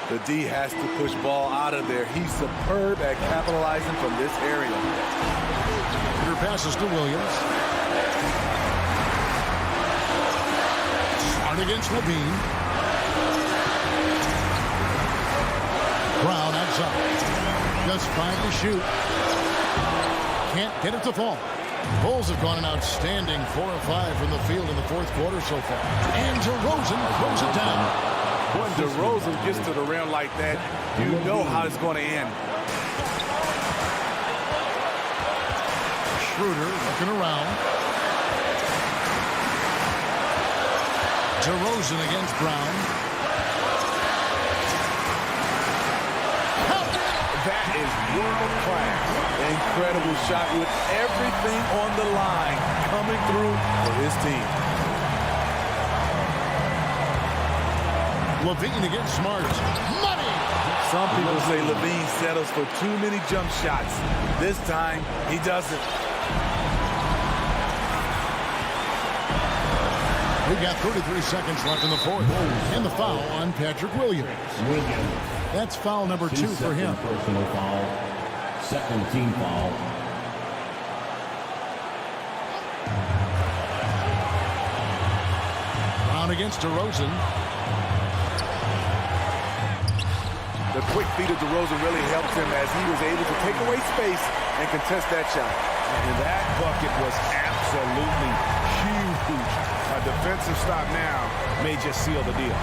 Speaker 12: The D has to push Ball out of there. He's superb at capitalizing from this area.
Speaker 7: Schroeder passes to Williams. Smart against Levine. Brown outside. outside. Just 5 to shoot. Can't get it to fall. Bulls have gone an outstanding 4 of 5 from the field in the fourth quarter so far. And DeRozan throws it down.
Speaker 12: When DeRozan gets to the rim like that, you know how it's going to end.
Speaker 7: Schroeder looking around. DeRozan against Brown.
Speaker 12: That is world class. Incredible shot with everything on the line coming through for his team.
Speaker 7: Levine against Smart. Money!
Speaker 12: Some people say Levine settles for too many jump shots. This time, he doesn't.
Speaker 7: We got 33 seconds left in the fourth. And the foul on Patrick Williams. That's foul number 2 for him.
Speaker 4: Personal foul. Second team foul.
Speaker 7: Brown against DeRozan.
Speaker 12: The quick feet of DeRozan really helped him as he was able to take away space and contest that shot.
Speaker 9: And that bucket was absolutely huge. A defensive stop now may just seal the deal.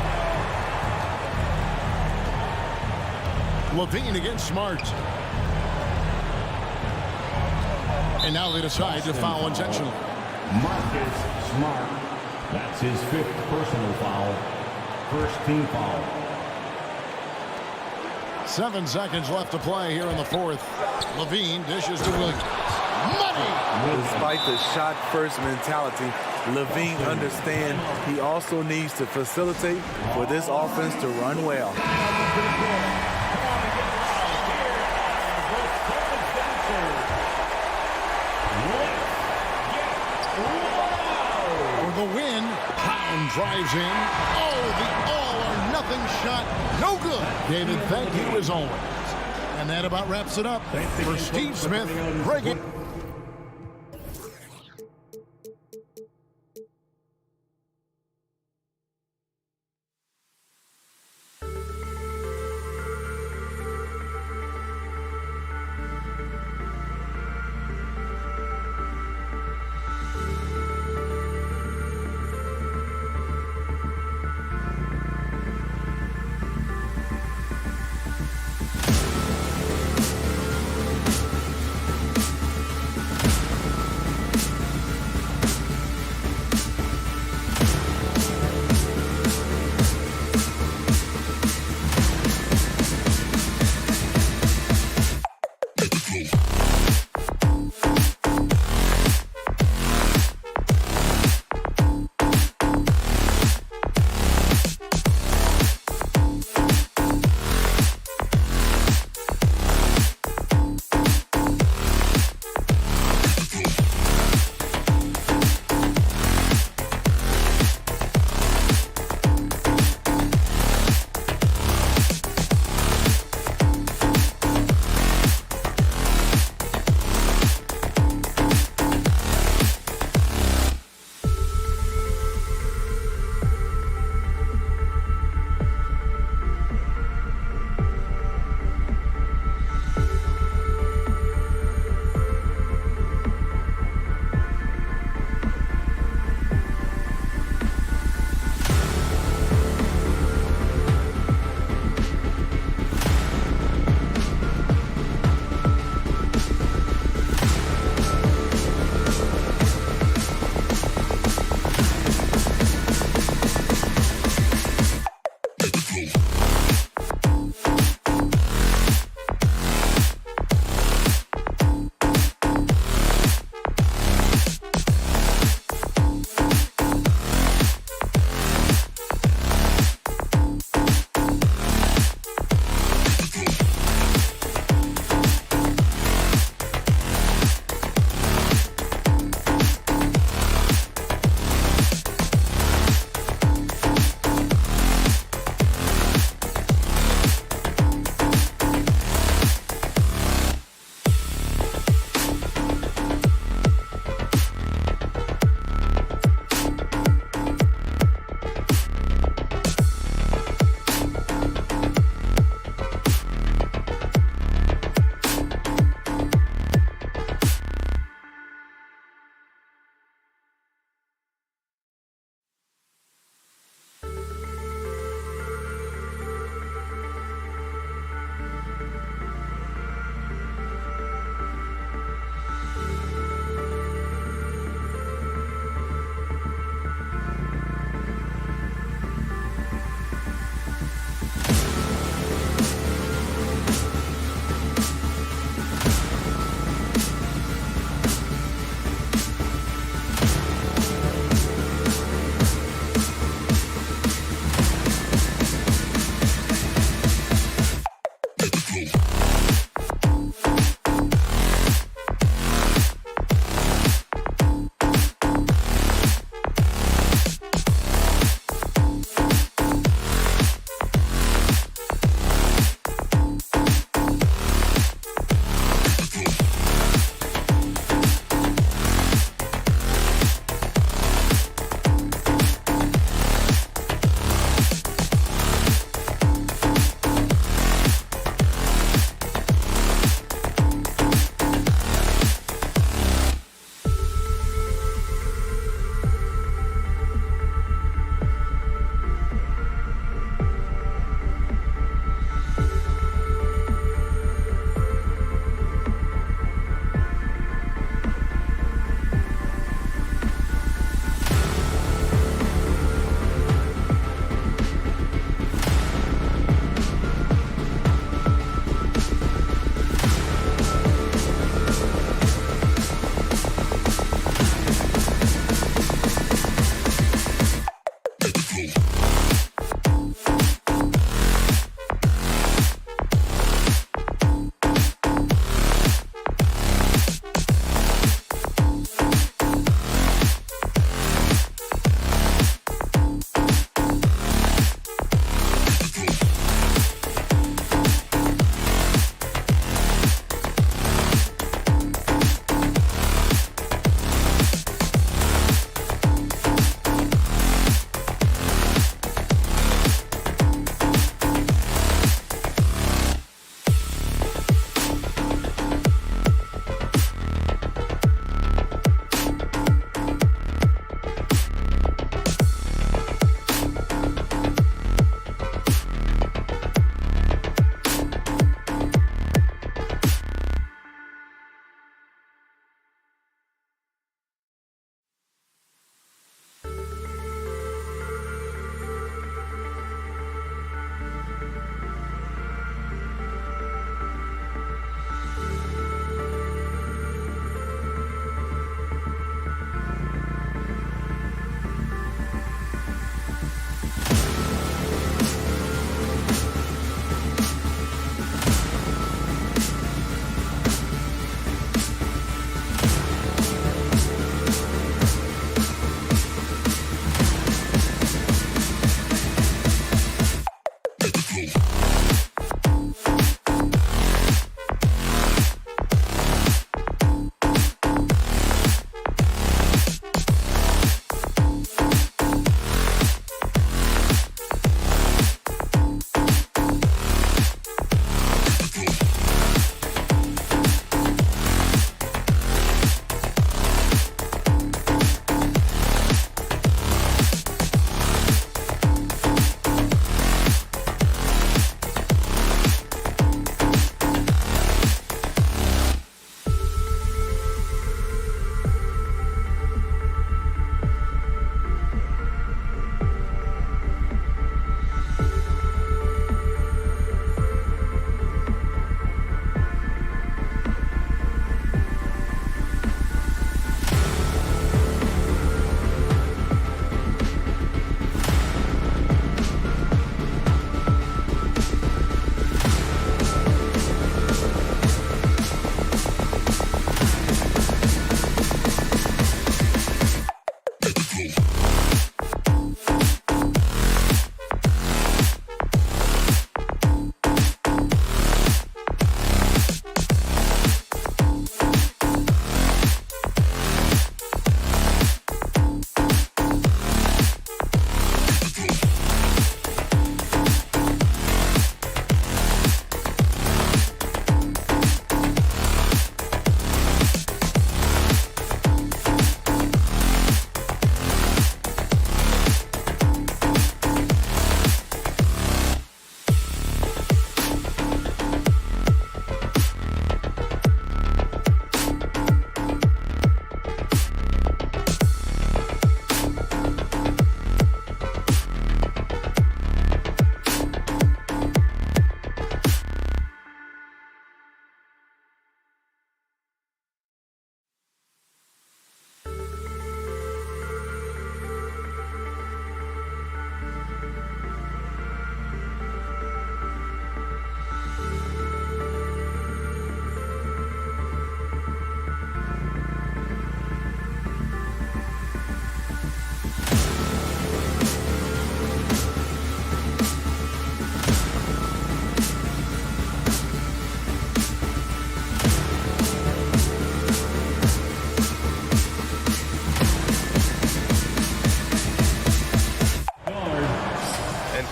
Speaker 7: Levine against Smart. And now they decide to foul intentionally.
Speaker 4: Marcus Smart. That's his 5th personal foul. First team foul.
Speaker 7: 7 seconds left to play here in the fourth. Levine dishes to Williams. Money!
Speaker 12: Despite the shot-first mentality, Levine understands he also needs to facilitate for this offense to run well.
Speaker 7: For the win, Pound drives in. Oh, the all-or-nothing shot. No good. David, thank you as always. And that about wraps it up. For Steve Smith, Greg.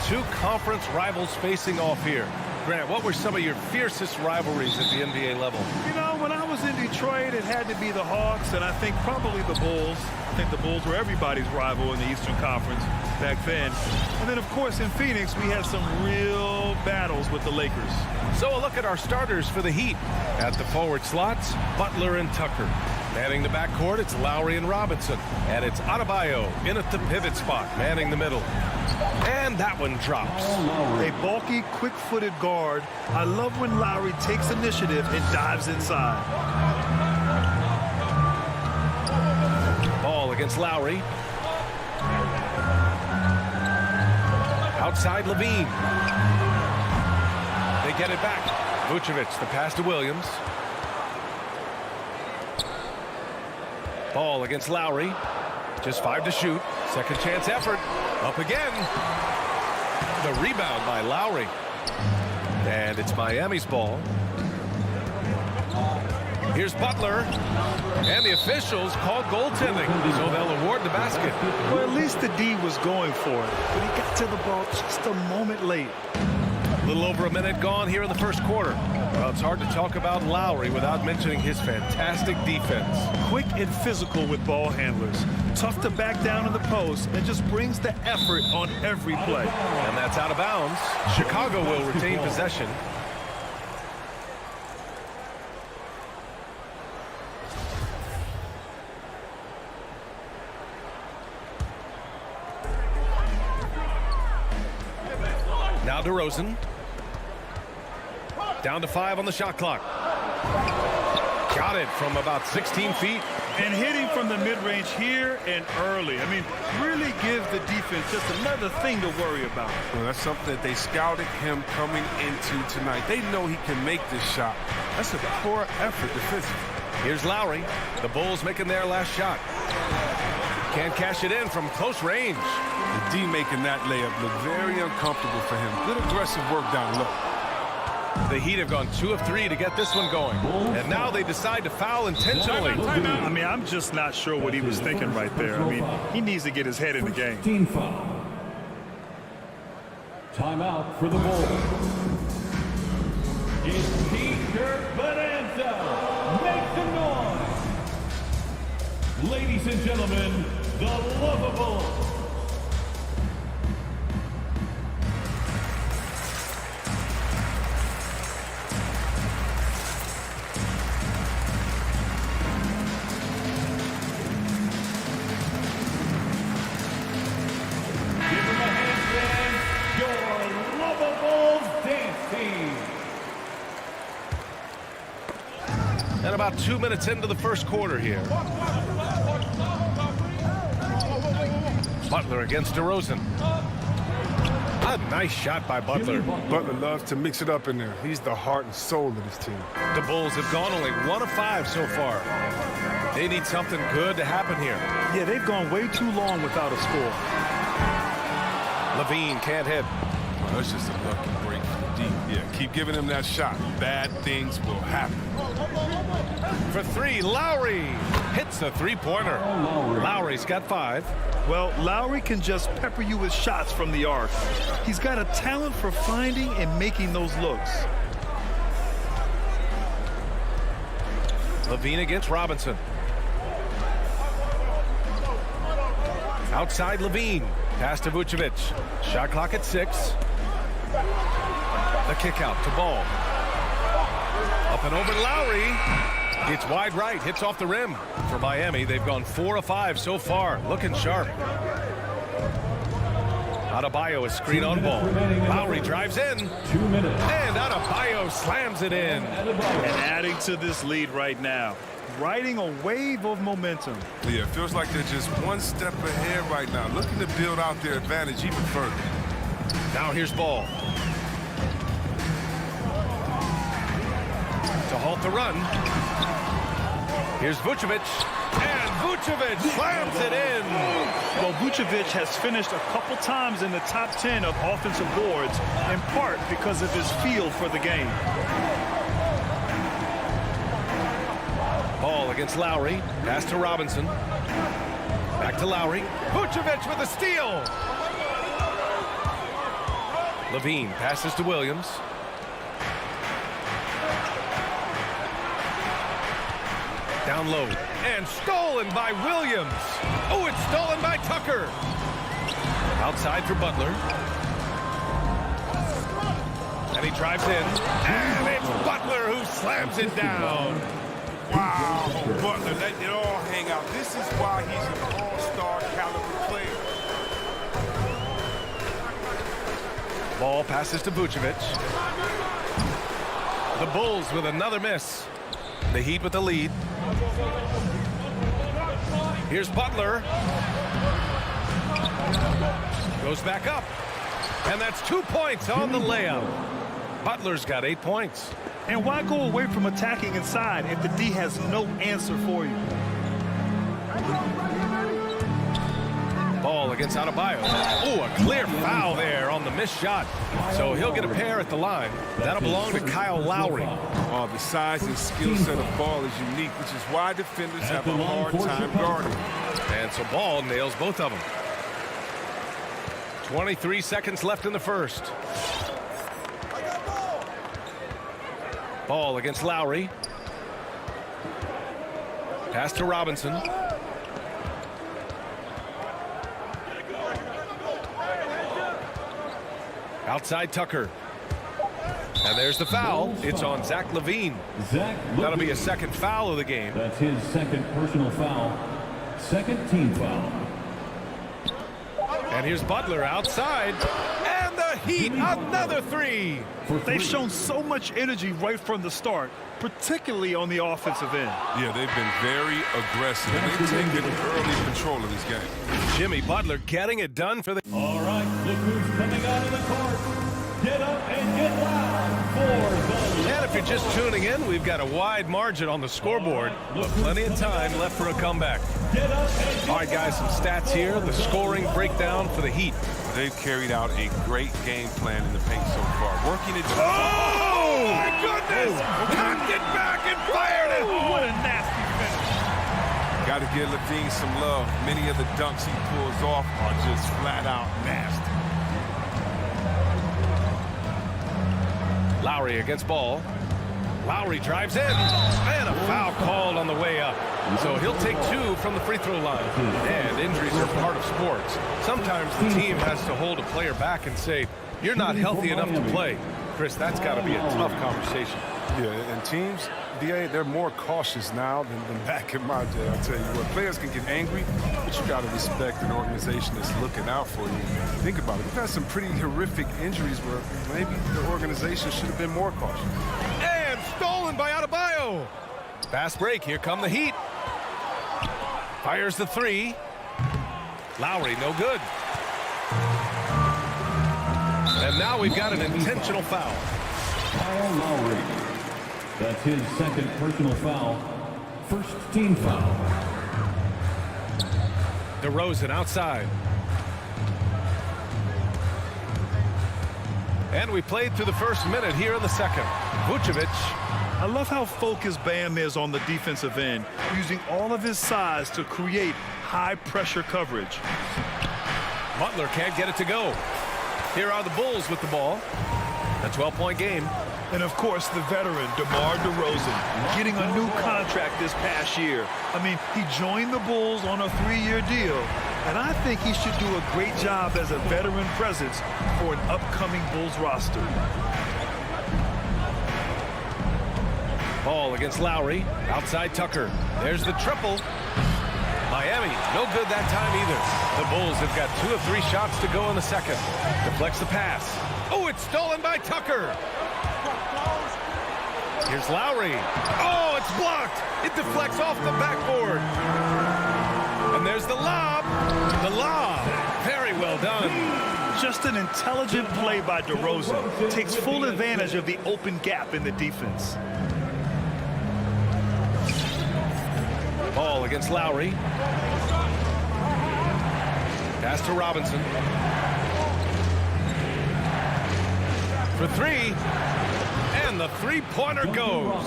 Speaker 1: Two conference rivals facing off here. Grant, what were some of your fiercest rivalries at the NBA level?
Speaker 2: You know, when I was in Detroit, it had to be the Hawks, and I think probably the Bulls. I think the Bulls were everybody's rival in the Eastern Conference back then. And then, of course, in Phoenix, we had some real battles with the Lakers.
Speaker 1: So a look at our starters for the Heat. At the forward slots, Butler and Tucker. Manning the backcourt, it's Lowry and Robinson. And it's Adebayo in at the pivot spot, manning the middle. And that one drops.
Speaker 2: A bulky, quick-footed guard. I love when Lowry takes initiative and dives inside.
Speaker 1: Ball against Lowry. Outside Levine. They get it back. Vucevic, the pass to Williams. Ball against Lowry. Just 5 to shoot. Second chance effort. Up again. The rebound by Lowry. And it's Miami's ball. Here's Butler. And the officials called goaltending, so they'll award the basket.
Speaker 2: Well, at least the D was going for it, but he got to the ball just a moment late.
Speaker 1: A little over a minute gone here in the first quarter. Well, it's hard to talk about Lowry without mentioning his fantastic defense.
Speaker 2: Quick and physical with ball handlers. Tough to back down in the post and just brings the effort on every play.
Speaker 1: And that's out of bounds. Chicago will retain possession. Now DeRozan. Down to 5 on the shot clock. Got it from about 16 feet.
Speaker 2: And hitting from the mid-range here and early. I mean, really gives the defense just another thing to worry about.
Speaker 3: Well, that's something that they scouted him coming into tonight. They know he can make this shot. That's a poor effort defensively.
Speaker 1: Here's Lowry. The Bulls making their last shot. Can't cash it in from close range.
Speaker 3: The D making that layup look very uncomfortable for him. Good aggressive work down low.
Speaker 1: The Heat have gone 2 of 3 to get this one going. And now they decide to foul intentionally.
Speaker 2: I mean, I'm just not sure what he was thinking right there. I mean, he needs to get his head in the game.
Speaker 4: Team foul. Timeout for the Bulls. It's Peter Bonanza. Make the noise. Ladies and gentlemen, the Lovables.
Speaker 1: And about 2 minutes into the first quarter here. Butler against DeRozan. A nice shot by Butler.
Speaker 3: Butler loves to mix it up in there. He's the heart and soul of this team.
Speaker 1: The Bulls have gone only 1 of 5 so far. They need something good to happen here.
Speaker 2: Yeah, they've gone way too long without a score.
Speaker 1: Levine can't hit.
Speaker 3: Well, that's just a lucky break for the D. Yeah, keep giving him that shot. Bad things will happen.
Speaker 1: For three, Lowry hits a three-pointer. Lowry's got 5.
Speaker 2: Well, Lowry can just pepper you with shots from the arc. He's got a talent for finding and making those looks.
Speaker 1: Levine against Robinson. Outside Levine. Pass to Vucevic. Shot clock at 6. The kick out to Ball. Up and over to Lowry. It's wide right. Hits off the rim. For Miami, they've gone 4 of 5 so far. Looking sharp. Adebayo is screen on Ball. Lowry drives in.
Speaker 4: 2 minutes.
Speaker 1: And Adebayo slams it in.
Speaker 2: And adding to this lead right now. Riding a wave of momentum.
Speaker 3: Yeah, it feels like they're just one step ahead right now, looking to build out their advantage even further.
Speaker 1: Now here's Ball. To halt the run. Here's Vucevic. And Vucevic slams it in.
Speaker 2: Well, Vucevic has finished a couple times in the top 10 of offensive boards, in part because of his feel for the game.
Speaker 1: Ball against Lowry. Pass to Robinson. Back to Lowry. Vucevic with a steal. Levine passes to Williams. Down low. And stolen by Williams. Oh, it's stolen by Tucker. Outside for Butler. And he drives in. And it's Butler who slams it down.
Speaker 3: Wow, Butler, let it all hang out. This is why he's an all-star caliber player.
Speaker 1: Ball passes to Vucevic. The Bulls with another miss. The Heat with the lead. Here's Butler. Goes back up. And that's 2 points on the layup. Butler's got 8 points.
Speaker 2: And why go away from attacking inside if the D has no answer for you?
Speaker 1: Ball against Adebayo. Oh, a clear foul there on the missed shot. So he'll get a pair at the line. That'll belong to Kyle Lowry.
Speaker 3: Oh, the size and skill set of Ball is unique, which is why defenders have a hard time guarding.
Speaker 1: And so Ball nails both of them. 23 seconds left in the first. Ball against Lowry. Pass to Robinson. Outside Tucker. And there's the foul. It's on Zach LaVine. That'll be a second foul of the game.
Speaker 4: That's his second personal foul. Second team foul.
Speaker 1: And here's Butler outside. And the Heat, another 3.
Speaker 2: They've shown so much energy right from the start, particularly on the offensive end.
Speaker 3: Yeah, they've been very aggressive. They've taken early control of this game.
Speaker 1: Jimmy Butler getting it done for the...
Speaker 4: All right, look who's coming out of the court. Get up and get loud for the...
Speaker 1: And if you're just tuning in, we've got a wide margin on the scoreboard. Plenty of time left for a comeback. All right, guys, some stats here. The scoring breakdown for the Heat.
Speaker 3: They've carried out a great game plan in the paint so far. Working it.
Speaker 1: Oh, my goodness! Cocked it back and fired it!
Speaker 2: What a nasty finish.
Speaker 3: Got to give LaVine some love. Many of the dunks he pulls off are just flat out nasty.
Speaker 1: Lowry against Ball. Lowry drives in. And a foul called on the way up. So he'll take 2 from the free throw line. And injuries are part of sports. Sometimes the team has to hold a player back and say, you're not healthy enough to play. Chris, that's got to be a tough conversation.
Speaker 3: Yeah, and teams, they're more cautious now than back in my day. I'll tell you what, players can get angry, but you got to respect an organization that's looking out for you. Think about it. We've had some pretty horrific injuries where maybe the organization should have been more cautious.
Speaker 1: And stolen by Adebayo. Fast break. Here come the Heat. Fires the 3. Lowry, no good. And now we've got an intentional foul.
Speaker 4: Kyle Lowry. That's his second personal foul. First team foul.
Speaker 1: DeRozan outside. And we played through the first minute here in the second. Vucevic.
Speaker 2: I love how focused Bam is on the defensive end, using all of his size to create high-pressure coverage.
Speaker 1: Butler can't get it to go. Here are the Bulls with the ball. A 12-point game.
Speaker 2: And, of course, the veteran, DeMar DeRozan, getting a new contract this past year. I mean, he joined the Bulls on a 3-year deal, and I think he should do a great job as a veteran presence for an upcoming Bulls roster.
Speaker 1: Ball against Lowry. Outside Tucker. There's the triple. Miami, no good that time either. The Bulls have got 2 of 3 shots to go in the second. Deflects the pass. Oh, it's stolen by Tucker. Here's Lowry. Oh, it's blocked. It deflects off the backboard. And there's the lob. The lob. Very well done.
Speaker 2: Just an intelligent play by DeRozan. Takes full advantage of the open gap in the defense.
Speaker 1: Ball against Lowry. Pass to Robinson. For 3. And the three-pointer goes.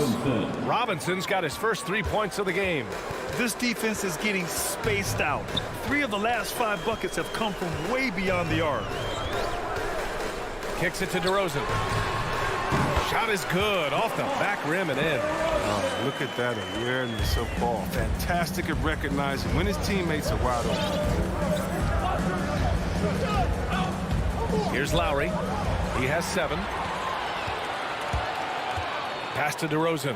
Speaker 1: Robinson's got his first 3 points of the game.
Speaker 2: This defense is getting spaced out. 3 of the last 5 buckets have come from way beyond the arc.
Speaker 1: Kicks it to DeRozan. Shot is good. Off the back rim and in.
Speaker 3: Oh, look at that awareness of ball. Fantastic at recognizing when his teammates are wide open.
Speaker 1: Here's Lowry. He has 7. Pass to DeRozan.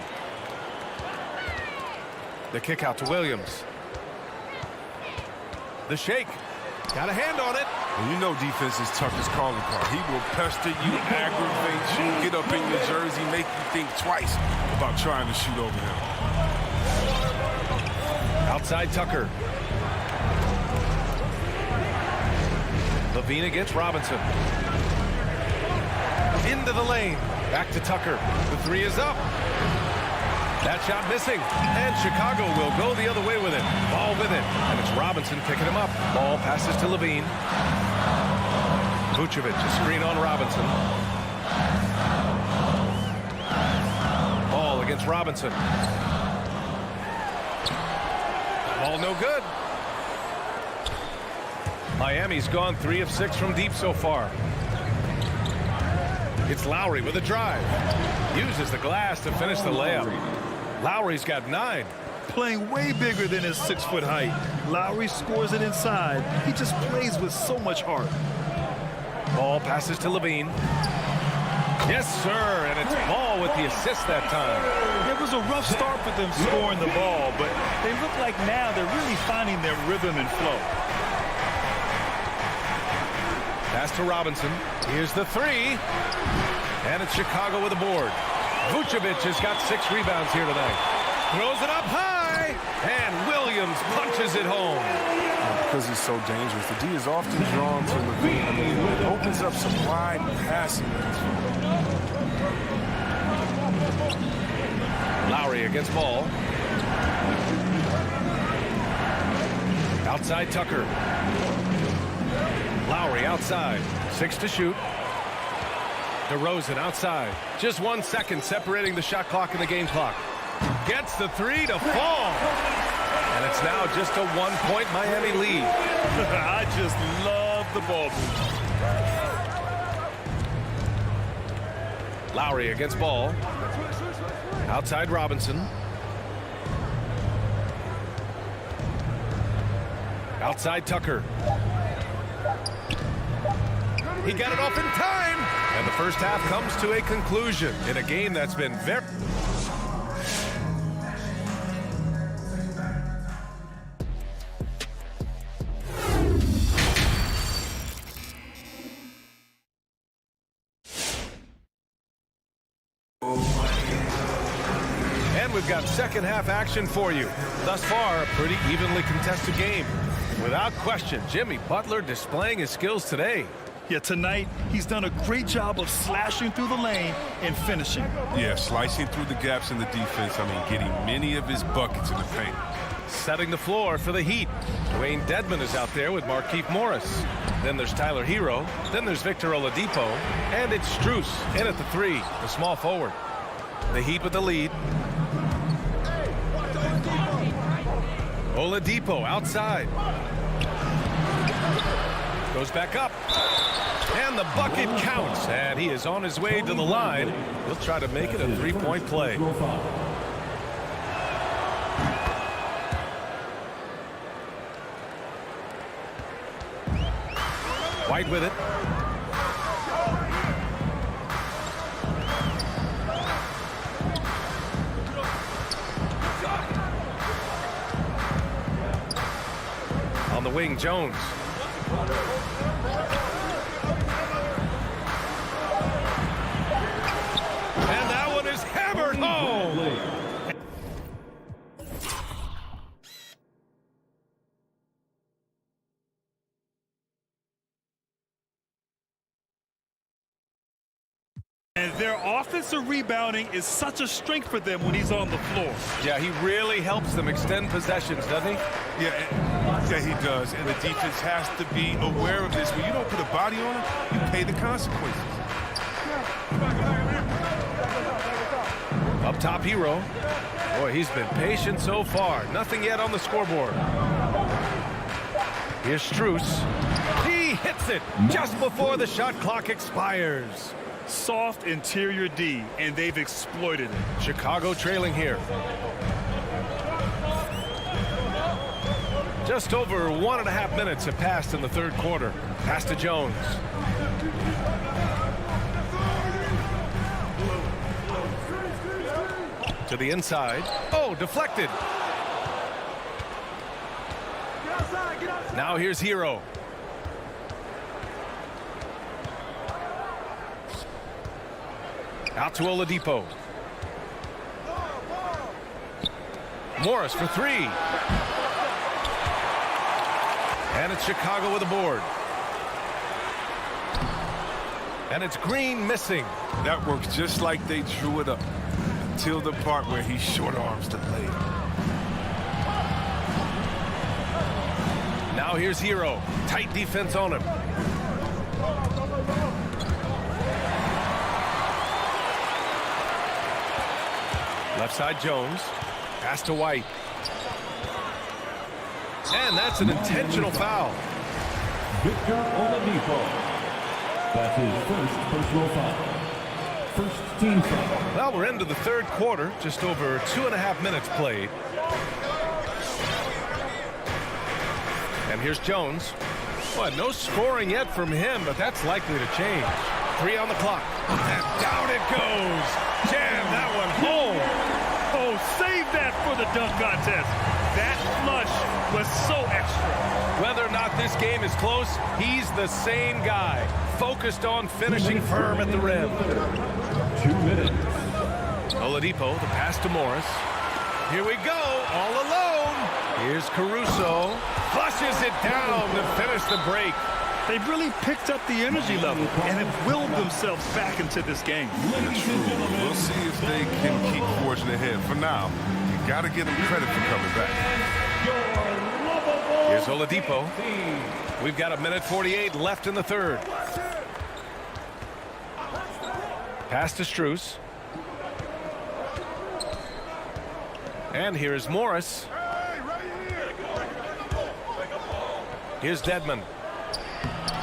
Speaker 1: The kick out to Williams. The shake. Got a hand on it.
Speaker 3: And you know defense is Tucker's calling card. He will pester you, aggravate you, get up in your jersey, make you think twice about trying to shoot over him.
Speaker 1: Outside Tucker. Levine against Robinson. Into the lane. Back to Tucker. The 3 is up. That shot missing. And Chicago will go the other way with it. Ball with it. And it's Robinson picking him up. Ball passes to Levine. Vucevic, a screen on Robinson. Ball against Robinson. Ball no good. Miami's gone 3 of 6 from deep so far. It's Lowry with a drive. Uses the glass to finish the layup. Lowry's got 9.
Speaker 2: Playing way bigger than his 6-foot height. Lowry scores it inside. He just plays with so much heart.
Speaker 1: Ball passes to Levine. Yes, sir, and it's Ball with the assist that time.
Speaker 2: It was a rough start for them scoring the ball, but they look like now they're really finding their rhythm and flow.
Speaker 1: Pass to Robinson. Here's the 3. And it's Chicago with a board. Vucevic has got 6 rebounds here tonight. Throws it up high. And Williams punches it home.
Speaker 3: Because he's so dangerous, the D is often drawn to Levine. I mean, it opens up some wide passing lanes.
Speaker 1: Lowry against Ball. Outside Tucker. Lowry outside. 6 to shoot. DeRozan outside. Just 1 second separating the shot clock and the game clock. Gets the 3 to fall. And it's now just a 1-point Miami lead.
Speaker 2: I just love the ball movement.
Speaker 1: Lowry against Ball. Outside Robinson. Outside Tucker. He got it off in time. And the first half comes to a conclusion in a game that's been very... And we've got second half action for you. Thus far, a pretty evenly contested game. Without question, Jimmy Butler displaying his skills today.
Speaker 2: Yeah, tonight he's done a great job of slashing through the lane and finishing.
Speaker 3: Yeah, slicing through the gaps in the defense. I mean, getting many of his buckets in the paint.
Speaker 1: Setting the floor for the Heat. Dwayne Dedmon is out there with Markieff Morris. Then there's Tyler Hero. Then there's Victor Oladipo. And it's Strus in at the 3, the small forward. The Heat with the lead. Oladipo outside. Goes back up. And the bucket counts. And he is on his way to the line. He'll try to make it a 3-point play. White with it. On the wing, Jones. And that one is hammered home.
Speaker 2: And their offensive rebounding is such a strength for them when he's on the floor.
Speaker 1: Yeah, he really helps them extend possessions, doesn't he?
Speaker 3: Yeah, he does. And the defense has to be aware of this. When you don't put a body on him, you pay the consequences.
Speaker 1: Up top, Hero. Boy, he's been patient so far. Nothing yet on the scoreboard. Here's Strus. He hits it just before the shot clock expires.
Speaker 2: Soft interior D, and they've exploited it.
Speaker 1: Chicago trailing here. Just over 1.5 minutes have passed in the third quarter. Pass to Jones. To the inside. Oh, deflected. Now here's Hero. Out to Oladipo. Morris for 3. And it's Chicago with a board. And it's Green missing.
Speaker 3: That works just like they drew it up until the part where he short arms the play.
Speaker 1: Now here's Hero. Tight defense on him. Left side Jones. Pass to White. And that's an intentional foul.
Speaker 4: Victor Oladipo. That's his first personal foul. First team foul.
Speaker 1: Well, we're into the third quarter. Just over 2.5 minutes played. And here's Jones. Well, no scoring yet from him, but that's likely to change. 3 on the clock. And down it goes. Jam that one home.
Speaker 2: Oh, save that for the dunk contest. That flush was so extra.
Speaker 1: Whether or not this game is close, he's the same guy. Focused on finishing firm at the rim.
Speaker 4: 2 minutes.
Speaker 1: Oladipo, the pass to Morris. Here we go, all alone. Here's Caruso. Flushes it down to finish the break.
Speaker 2: They've really picked up the energy level and have willed themselves back into this game.
Speaker 3: We'll see if they can keep forging ahead. For now, you got to give them credit for coming back.
Speaker 1: Here's Oladipo. We've got 1:48 left in the third. Pass to Strus. And here's Morris. Here's Dedmon.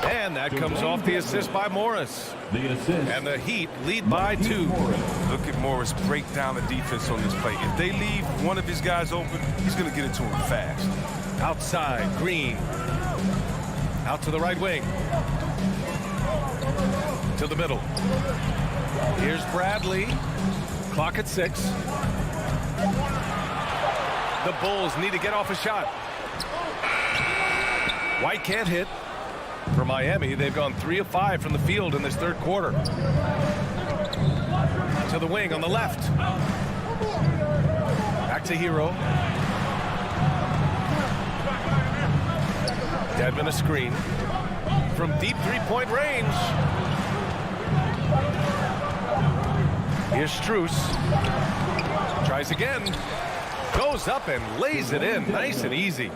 Speaker 1: And that comes off the assist by Morris.
Speaker 4: The assist.
Speaker 1: And the Heat lead by 2.
Speaker 3: Look at Morris break down the defense on this play. If they leave one of his guys open, he's going to get it to him fast.
Speaker 1: Outside, Green. Out to the right wing. To the middle. Here's Bradley. Clock at 6. The Bulls need to get off a shot. White can't hit. For Miami, they've gone 3 of 5 from the field in this third quarter. To the wing on the left. Back to Hero. Dedmon a screen. from deep three-point range. Here's Strus. Tries again. Goes up and lays it in. Nice and easy.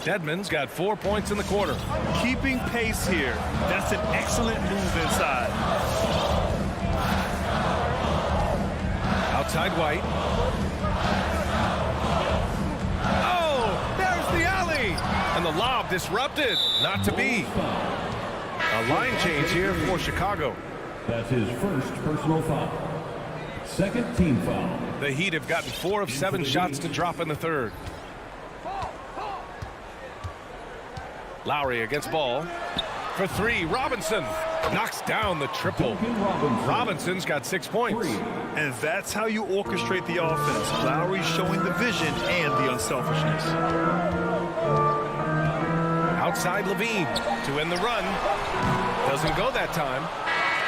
Speaker 1: Dedmon's got 4 points in the quarter.
Speaker 2: Keeping pace here. That's an excellent move inside.
Speaker 1: Outside White. Oh, there's the alley. And the lob disrupted. Not to be. A line change here for Chicago.
Speaker 4: That's his first personal foul. Second team foul.
Speaker 1: The Heat have gotten 4 of 7 shots to drop in the third. Lowry against Ball. For 3, Robinson knocks down the triple. Robinson's got 6 points.
Speaker 2: And that's how you orchestrate the offense. Lowry showing the vision and the unselfishness.
Speaker 1: Outside Levine to end the run. Doesn't go that time.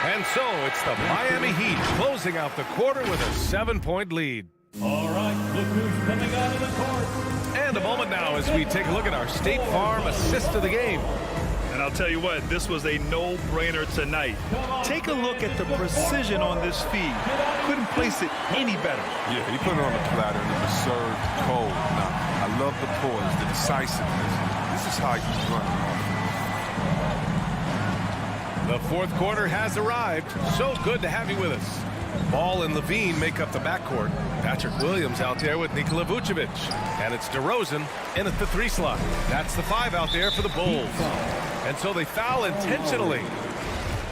Speaker 1: And so it's the Miami Heat closing out the quarter with a 7-point lead.
Speaker 4: All right, look who's coming out of the court.
Speaker 1: And a moment now as we take a look at our State Farm assist of the game.
Speaker 2: And I'll tell you what, this was a no-brainer tonight. Take a look at the precision on this feed. Couldn't place it any better.
Speaker 3: Yeah, he put it on the platter and it was served cold. Now, I love the poise, the decisiveness. This is how you run an offense.
Speaker 1: The fourth quarter has arrived. So good to have you with us. Ball and Levine make up the backcourt. Patrick Williams out there with Nikola Vucevic. And it's DeRozan in at the 3 slot. That's the 5 out there for the Bulls. And so they foul intentionally.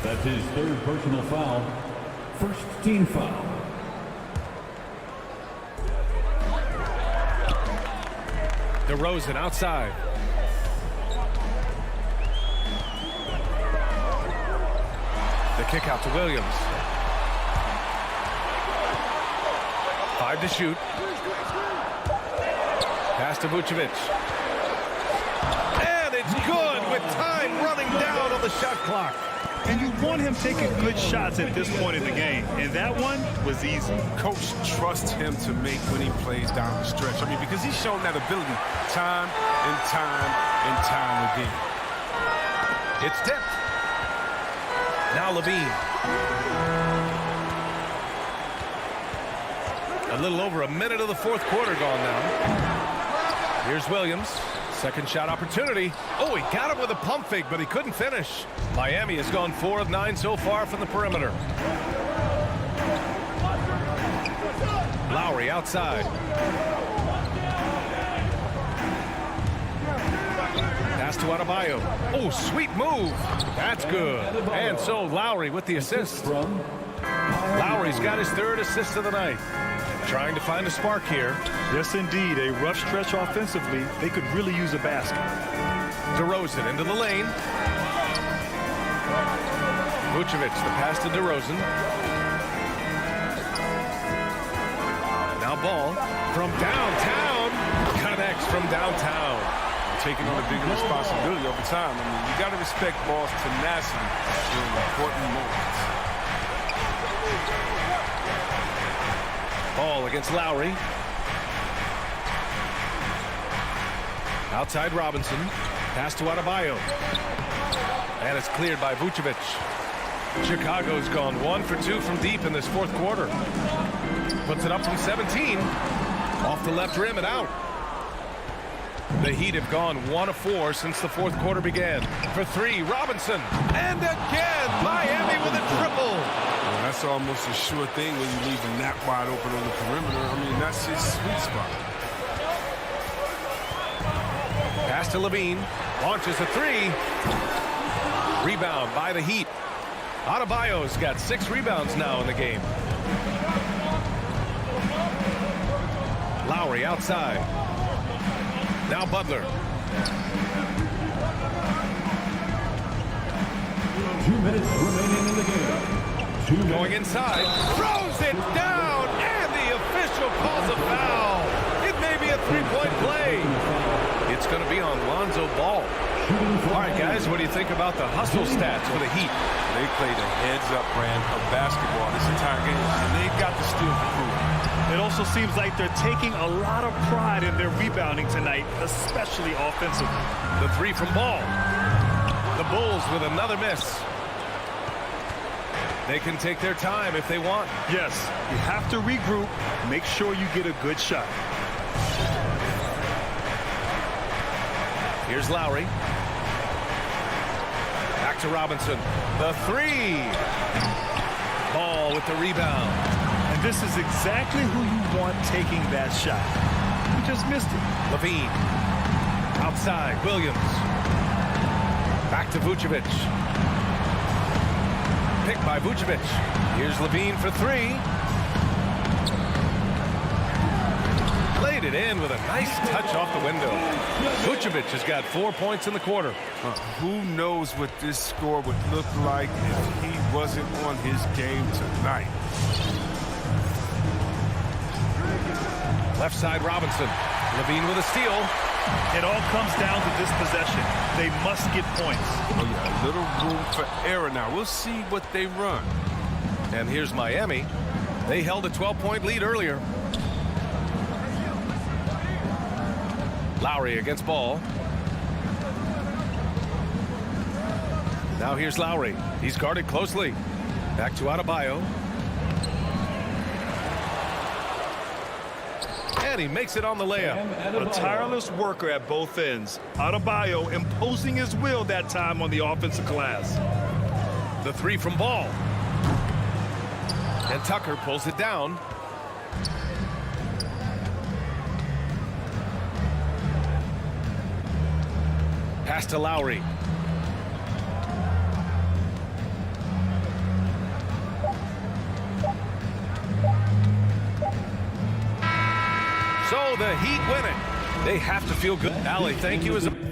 Speaker 4: That's his third personal foul. First team foul.
Speaker 1: DeRozan outside. The kick out to Williams. 5 to shoot. Pass to Vucevic. And it's good with time running down on the shot clock.
Speaker 2: And you want him taking good shots at this point in the game. And that one was easy.
Speaker 3: Coach trusts him to make when he plays down the stretch. I mean, because he's shown that ability time and time and time again.
Speaker 1: It's tipped. Now Levine. A little over a minute of the fourth quarter gone now. Here's Williams. Second shot opportunity. Oh, he got him with a pump fake, but he couldn't finish. Miami has gone 4 of 9 so far from the perimeter. Lowry outside. Pass to Adebayo. Oh, sweet move. That's good. And so Lowry with the assist. Lowry's got his 3rd assist of the night. Trying to find a spark here.
Speaker 2: Yes, indeed. A rough stretch offensively. They could really use a basket.
Speaker 1: DeRozan into the lane. Vucevic, the pass to DeRozan. Now Ball from downtown. Connects from downtown.
Speaker 3: Taking on a bigger responsibility over time. I mean, you got to respect Ball's tenacity during important moments.
Speaker 1: Ball against Lowry. Outside Robinson. Pass to Adebayo. And it's cleared by Vucevic. Chicago's gone 1 for 2 from deep in this fourth quarter. Puts it up from 17. Off the left rim and out. The Heat have gone 1 of 4 since the fourth quarter began. For 3, Robinson. And again, Miami with a triple.
Speaker 3: Well, that's almost a sure thing when you leave him that wide open on the perimeter. I mean, that's his sweet spot.
Speaker 1: Pass to Levine. Launches a 3. Rebound by the Heat. Adebayo's got 6 rebounds now in the game. Lowry outside. Now Butler.
Speaker 4: 2 minutes remaining in the game.
Speaker 1: Going inside. Throws it down. And the official calls a foul. It may be a 3-point play. It's going to be on Lonzo Ball. All right, guys, what do you think about the hustle stats for the Heat?
Speaker 3: They played a heads-up brand of basketball this entire game, and they've got the steal to prove it.
Speaker 2: It also seems like they're taking a lot of pride in their rebounding tonight, especially offensively.
Speaker 1: The 3 from Ball. The Bulls with another miss. They can take their time if they want.
Speaker 2: Yes, you have to regroup. Make sure you get a good shot.
Speaker 1: Here's Lowry. Back to Robinson. The three. Ball with the rebound.
Speaker 2: And this is exactly who you want taking that shot. You just missed it.
Speaker 1: Levine. Outside. Williams. Back to Vucevic. Pick by Vucevic. Here's Levine for three. Laid it in with a nice touch off the window. Vucevic has got 4 points in the quarter.
Speaker 3: Who knows what this score would look like if he wasn't on his game tonight.
Speaker 1: Left side Robinson. Levine with a steal.
Speaker 2: It all comes down to this possession. They must get points.
Speaker 3: Oh, yeah, a little room for error now. We'll see what they run.
Speaker 1: And here's Miami. They held a 12-point lead earlier. Lowry against Ball. Now here's Lowry. He's guarded closely. Back to Adebayo. And he makes it on the layup.
Speaker 2: A tireless worker at both ends. Adebayo imposing his will that time on the offensive glass.
Speaker 1: The three from Ball. And Tucker pulls it down. Pass to Lowry. So the Heat win it. They have to feel good. Allie, thank you. As a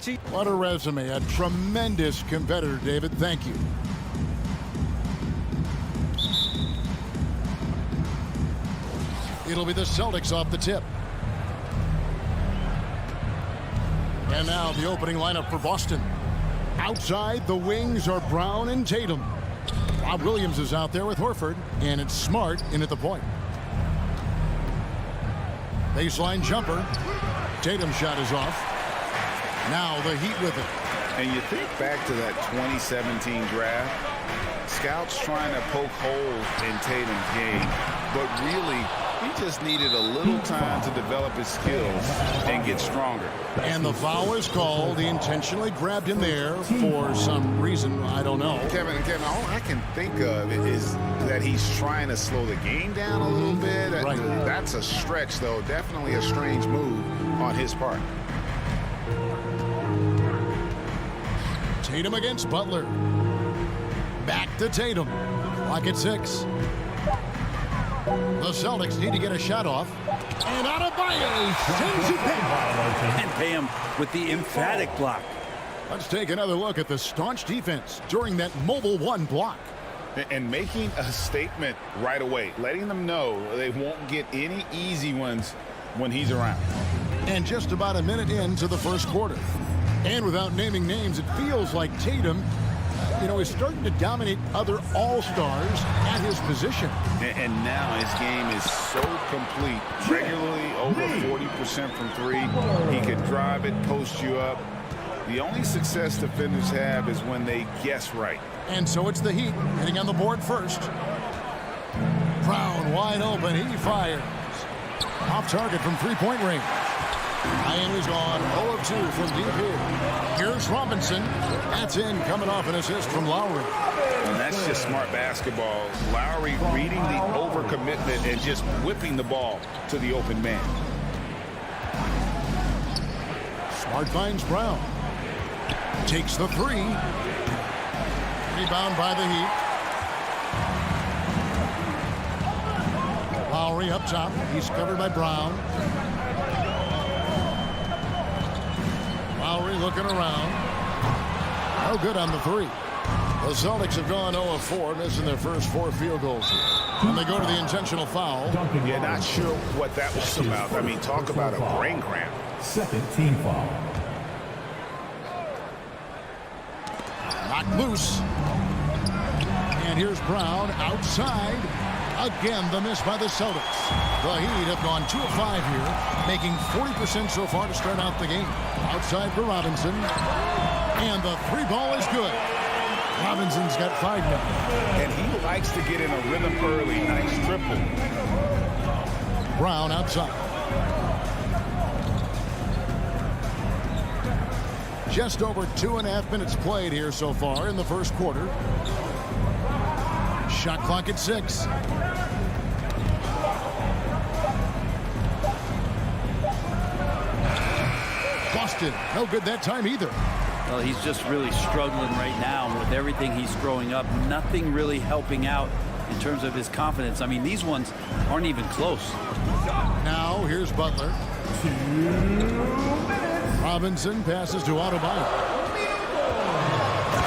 Speaker 10: to you.
Speaker 7: What a resume. A tremendous competitor, David. Thank you. It'll be the Celtics off the tip. And now the opening lineup for Boston. Outside, the wings are Brown and Tatum. Rob Williams is out there with Horford, and it's Smart in at the point. Baseline jumper. Tatum's shot is off. Now the Heat with it.
Speaker 9: And you think back to that 2017 draft, scouts trying to poke holes in Tatum's game, but really, he just needed a little time to develop his skills and get stronger.
Speaker 7: And the foul is called. He intentionally grabbed him there for some reason. I don't know.
Speaker 9: Kevin, all I can think of is that he's trying to slow the game down a little bit.
Speaker 7: Right.
Speaker 9: That's a stretch, though. Definitely a strange move on his part.
Speaker 7: Tatum against Butler. Back to Tatum. Clock at 6. The Celtics need to get a shot off. And Adebayo sends it back.
Speaker 8: And pay him with the emphatic block.
Speaker 7: Let's take another look at the staunch defense during that mobile 1 block.
Speaker 9: And making a statement right away, letting them know they won't get any easy ones when he's around.
Speaker 7: And just about a minute into the first quarter. And without naming names, it feels like Tatum, is starting to dominate other all-stars at his position.
Speaker 9: And now his game is so complete. Regularly over 40% from 3. He can drive it, post you up. The only success defenders have is when they guess right.
Speaker 7: And so it's the Heat hitting on the board first. Brown wide open. He fires. Off target from three-point range. Miami's gone 0 of 2 from deep here. Here's Robinson. That's in, coming off an assist from Lowry.
Speaker 9: And that's just smart basketball. Lowry reading the overcommitment and just whipping the ball to the open man.
Speaker 7: Smart finds Brown. Takes the 3. Rebound by the Heat. Lowry up top. He's covered by Brown. Lowry looking around. No good on the 3. The Celtics have gone 0 of 4, missing their first 4 field goals here. And they go to the intentional foul.
Speaker 9: Yeah, not sure what that was about. I mean, talk about a brain cramp.
Speaker 4: Second team foul.
Speaker 7: Knocked loose. And here's Brown outside. Again, the miss by the Celtics. The Heat have gone 2 of 5 here, making 40% so far to start out the game. Outside for Robinson. And the 3 ball is good. Robinson's got 5 now.
Speaker 9: And he likes to get in a rhythm early. Nice triple.
Speaker 7: Brown outside. Just over 2.5 minutes played here so far in the first quarter. Shot clock at 6. Boston, no good that time either.
Speaker 8: Well, he's just really struggling right now with everything he's throwing up. Nothing really helping out in terms of his confidence. I mean, these ones aren't even close.
Speaker 7: Now, here's Butler. Robinson passes to Adebayo.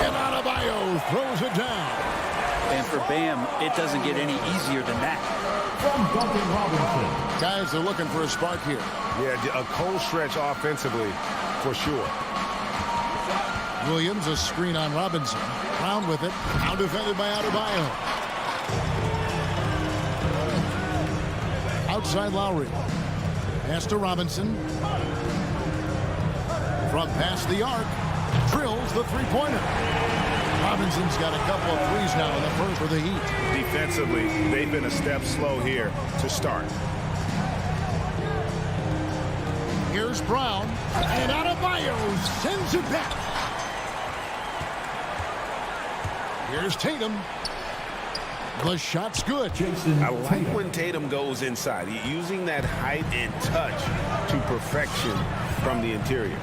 Speaker 7: And Adebayo throws it down.
Speaker 8: And for Bam, it doesn't get any easier than that.
Speaker 4: From Duncan Robinson.
Speaker 7: Guys are looking for a spark here.
Speaker 9: Yeah, a cold stretch offensively, for sure.
Speaker 7: Williams, a screen on Robinson. Brown with it. Now defended by Adebayo. Outside Lowry. Pass to Robinson. From past the arc. Drills the three-pointer. Robinson's got a couple of threes now in the first for the Heat.
Speaker 9: Defensively, they've been a step slow here to start.
Speaker 7: Here's Brown. And Adebayo sends it back. Here's Tatum. The shot's good.
Speaker 9: I like when Tatum goes inside. He's using that height and touch to perfection from the interior.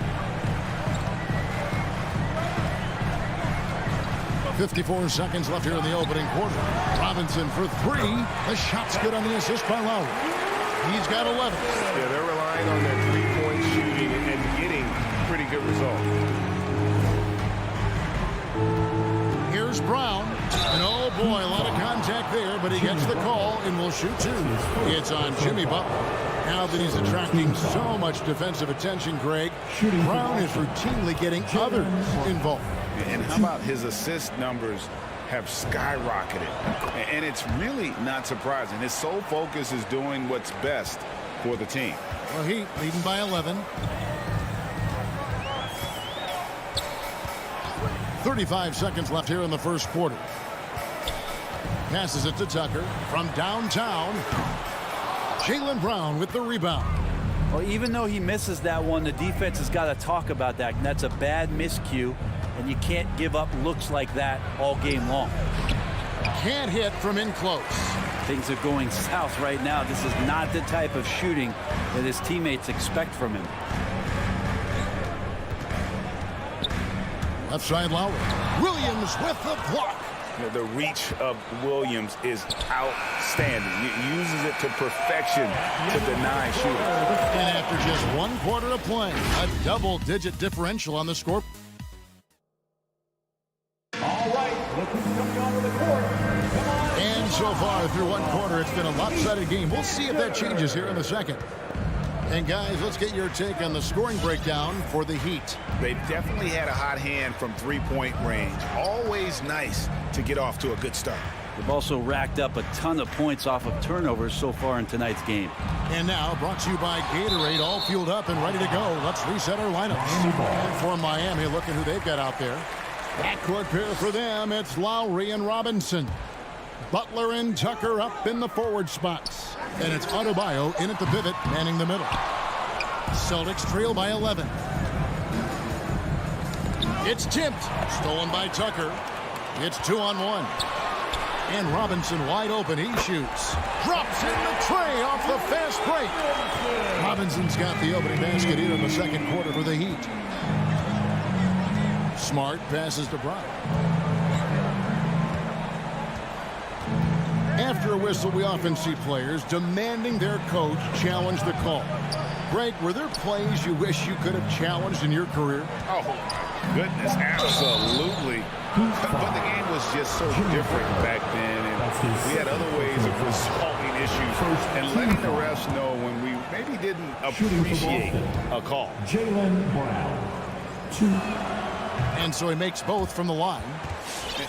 Speaker 7: 54 seconds left here in the opening quarter. Robinson for 3. The shot's good on the assist by Lowry. He's got 11.
Speaker 9: Yeah, they're relying on their three-point shooting and getting pretty good results.
Speaker 7: there, but he gets the call and will shoot two. It's on Jimmy Butler. Now that he's attracting so much defensive attention, Greg, Brown is routinely getting others involved.
Speaker 9: And how about his assist numbers have skyrocketed? And it's really not surprising. His sole focus is doing what's best for the team.
Speaker 7: Well, Heat leading by 11. 35 seconds left here in the first quarter. Passes it to Tucker from downtown. Jaylen Brown with the rebound.
Speaker 8: Well, even though he misses that one, the defense has got to talk about that. And that's a bad miscue, and you can't give up looks like that all game long.
Speaker 7: Can't hit from in close.
Speaker 8: Things are going south right now. This is not the type of shooting that his teammates expect from him.
Speaker 7: Left side Lowry. Williams with the block.
Speaker 9: The reach of Williams is outstanding. He uses it to perfection to deny shooters.
Speaker 7: And after just 1 quarter of play, a double-digit differential on the score.
Speaker 4: All right, look who's coming onto the court. Come on.
Speaker 7: And so far through 1 quarter, it's been a lopsided game. We'll see if that changes here in the second. And guys, let's get your take on the scoring breakdown for the Heat.
Speaker 9: They've definitely had a hot hand from three-point range. Always nice to get off to a good start.
Speaker 8: They've also racked up a ton of points off of turnovers so far in tonight's game.
Speaker 7: And now, brought to you by Gatorade, all fueled up and ready to go. Let's reset our lineups. And for Miami, look at who they've got out there. Backcourt pair for them, it's Lowry and Robinson. Butler and Tucker up in the forward spots. And it's Adebayo in at the pivot, manning the middle. Celtics trail by 11. It's tipped. Stolen by Tucker. It's 2-on-1. And Robinson wide open. He shoots. Drops in the tray off the fast break. Robinson's got the opening basket here in the second quarter for the Heat. Smart passes to Brown. After a whistle, we often see players demanding their coach challenge the call. Greg, were there plays you wish you could have challenged in your career?
Speaker 9: Oh, goodness, absolutely. But the game was just so different back then, and we had other ways of resolving issues and letting the refs know when we maybe didn't appreciate a call.
Speaker 4: Jaylen Brown, 2.
Speaker 7: And so he makes both from the line.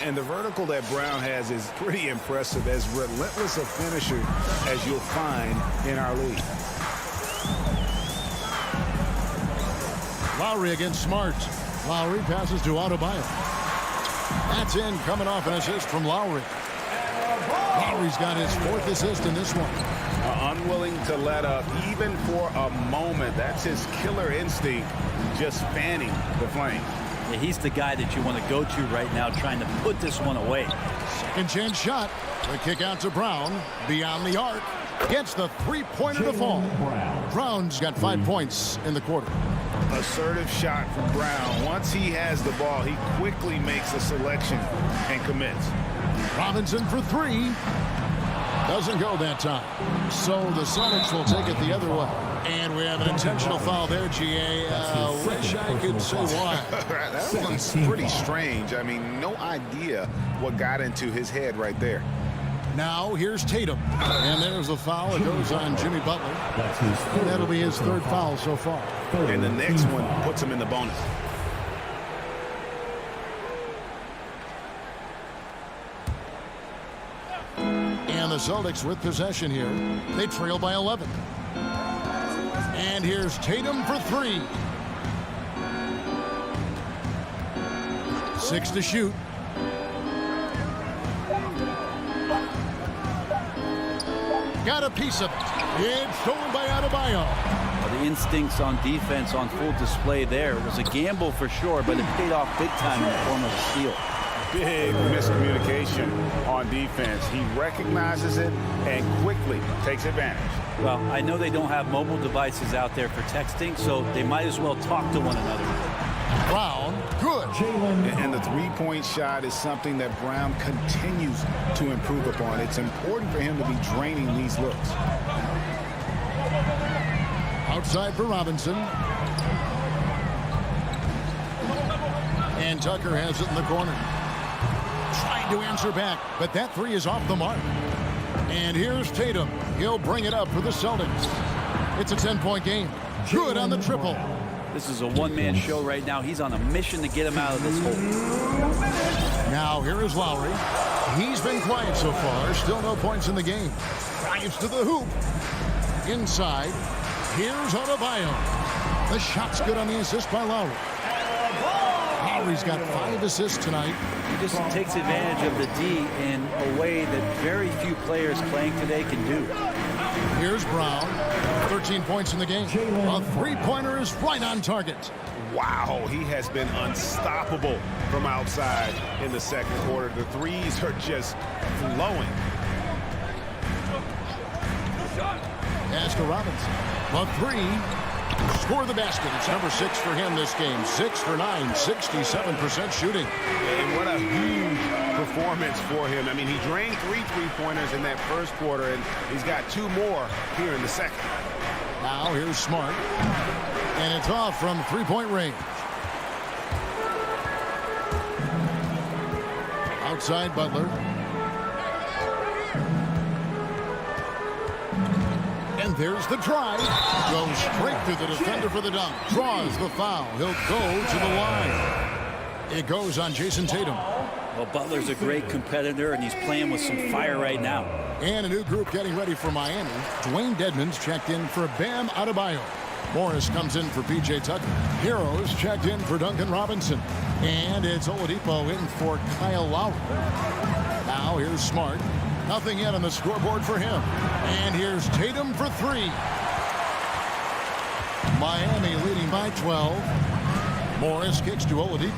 Speaker 9: And the vertical that Brown has is pretty impressive, as relentless a finisher as you'll find in our league.
Speaker 7: Lowry against Smart. Lowry passes to Adebayo. That's in, coming off an assist from Lowry. Lowry's got his 4th assist in this one.
Speaker 9: Unwilling to let up even for a moment. That's his killer instinct, just fanning the flame.
Speaker 8: Yeah, he's the guy that you want to go to right now, trying to put this one away.
Speaker 7: Second chance shot. The kick out to Brown. Beyond the arc. Gets the three-pointer to fall. Brown's got 5 points in the quarter.
Speaker 9: Assertive shot from Brown. Once he has the ball, he quickly makes a selection and commits.
Speaker 7: Robinson for 3. Doesn't go that time. So the Celtics will take it the other way. And we have an intentional foul there, GA. Wish I could say why.
Speaker 9: That one's pretty strange. I mean, no idea what got into his head right there.
Speaker 7: Now here's Tatum. And there's the foul. It goes on Jimmy Butler. And that'll be his 3rd foul so far.
Speaker 9: And the next one puts him in the bonus.
Speaker 7: And the Celtics with possession here. They trail by 11. And here's Tatum for 3. 6 to shoot. Got a piece of it. It's stolen by Adebayo.
Speaker 8: Well, the instincts on defense on full display there. It was a gamble for sure, but it paid off big time in the form of a steal.
Speaker 9: Big miscommunication on defense. He recognizes it and quickly takes advantage.
Speaker 8: Well, I know they don't have mobile devices out there for texting, so they might as well talk to one another.
Speaker 7: Brown, good.
Speaker 9: And the three-point shot is something that Brown continues to improve upon. It's important for him to be draining these looks.
Speaker 7: Outside for Robinson. And Tucker has it in the corner. Trying to answer back, but that three is off the mark. And here's Tatum. He'll bring it up for the Celtics. It's a 10-point game. Good on the triple.
Speaker 8: This is a one-man show right now. He's on a mission to get him out of this hole.
Speaker 7: Now here is Lowry. He's been quiet so far. Still no points in the game. Drives to the hoop. Inside. Here's Adebayo. The shot's good on the assist by Lowry. Lowry's got 5 assists tonight.
Speaker 8: He just takes advantage of the D in a way that very few players playing today can do.
Speaker 7: Here's Brown. 13 points in the game. A three-pointer is right on target.
Speaker 9: Wow, he has been unstoppable from outside in the second quarter. The threes are just flowing.
Speaker 7: Pass to Robinson. A three. Score the basket. It's number 6 for him this game. 6 for 9, 67% shooting.
Speaker 9: And what a huge performance for him. I mean, he drained 3 three-pointers in that first quarter, and he's got 2 more here in the second.
Speaker 7: Now here's Smart. And it's off from three-point range. Outside Butler. And there's the drive. Goes straight through the defender for the dunk. Draws the foul. He'll go to the line. It goes on Jason Tatum.
Speaker 8: Well, Butler's a great competitor, and he's playing with some fire right now.
Speaker 7: And a new group getting ready for Miami. Dwayne Dedmon's checked in for Bam Adebayo. Morris comes in for P.J. Tucker. Heroes checked in for Duncan Robinson. And it's Oladipo in for Kyle Lowry. Now here's Smart. Nothing yet on the scoreboard for him. And here's Tatum for 3. Miami leading by 12. Morris kicks to Oladipo.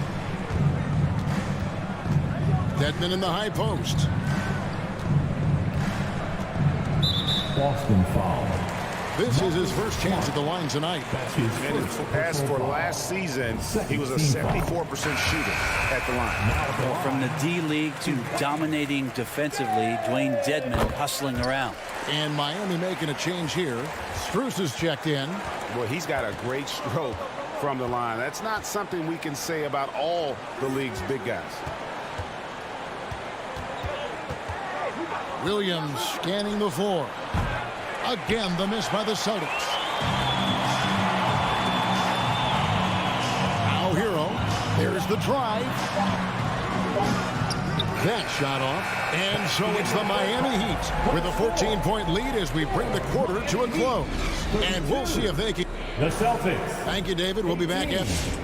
Speaker 7: Dedmon in the high post.
Speaker 4: Boston foul.
Speaker 9: This is his first chance at the line tonight. And as for last season, he was a 74% shooter at the line.
Speaker 8: Well, from the D-League to dominating defensively, Dwayne Dedmon hustling around.
Speaker 7: And Miami making a change here. Strus is checked in.
Speaker 9: Well, he's got a great stroke from the line. That's not something we can say about all the league's big guys.
Speaker 7: Williams scanning the floor. Again, the miss by the Celtics. Now Hero. There's the drive. That shot off. And so it's the Miami Heat with a 14-point lead as we bring the quarter to a close. And we'll see if they can.
Speaker 4: The Celtics.
Speaker 7: Thank you, David. We'll be back after.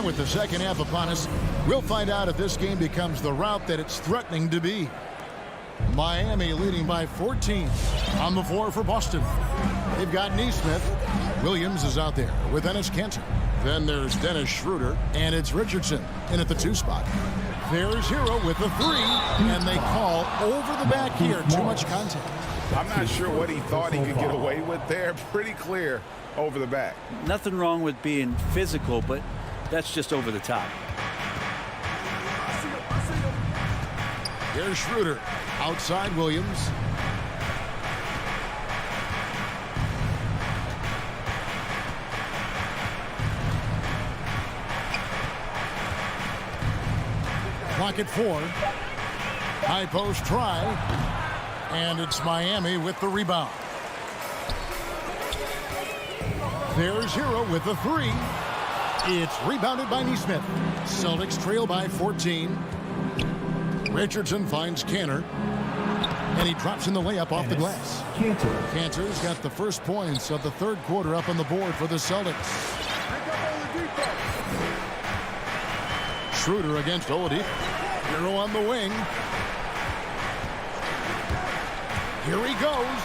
Speaker 7: With the second half upon us, we'll find out if this game becomes the rout that it's threatening to be. Miami leading by 14 on the floor for Boston. They've got Neesmith. Williams is out there with Enes Kanter. Then there's Dennis Schroeder, and it's Richardson in at the 2 spot. There's Hero with the 3, and they call over the back here. Too much contact.
Speaker 9: I'm not sure what he thought he could get away with there. Pretty clear over the back.
Speaker 8: Nothing wrong with being physical, but that's just over the top.
Speaker 7: Here's Schroeder. Outside Williams. Clock at 4. High post try. And it's Miami with the rebound. There's Hero with the 3. It's rebounded by Neesmith. Celtics trail by 14. Richardson finds Kanter. And he drops in the layup off the glass. Kanter's got the first points of the third quarter up on the board for the Celtics. Schroeder against Oladipo. Hero on the wing. Here he goes.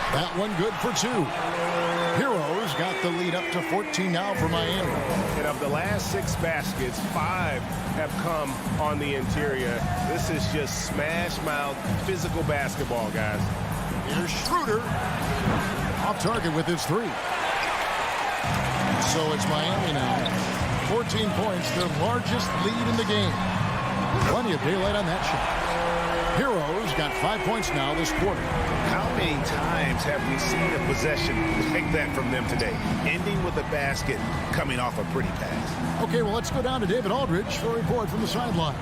Speaker 7: That one good for 2. Heroes got the lead up to 14 now for Miami.
Speaker 13: And of the last 6 baskets, 5 have come on the interior. This is just smash mouth physical basketball, guys.
Speaker 7: Here's Schroeder. Off target with his 3. So it's Miami now. 14 points, their largest lead in the game. Plenty of daylight on that shot. Heroes got 5 points now this quarter.
Speaker 9: How many times have we seen a possession like that from them today? Ending with a basket, coming off a pretty pass.
Speaker 7: Okay, well, let's go down to David Aldridge for a report from the sideline.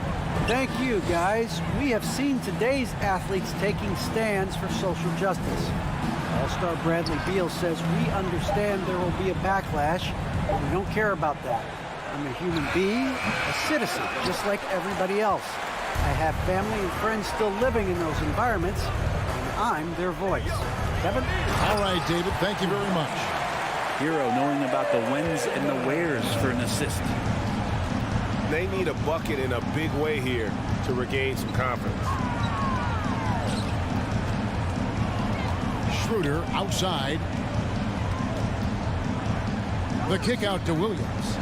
Speaker 10: Thank you, guys. We have seen today's athletes taking stands for social justice. All-star Bradley Beal says, we understand there will be a backlash, but we don't care about that. I'm a human being, a citizen, just like everybody else. I have family and friends still living in those environments, and I'm their voice. Kevin?
Speaker 7: All right, David, thank you very much.
Speaker 8: Hero knowing about the whens and the wheres for an assist.
Speaker 13: They need a bucket in a big way here to regain some confidence.
Speaker 7: Schroeder outside. The kick out to Williams.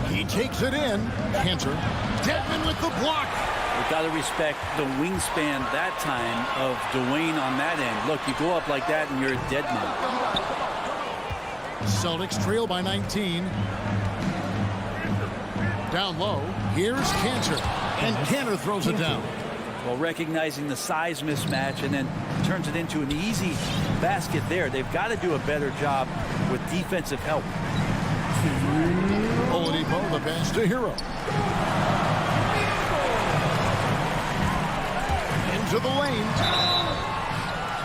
Speaker 7: He takes it in. Cantor. Dedmon with the block.
Speaker 8: We've got to respect the wingspan that time of Dwayne on that end. Look, you go up like that and you're a dead man.
Speaker 7: Celtics trail by 19. Down low. Here's Cantor. And Cantor throws it down.
Speaker 8: Well, recognizing the size mismatch and then turns it into an easy basket there. They've got to do a better job with defensive help.
Speaker 7: Oladipo, the pass to Hero. Into the lane.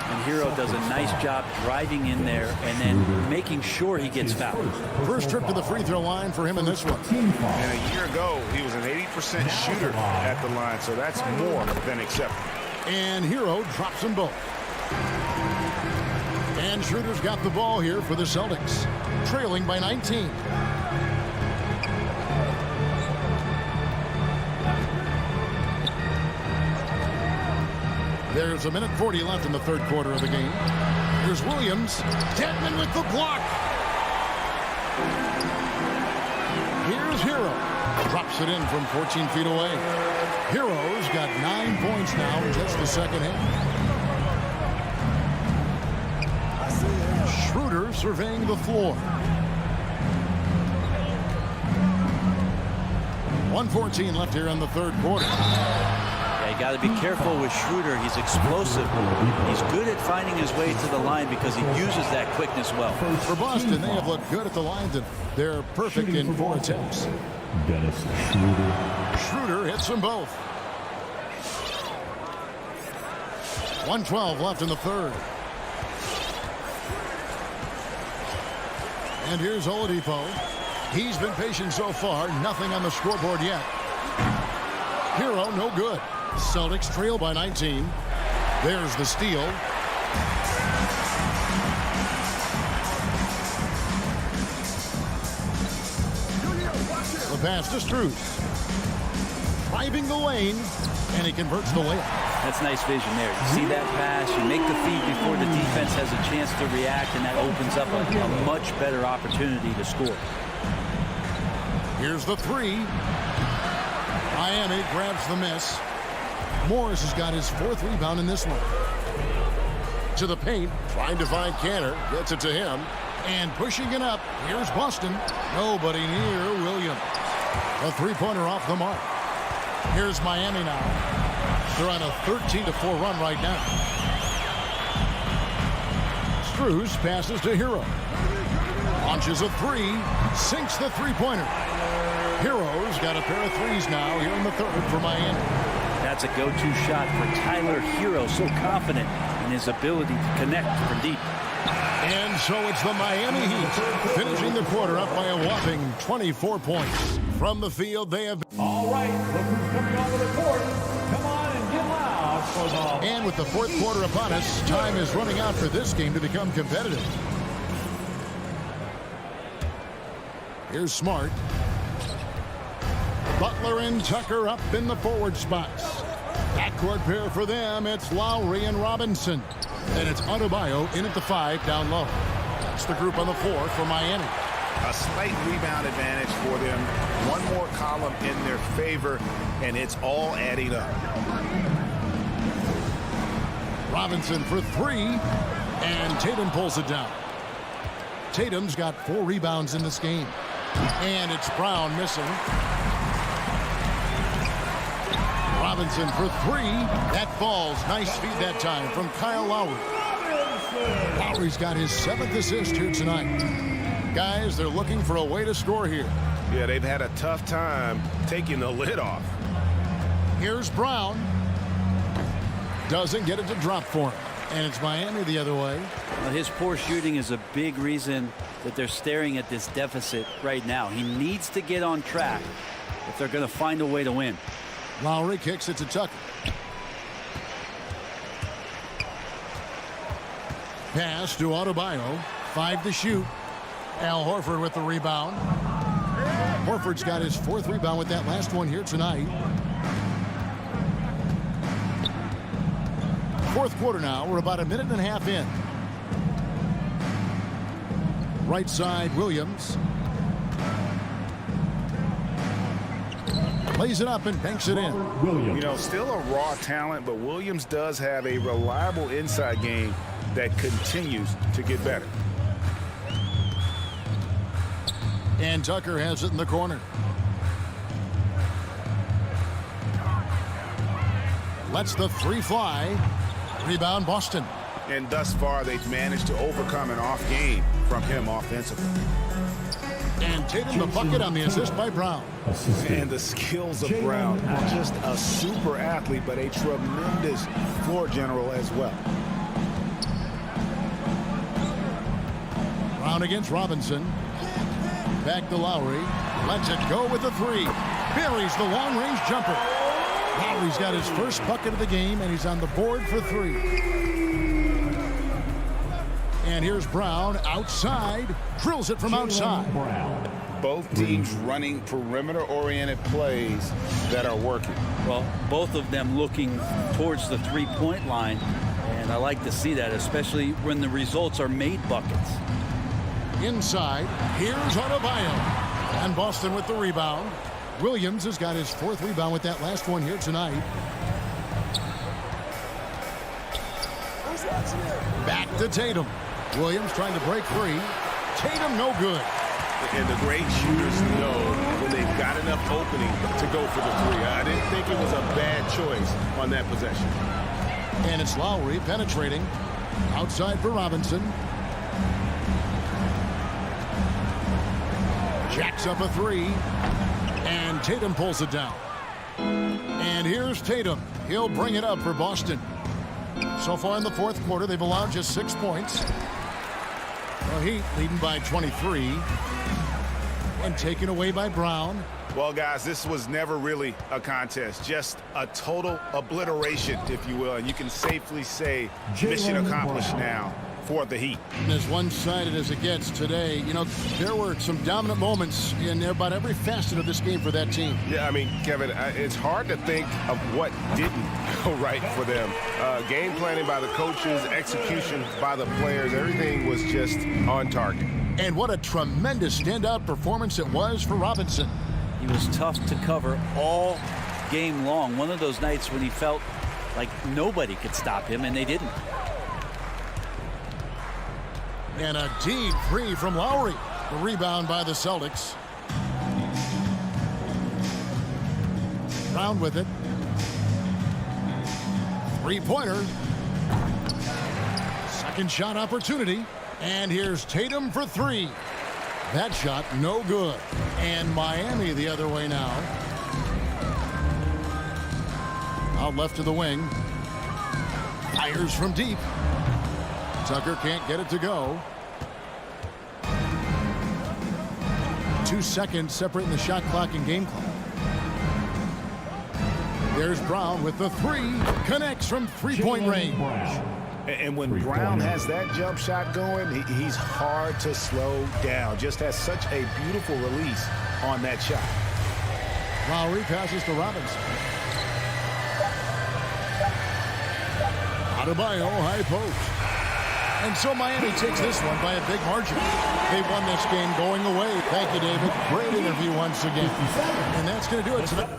Speaker 8: And Hero does a nice job driving in there and then making sure he gets fouled.
Speaker 7: First trip to the free throw line for him in this one.
Speaker 9: And a year ago, he was an 80% shooter at the line, so that's more than acceptable.
Speaker 7: And Hero drops them both. And Schroeder's got the ball here for the Celtics, trailing by 19. There's a minute 40 left in the third quarter of the game. Here's Williams. Dedmon with the block. Here's Hero. Drops it in from 14 feet away. Hero's got 9 points now in just the second half. Schroeder surveying the floor. 1:14 left here in the third quarter.
Speaker 8: Yeah, you got to be careful with Schroeder. He's explosive. He's good at finding his way to the line because he uses that quickness well.
Speaker 7: For Boston, they have looked good at the line. They're perfect in 4 attempts.
Speaker 4: Dennis Schroeder.
Speaker 7: Schroeder hits them both. 1:12 left in the third. And here's Oladipo. He's been patient so far. Nothing on the scoreboard yet. Hero, no good. Celtics trail by 19. There's the steal. The pass to Strus. Driving the lane, and he converts the layup.
Speaker 8: That's nice vision there. You see that pass, you make the feed before the defense has a chance to react, and that opens up a much better opportunity to score.
Speaker 7: Here's the three. Miami grabs the miss. Morris has got his 4th rebound in this one. To the paint, trying to find Cantor. Gets it to him. And pushing it up, here's Boston. Nobody near Williams. A three-pointer off the mark. Here's Miami now. They're on a 13-4 run right now. Strus passes to Hero. Launches a three. Sinks the three-pointer. Hero's got a pair of threes now here in the third for Miami.
Speaker 8: That's a go-to shot for Tyler Hero. So confident in his ability to connect from deep.
Speaker 7: And so it's the Miami Heat finishing the quarter up by a whopping 24 points. From the field, they have...
Speaker 4: All right, look who's coming onto the court. Come on and get loud for the...
Speaker 7: And with the fourth quarter upon us, time is running out for this game to become competitive. Here's Smart. Butler and Tucker up in the forward spots. Backcourt pair for them, it's Lowry and Robinson. And it's Adebayo in at the 5 down low. That's the group on the floor for Miami.
Speaker 9: A slight rebound advantage for them. One more column in their favor, and it's all adding up.
Speaker 7: Robinson for 3, and Tatum pulls it down. Tatum's got 4 rebounds in this game. And it's Brown missing. Robinson for three. That falls. Nice feed that time from Kyle Lowry. Lowry's got his 7th assist here tonight. Guys, they're looking for a way to score here.
Speaker 13: Yeah, they've had a tough time taking the lid off.
Speaker 7: Here's Brown. Doesn't get it to drop for him. And it's Miami the other way.
Speaker 8: Well, his poor shooting is a big reason that they're staring at this deficit right now. He needs to get on track if they're going to find a way to win.
Speaker 7: Lowry kicks it to Tucker. Pass to Adebayo. 5 to shoot. Al Horford with the rebound. Horford's got his 4th rebound with that last one here tonight. 4th quarter now. We're about a minute and a half in. Right side, Williams. Plays it up and banks it in.
Speaker 9: You know, still a raw talent, but Williams does have a reliable inside game that continues to get better.
Speaker 7: And Tucker has it in the corner. Lets the 3 fly. Rebound Boston.
Speaker 9: And thus far, they've managed to overcome an off game from him offensively.
Speaker 7: And Tatum the bucket on the assist by Brown.
Speaker 9: And the skills of Brown, not just a super athlete, but a tremendous floor general as well.
Speaker 7: Brown against Robinson. Back to Lowry. Lets it go with the 3. Buries the long-range jumper. Lowry's got his first bucket of the game, and he's on the board for 3. And here's Brown outside. Drills it from outside.
Speaker 9: Both teams running perimeter-oriented plays that are working.
Speaker 8: Well, both of them looking towards the three-point line, and I like to see that, especially when the results are made buckets.
Speaker 7: Inside, here's Adebayo. And Boston with the rebound. Williams has got his 4th rebound with that last one here tonight. Back to Tatum. Williams trying to break free. Tatum no good.
Speaker 13: And the great shooters know when they've got enough opening to go for the 3. I didn't think it was a bad choice on that possession.
Speaker 7: And it's Lowry penetrating. Outside for Robinson. Jacks up a 3. And Tatum pulls it down. And here's Tatum. He'll bring it up for Boston. So far in the 4th quarter, they've allowed just 6 points. The Heat leading by 23. And taken away by Brown.
Speaker 9: Well, guys, this was never really a contest. Just a total obliteration, if you will. And you can safely say mission accomplished now for the Heat.
Speaker 7: And as one-sided as it gets today, you know, there were some dominant moments in about every facet of this game for that team.
Speaker 13: Yeah, I mean, Kevin, it's hard to think of what didn't go right for them. Game planning by the coaches, execution by the players, everything was just on target.
Speaker 7: And what a tremendous standout performance it was for Robinson.
Speaker 8: He was tough to cover all game long. One of those nights when he felt like nobody could stop him, and they didn't.
Speaker 7: And a deep 3 from Lowry. The rebound by the Celtics. Brown with it. 3-pointer. Second shot opportunity. And here's Tatum for 3. That shot no good. And Miami the other way now. Out left to the wing. Fires from deep. Tucker can't get it to go. 2 seconds separating the shot clock and game clock. There's Brown with the 3. Connects from 3-point range.
Speaker 9: And when Brown has that jump shot going, he's hard to slow down. Just has such a beautiful release on that shot.
Speaker 7: Lowry passes to Robinson. Adebayo high post. And so Miami takes this one by a big margin. They won this game going away. Thank you, David. Great interview once again. And that's going to do it tonight.